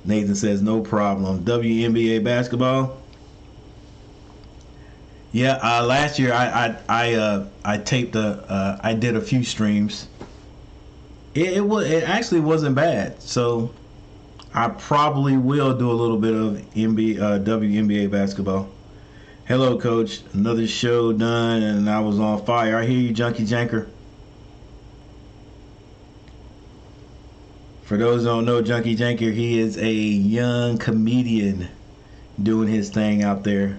Nathan says no problem. WNBA basketball. Yeah, last year I taped I did a few streams. It actually wasn't bad. So I probably will do a little bit of WNBA basketball. Hello, Coach. Another show done, and I was on fire. I hear you, Junkie Janker. For those who don't know, Junkie Janker, he is a young comedian doing his thing out there.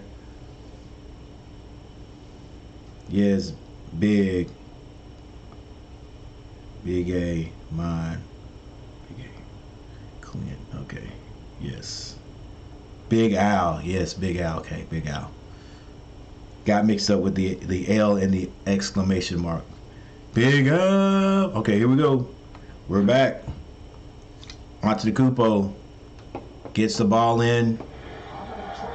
Yes, big A, mine. Big A, Clint. Okay, yes. Big Al, yes, Big Al. Okay, Big Al. Got mixed up with the L and the exclamation mark. Big Al. Okay, here we go. We're back. Onto the Kupo. Gets the ball in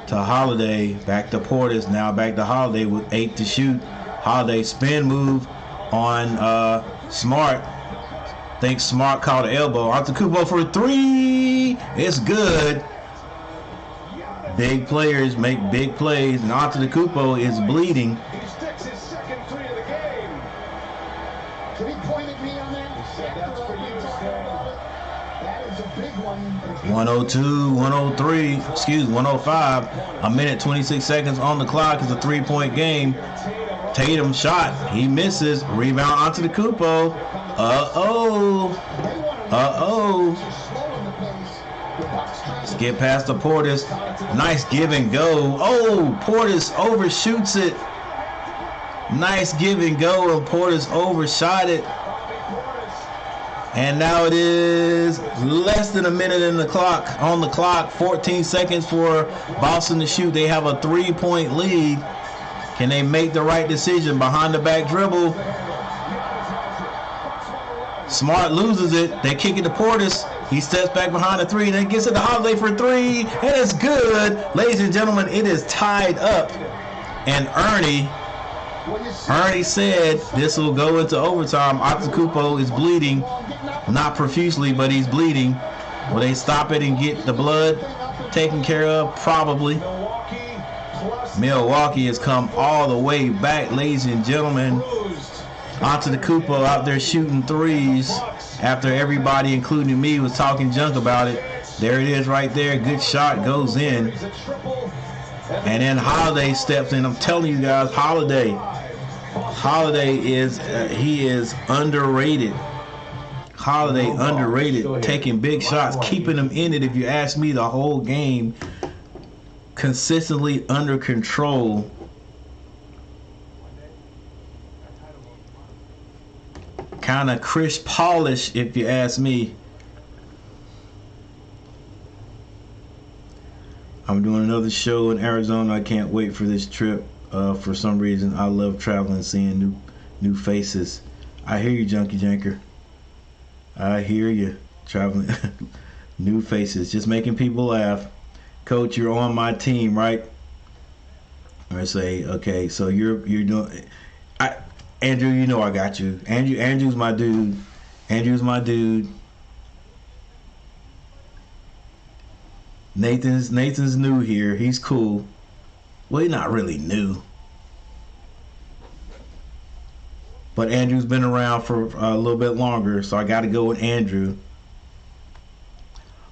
to Holiday. Back to Portis. Now back to Holiday with 8 to shoot. Holiday spin move on Smart. Think Smart caught an elbow. Onto Kupo for 3. It's good. Big players make big plays. And onto the Kupo is bleeding. He sticks his second 3 of the game. Can he point at me on that? He said that's for you, Stan. That is a big one. 102, 103, 105. A minute, 26 seconds on the clock. It's a 3-point game. Tatum shot. He misses. Rebound onto the Kupo. Uh-oh. Let's get past the Portis. Nice give and go. Oh, Portis overshoots it. Nice give and go, and Portis overshot it. And now it is less than a minute on the clock. 14 seconds for Boston to shoot. They have a 3-point lead. Can they make the right decision? Behind the back dribble. Smart loses it. They kick it to Portis. He steps back behind the 3. Then gets it to Holiday for 3. And it's good. Ladies and gentlemen, it is tied up. And Ernie said this will go into overtime. Antetokounmpo is bleeding. Not profusely, but he's bleeding. Will they stop it and get the blood taken care of? Probably. Milwaukee has come all the way back, ladies and gentlemen. Antetokounmpo out there shooting 3s after everybody, including me, was talking junk about it. There it is right there. Good shot goes in. And then Holiday steps in. I'm telling you guys, Holiday is he is underrated. Holiday underrated, taking big shots, keeping them in it. If you ask me, the whole game consistently under control. Kind of Chris Paulish, if you ask me. I'm doing another show in Arizona. I can't wait for this trip. For some reason, I love traveling, seeing new faces. I hear you, Junkie Janker. I hear you. Traveling, new faces, just making people laugh. Coach, you're on my team, right? I say, okay, so you're doing. Andrew, you know I got you. Andrew's my dude. Nathan's new here. He's cool. Well, he's not really new. But Andrew's been around for a little bit longer, so I got to go with Andrew.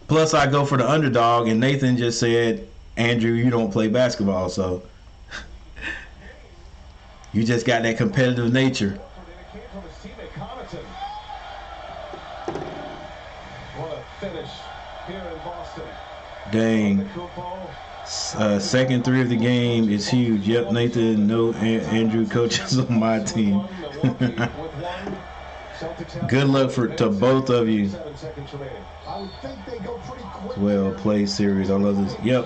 Plus, I go for the underdog, and Nathan just said, Andrew, you don't play basketball, so you just got that competitive nature. What a finish here in Boston. Dang. Second 3 of the game is huge. Yep, Nathan, no Andrew coaches on my team. Good luck to both of you. 7 seconds remaining. I would think they go pretty quick. Well played series. I love this. Yep.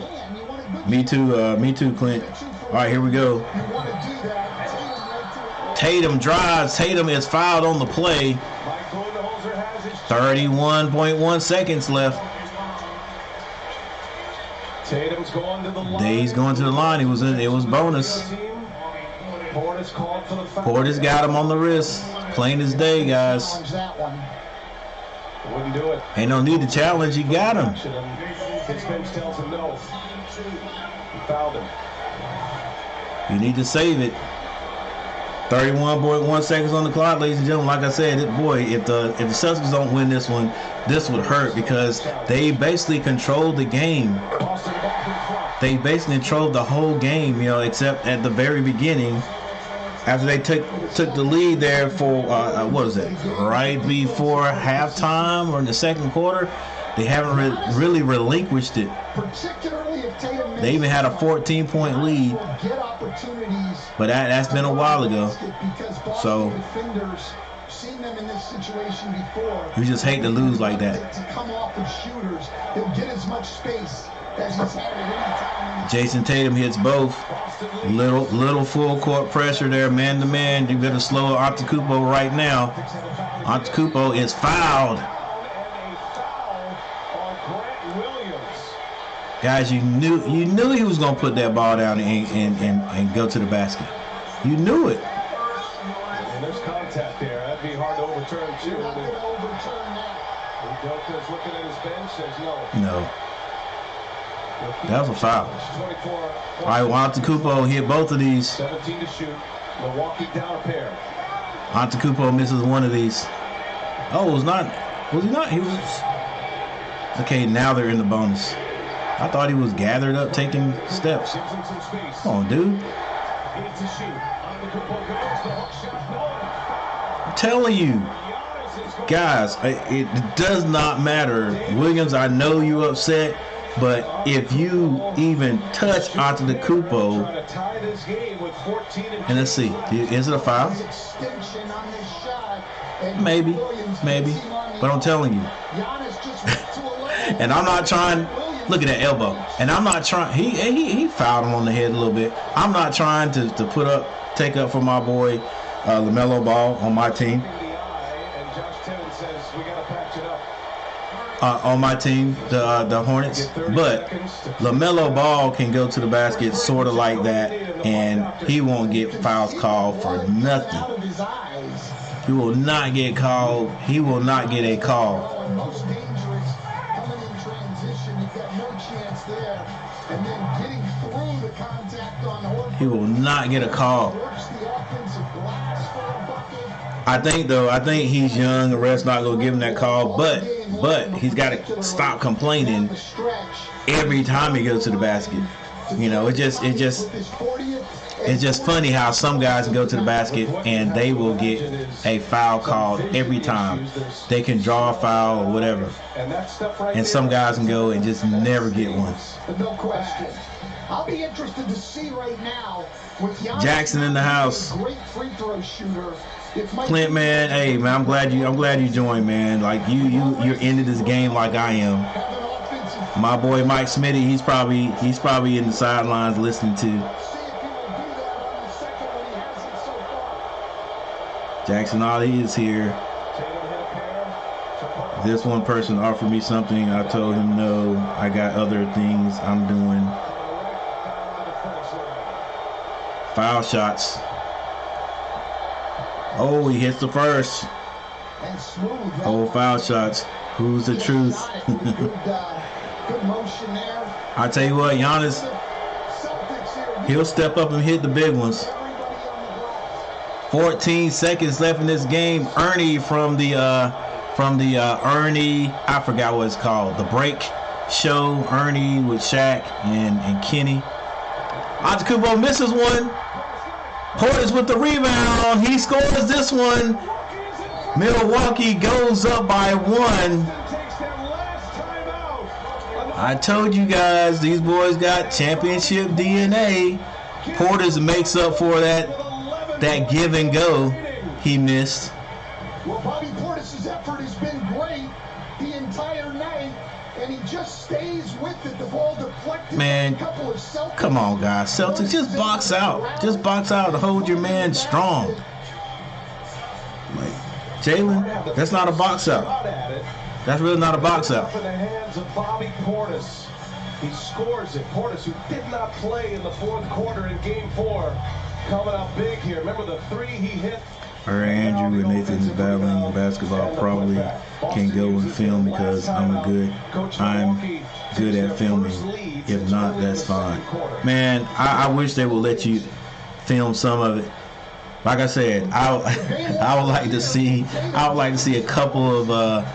Me too, Clint. All right, here we go. You want to do that. Tatum drives. Tatum is fouled on the play. Mike Budenholzer has his 31.1 seconds left. Tatum's going to the line. He's going to the line. It was bonus. Portis called for the foul. Portis got him on the wrist. Plain as day, guys. Challenge that one. Wouldn't do it. Ain't no need to challenge. You got him. His bench tells him no. He fouled him. You need to save it. 31.1 seconds on the clock, ladies and gentlemen. Like I said, if the Celtics don't win this one, this would hurt because they basically controlled the game. They basically controlled the whole game, except at the very beginning, after they took the lead there for what is it? Right before halftime or in the second quarter, they haven't really relinquished it. Particularly if Tatum They even had a 14-point lead, get opportunities. but that's been a while ago. Because So defenders seen them in this situation before. you just hate to lose like that. To come off with shooters, he'll get as much space as he's had at any time. Jason Tatum hits both. Little full court pressure there, man to man. You better slow Antetokounmpo right now. Antetokounmpo is fouled. Guys, you knew he was gonna put that ball down and go to the basket. You knew it. And there's contact there. That'd be hard to overturn too. You're not going to overturn that. Udoka's looking at his bench, says no. No. That was a foul. 24. All right, well, Antetokounmpo hit both of these. 17 to shoot. Milwaukee down a pair. Antetokounmpo misses one of these. Oh, was he not? He was. Okay, now they're in the bonus. I thought he was gathered up, taking steps. Gives him some space. Come on, dude. 8 to shoot. Antetokounmpo goes. The hook shot. No. I'm telling you. Giannis is going. Guys, it does not matter. Williams, I know you upset, but if you even touch Antetokounmpo, Trying to tie this game with 14 and let's see, is it a foul? Extension on this shot. And Maybe, Williams maybe, gets him on the but I'm telling you. Giannis just went to a level. And I'm not trying. Look at that elbow. And I'm not trying. He fouled him on the head a little bit. I'm not trying to take up for my boy LaMelo Ball on my team. And Josh Tennant says we got to patch it up. On my team, the Hornets. But LaMelo Ball can go to the basket sort of like that, and he won't get fouls called for nothing. Out of his eyes. He will not get called. He will not get a call. Most dangerous coming in transition. You've got no chance there. And then getting through the contact on Horford. He will not get a call. Works the offensive glass for a bucket. I think he's young. The ref's not gonna give him that call, but he's got to stop complaining The stretch. every time he goes to the basket. It's just funny how some guys can go to the basket and they will get a foul called every time. They can draw a foul or whatever, And that stuff right and some guys can go and just never get one. But no question. I'll be interested to see right now with Giannis Jackson in the house. Great free throw shooter. If Mike Clint, man, hey man, I'm glad you joined, man. Like you're into this game like I am. have an offensive My boy Mike Smitty, he's probably in the sidelines listening to. see if he will do that on the second one. He hasn't so far. Jackson Ali is here. This one person offered me something. I told him no. I got other things I'm doing. Foul shots. Oh, he hits the first. And smooth. Right? Oh, foul shots. Who's the truth? Good motion there. I tell you what, Giannis, Celtics here. he'll step up and hit the big ones. Everybody on the glass. 14 seconds left in this game. Ernie from the Ernie, I forgot what it's called, the break show. Ernie with Shaq and Kenny. Antetokounmpo misses one. Portis with the rebound. He scores this one. Milwaukee goes up by 1. I told you guys, these boys got championship DNA. Portis makes up for that give and go he missed. Well, Bobby Portis's effort has been great the entire night, and he just stays with it. The ball deflected. Man, A couple of Celtics. come on, guys. Celtics, just box out. Just box out and hold your man strong. Like, Jalen, that's not a box out. That's really not a box out. In the hands of Bobby Portis. He scores it. Portis, who did not play in the fourth quarter in Game 4, coming out big here. Remember the three he hit? Her Andrew and Nathan is battling basketball. Probably can't go and film because I'm good at filming. If not, that's fine. Man, I wish they would let you film some of it. Like I said, I would like to see a couple of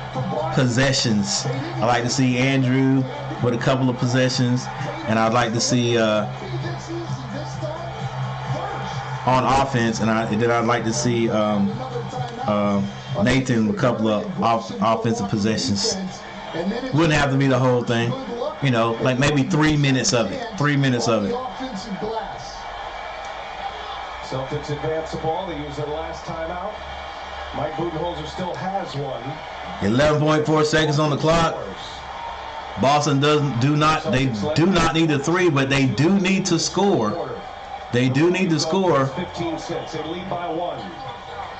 possessions. I like to see Andrew with a couple of possessions, and I'd like to see on offense, and then I'd like to see Nathan with a couple of offensive possessions. Wouldn't have to be the whole thing, you know, like maybe 3 minutes of it. 3 minutes of it. Celtics advance the ball. They use their last timeout. Mike Budenholzer still has one. 11.4 seconds on the clock. Boston do not need a three, but they do need to score. They do need to score. 15-6. They lead by 1.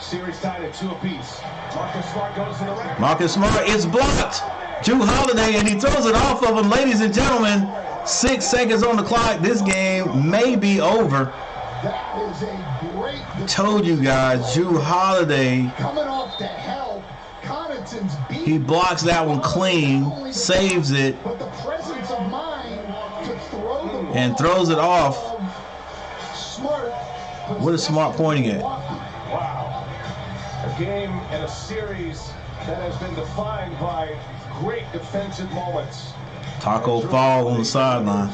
Series tied at 2 apiece. Marcus Smart goes to the rack. Marcus Smart is blocked. Jrue Holiday, and he throws it off of him. Ladies and gentlemen, 6 seconds on the clock. This game may be over. That is a great. Told you guys, Jrue Holiday. Coming off the help, Connaughton's beat. He blocks that one clean, saves it, But the presence of mind to throw the ball and throws it off. Smart. What is Smart pointing at? Wow. A game and a series that has been defined by great defensive moments. Taco Fall on the sideline.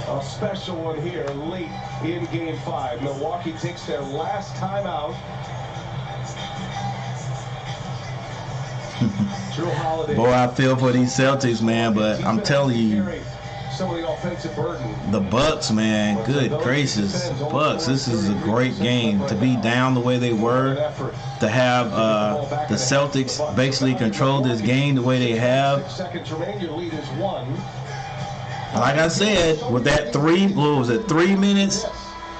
A special one here late in Game 5. Milwaukee takes their last timeout. Jrue Holiday. Boy, I feel for these Celtics, man, but I'm telling you, some of the offensive burden. the Bucks, man, good gracious, Bucks, this is a great game. To be down the way they were, to have the Celtics basically control this game the way they have. Seconds remain, your lead is 1. Like I said, with that 3 minutes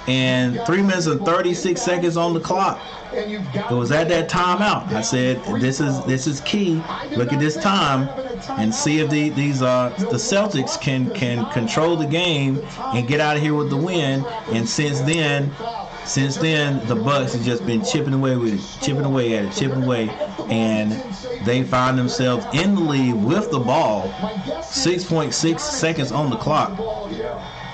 and 3 minutes and 36 seconds on the clock. It was at that timeout. I said, this is key. Look at this time and see if the Celtics can control the game and get out of here with the win. And since then, the Bucks have just been chipping away at it, and they find themselves in the lead with the ball. 6.6 seconds on the clock.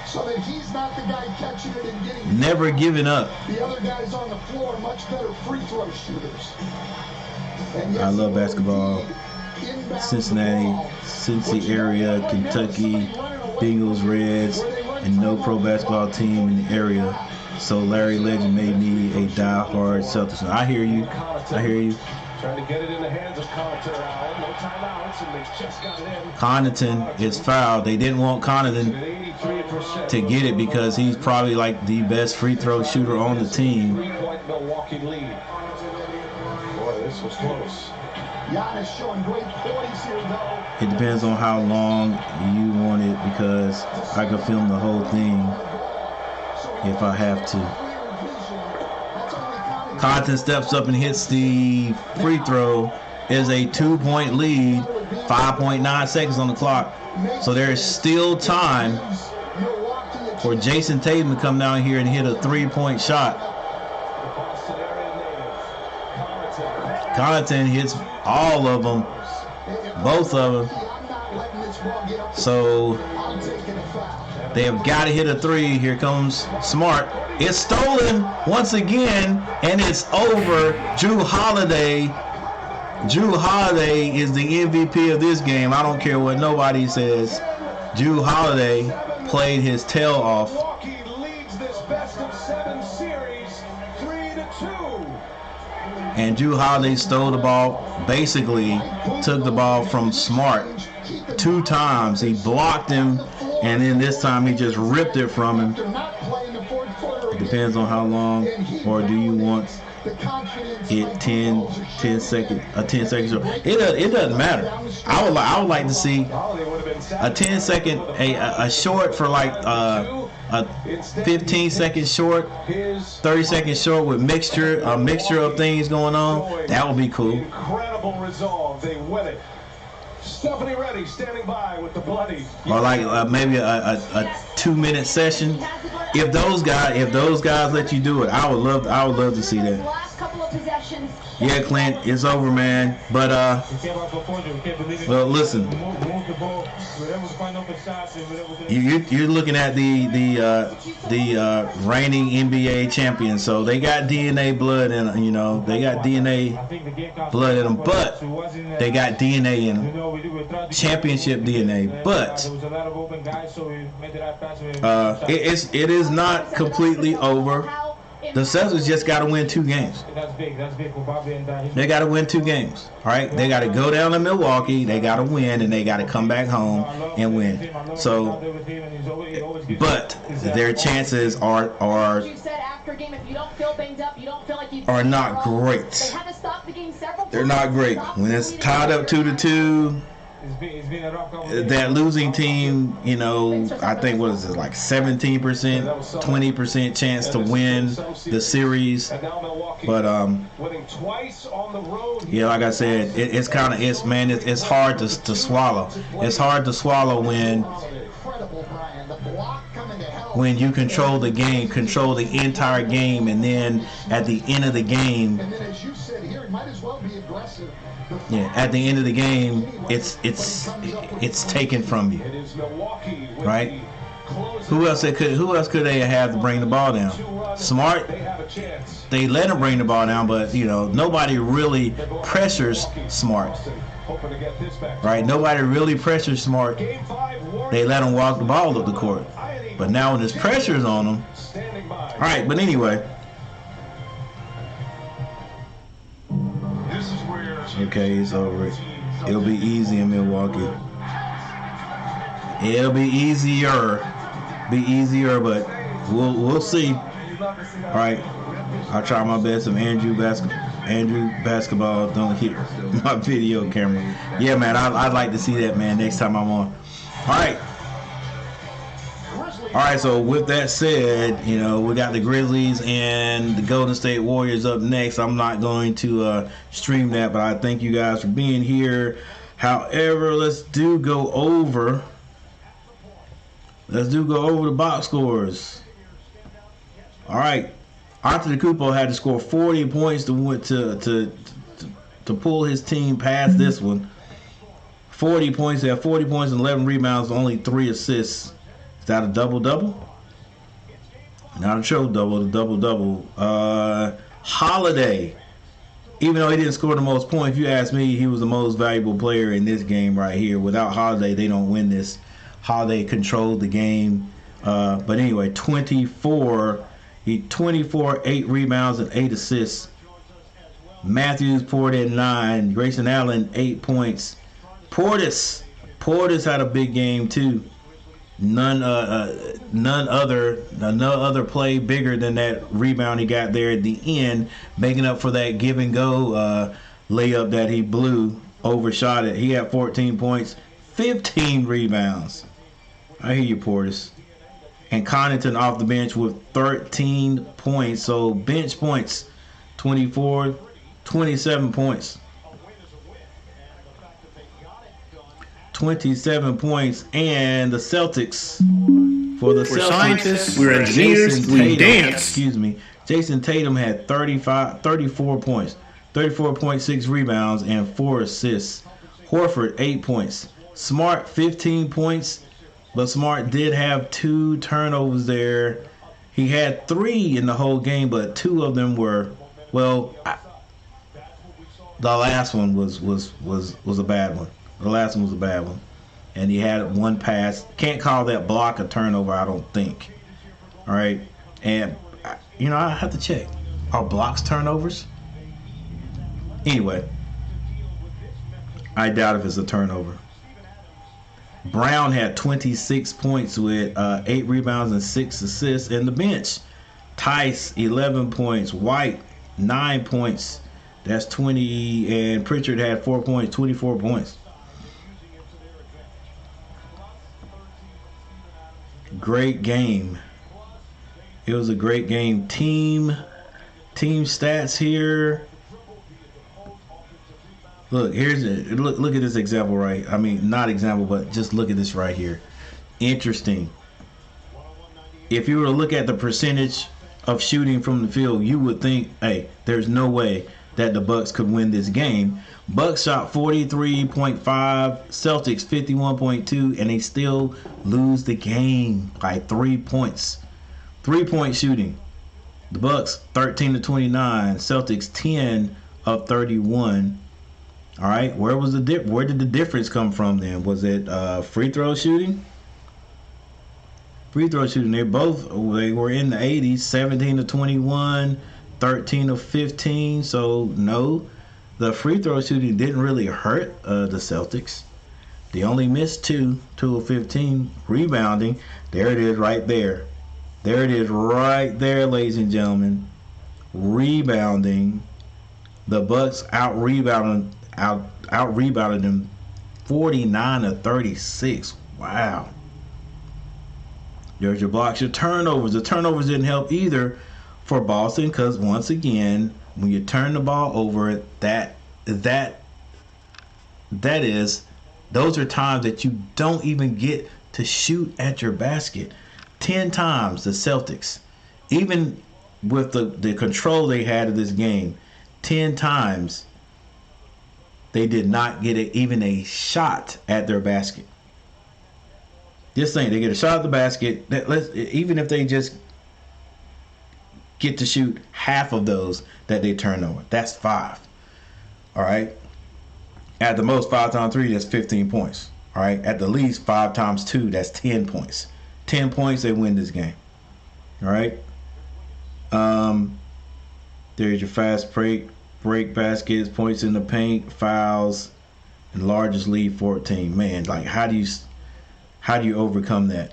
So that he's not the guy catching it and getting never giving up. The other guys on the floor, much better free throw shooters. I love basketball. Cincinnati, Cincy area, Kentucky, Bengals, Reds, and no pro basketball team in the area. So Larry Legend made me a die-hard Celtics. I hear you. Trying to get it in the hands of Connaughton. No timeouts, and they just got it in. Connaughton is fouled. They didn't want Connaughton to get it because he's probably like the best free throw shooter on the team. 3-point Milwaukee lead. Boy, this was close. Giannis showing great poise here, though. It depends on how long you want it because I could film the whole thing if I have to. Connaughton steps up and hits the free throw. Is a 2-point lead. 5.9 seconds on the clock. So there is still time for Jason Tatum to come down here and hit a 3-point shot. Connaughton hits all of them, both of them. So they have got to hit a 3. Here comes Smart. It's stolen once again, and it's over. Jrue Holiday is the MVP of this game. I don't care what nobody says. Jrue Holiday played his tail off. Milwaukee leads this best of 7 series 3-2. And Jrue Holiday stole the ball, basically took the ball from Smart 2 times. He blocked him, and then this time he just ripped it from him. It depends on how long, or do you want the confidence. Hit 10 second short. It doesn't matter. I would like to see a 10 second a short for like a 15 second short, 30 second short with a mixture of things going on. That would be cool. Incredible resolve. They win it. Stephanie Reddy standing by with the bloody. Or like maybe a 2-minute session. If those guys let you do it, I would love to see that. Last couple of possessions. Yeah, Clint, it's over, man. But well, listen. You're looking at the reigning NBA champion, so they got DNA blood in them, they got DNA blood in them, but they got DNA in them, championship DNA. But it is not completely over. The Celtics just got to win 2 games. They got to win 2 games. All right, they got to go down to Milwaukee. They got to win, and they got to come back home and win. So, but their chances are not great. They're not great when it's tied up 2-2. That losing team, I think what is it, like 17%, 20% chance to win the series. But yeah, like I said, it's hard to swallow. It's hard to swallow when you control the game, control the entire game, and then at the end of the game, at the end of the game, it's taken from you, right? Who else could they have to bring the ball down? Smart, they let him bring the ball down, but nobody really pressures Smart, right? Nobody really pressures Smart. They let him walk the ball up the court, but now when there's pressures on him, all right. But anyway. Okay, it's over. It'll be easy in Milwaukee. It'll be easier, but we'll see. All right, I'll try my best. If Andrew Basketball don't hit my video camera. Yeah, man, I'd like to see that, man, next time I'm on. All right, so with that said, we got the Grizzlies and the Golden State Warriors up next. I'm not going to stream that, but I thank you guys for being here. However, let's go over the box scores. All right, Antetokounmpo had to score 40 points to pull his team past this one. 40 points. He had 40 points and 11 rebounds, only 3 assists. Is that a double-double? Not a triple-double, a double-double. Holiday, even though he didn't score the most points, if you ask me, he was the most valuable player in this game right here. Without Holiday, they don't win this. Holiday controlled the game. But anyway, 24, 8 rebounds and 8 assists. Matthews poured in 9. Grayson Allen, 8 points. Portis had a big game too. No other play bigger than that rebound he got there at the end, making up for that give and go layup that he blew, overshot it. He had 14 points, 15 rebounds. I hear you, Portis. And Connaughton off the bench with 13 points. So bench points, 24, 27 points. 27 points, and the Celtics, we're scientists, we're engineers, we dance. Jason Tatum had 34 points, 34.6 rebounds, and 4 assists. Horford, 8 points. Smart, 15 points, but Smart did have 2 turnovers there. He had 3 in the whole game, but 2 of them were, the last one was a bad one. The last one was a bad one. And he had 1 pass. Can't call that block a turnover, I don't think. All right. And, I have to check. Are blocks turnovers? Anyway, I doubt if it's a turnover. Brown had 26 points with 8 rebounds and 6 assists. And the bench, Tice, 11 points. White, 9 points. That's 20, and Pritchard had 4 points, 24 points. Great game. It was a great game. Team stats here. Look, here's it. Look at this example, right? I mean, not example, but just look at this right here. Interesting. If you were to look at the percentage of shooting from the field, you would think, hey, there's no way that the Bucks could win this game. Bucks shot 43.5, Celtics 51.2, and they still lose the game by 3 points. 3-point shooting. The Bucks 13-29, Celtics 10 of 31. All right, where did the difference come from then? Was it free throw shooting? Free throw shooting. They were in the 80s, 17-21, 13-15. So no, the free throw shooting didn't really hurt the Celtics. They only missed 2 of 15. Rebounding, there it is right there. There it is right there, ladies and gentlemen. Rebounding. The Bucks out rebounded them 49-36. Wow. There's your blocks, your turnovers. The turnovers didn't help either for Boston because once again, when you turn the ball over, those are times that you don't even get to shoot at your basket. 10 times the Celtics, even with the control they had of this game, 10 times they did not get even a shot at their basket. Just saying, they get a shot at the basket. Even if they just get to shoot half of those that they turn over, that's 5. All right. At the most, 5 times 3, that's 15 points. All right. At the least, 5 times 2, that's 10 points. 10 points, they win this game. All right. There's your fast break baskets, points in the paint, fouls, and largest lead 14. Man, like how do you overcome that?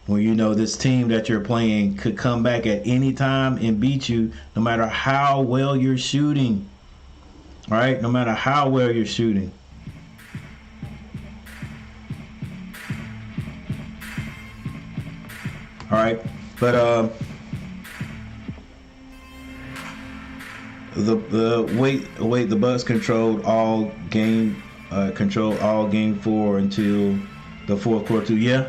When you know this team that you're playing could come back at any time and beat you, no matter how well you're shooting. All right, no matter how well you're shooting. All right, but the Bucks controlled all game 4 until the fourth quarter. Yeah.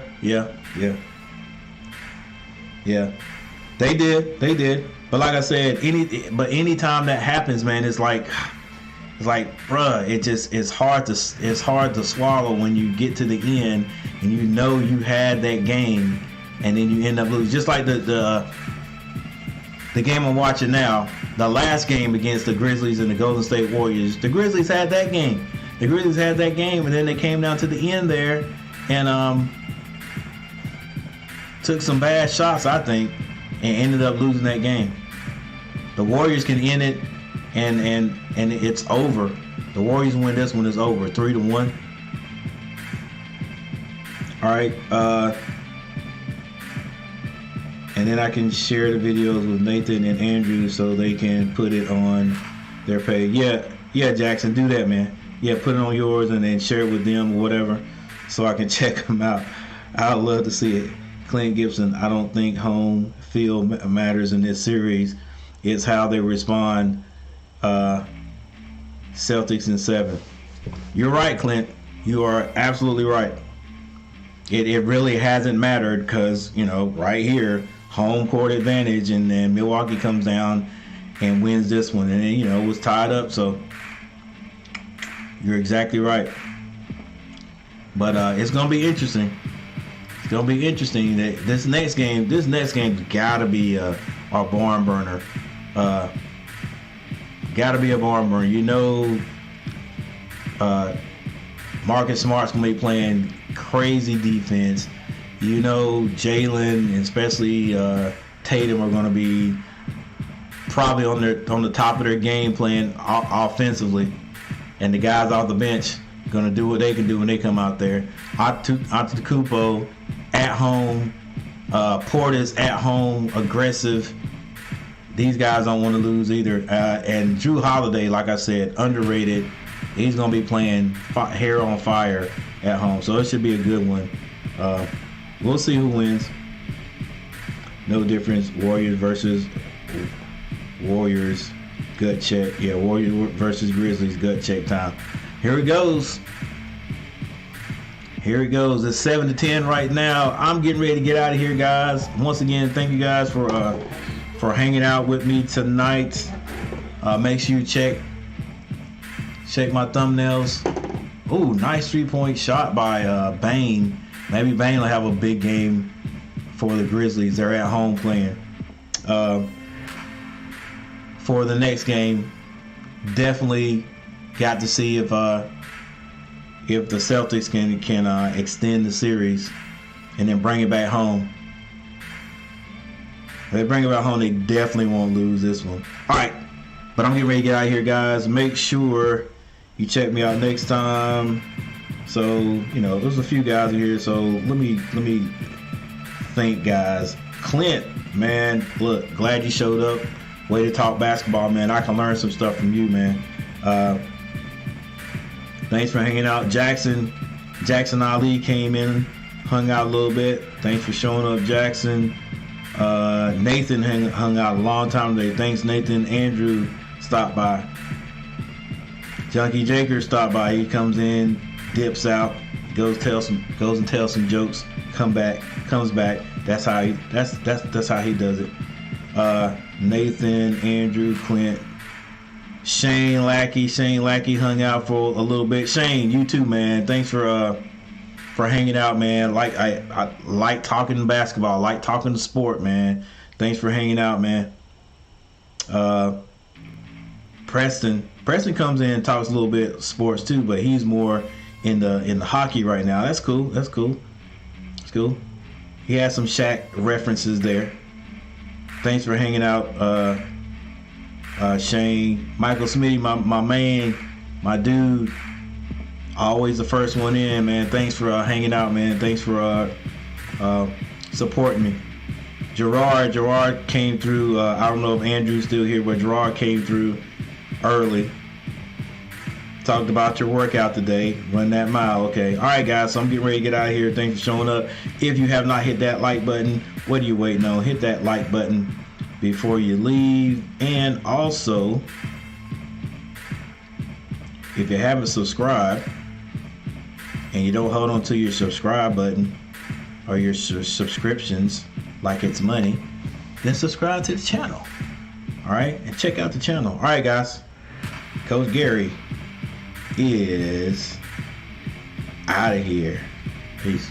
They did. But like I said, any time that happens, man, it's like, bruh, it's hard to swallow when you get to the end and you know you had that game and then you end up losing. Just like the game I'm watching now, the last game against the Grizzlies and the Golden State Warriors. The Grizzlies had that game. And then they came down to the end there and took some bad shots, I think, and ended up losing that game. The Warriors can end it, and it's over. The Warriors win this one, it's over, 3-1. All right, and then I can share the videos with Nathan and Andrew so they can put it on their page. Yeah, Jackson, do that, man. Yeah, put it on yours and then share it with them or whatever so I can check them out. I'd love to see it. Clint Gibson, I don't think home field matters in this series. It's how they respond. Celtics in 7. You're right, Clint. You are absolutely right. It really hasn't mattered because, right here, home court advantage, and then Milwaukee comes down and wins this one. And then, it was tied up, so you're exactly right. But it's going to be interesting. It's going to be interesting that this next game got to be a barn burner. Got to be a barn burner. Marcus Smart's going to be playing crazy defense. Jalen, and especially Tatum, are going to be probably on the top of their game playing offensively. And the guys off the bench going to do what they can do when they come out there. Antetokounmpo at home, Portis at home, aggressive. these guys don't want to lose either. And Drew Holiday, like I said, underrated. He's going to be playing hair on fire at home, so it should be a good one. We'll see who wins. No difference. Warriors versus Warriors. Gut check. Yeah, Warriors versus Grizzlies. Gut check time. Here it goes. Here it goes. It's 7-10 right now. I'm getting ready to get out of here, guys. Once again, thank you guys for hanging out with me tonight. Make sure you check my thumbnails. Ooh, nice 3-point shot by Bane. Maybe Bane will have a big game for the Grizzlies. They're at home playing. For the next game, definitely got to see if the Celtics can extend the series and then bring it back home. If they bring it back home, they definitely won't lose this one. All right, but I'm getting ready to get out of here, guys. Make sure you check me out next time. So, you know, there's a few guys in here, so let me thank guys. Clint, man, look, glad you showed up. Way to talk basketball, man. I can learn some stuff from you, man. Thanks for hanging out. Jackson Ali came in, hung out a little bit. Thanks for showing up, Jackson. Nathan hung out a long time today. Thanks, Nathan. Andrew stopped by. Junkie Jaker stopped by. He comes in, dips out, goes and tells some jokes. Comes back. That's how he does it. Nathan, Andrew, Clint, Shane Lackey hung out for a little bit. Shane, you too, man. Thanks for hanging out, man. I like talking basketball, like talking to sport, man. Thanks for hanging out, man. Preston comes in and talks a little bit sports too, but he's more in the hockey right now. That's cool. He has some Shaq references there. Thanks for hanging out, Shane. Michael Smitty, my man, my dude. Always the first one in, man. Thanks for hanging out, man. Thanks for supporting me. Gerard came through. I don't know if Andrew's still here, but Gerard came through early. Talked about your workout today. Run that mile. Okay. All right, guys. So I'm getting ready to get out of here. Thanks for showing up. If you have not hit that like button, what are you waiting on? Hit that like button before you leave. And also, if you haven't subscribed and you don't hold on to your subscribe button or your subscriptions like it's money, then subscribe to the channel. All right. And check out the channel. All right, guys. Coach Gary is out of here. Peace.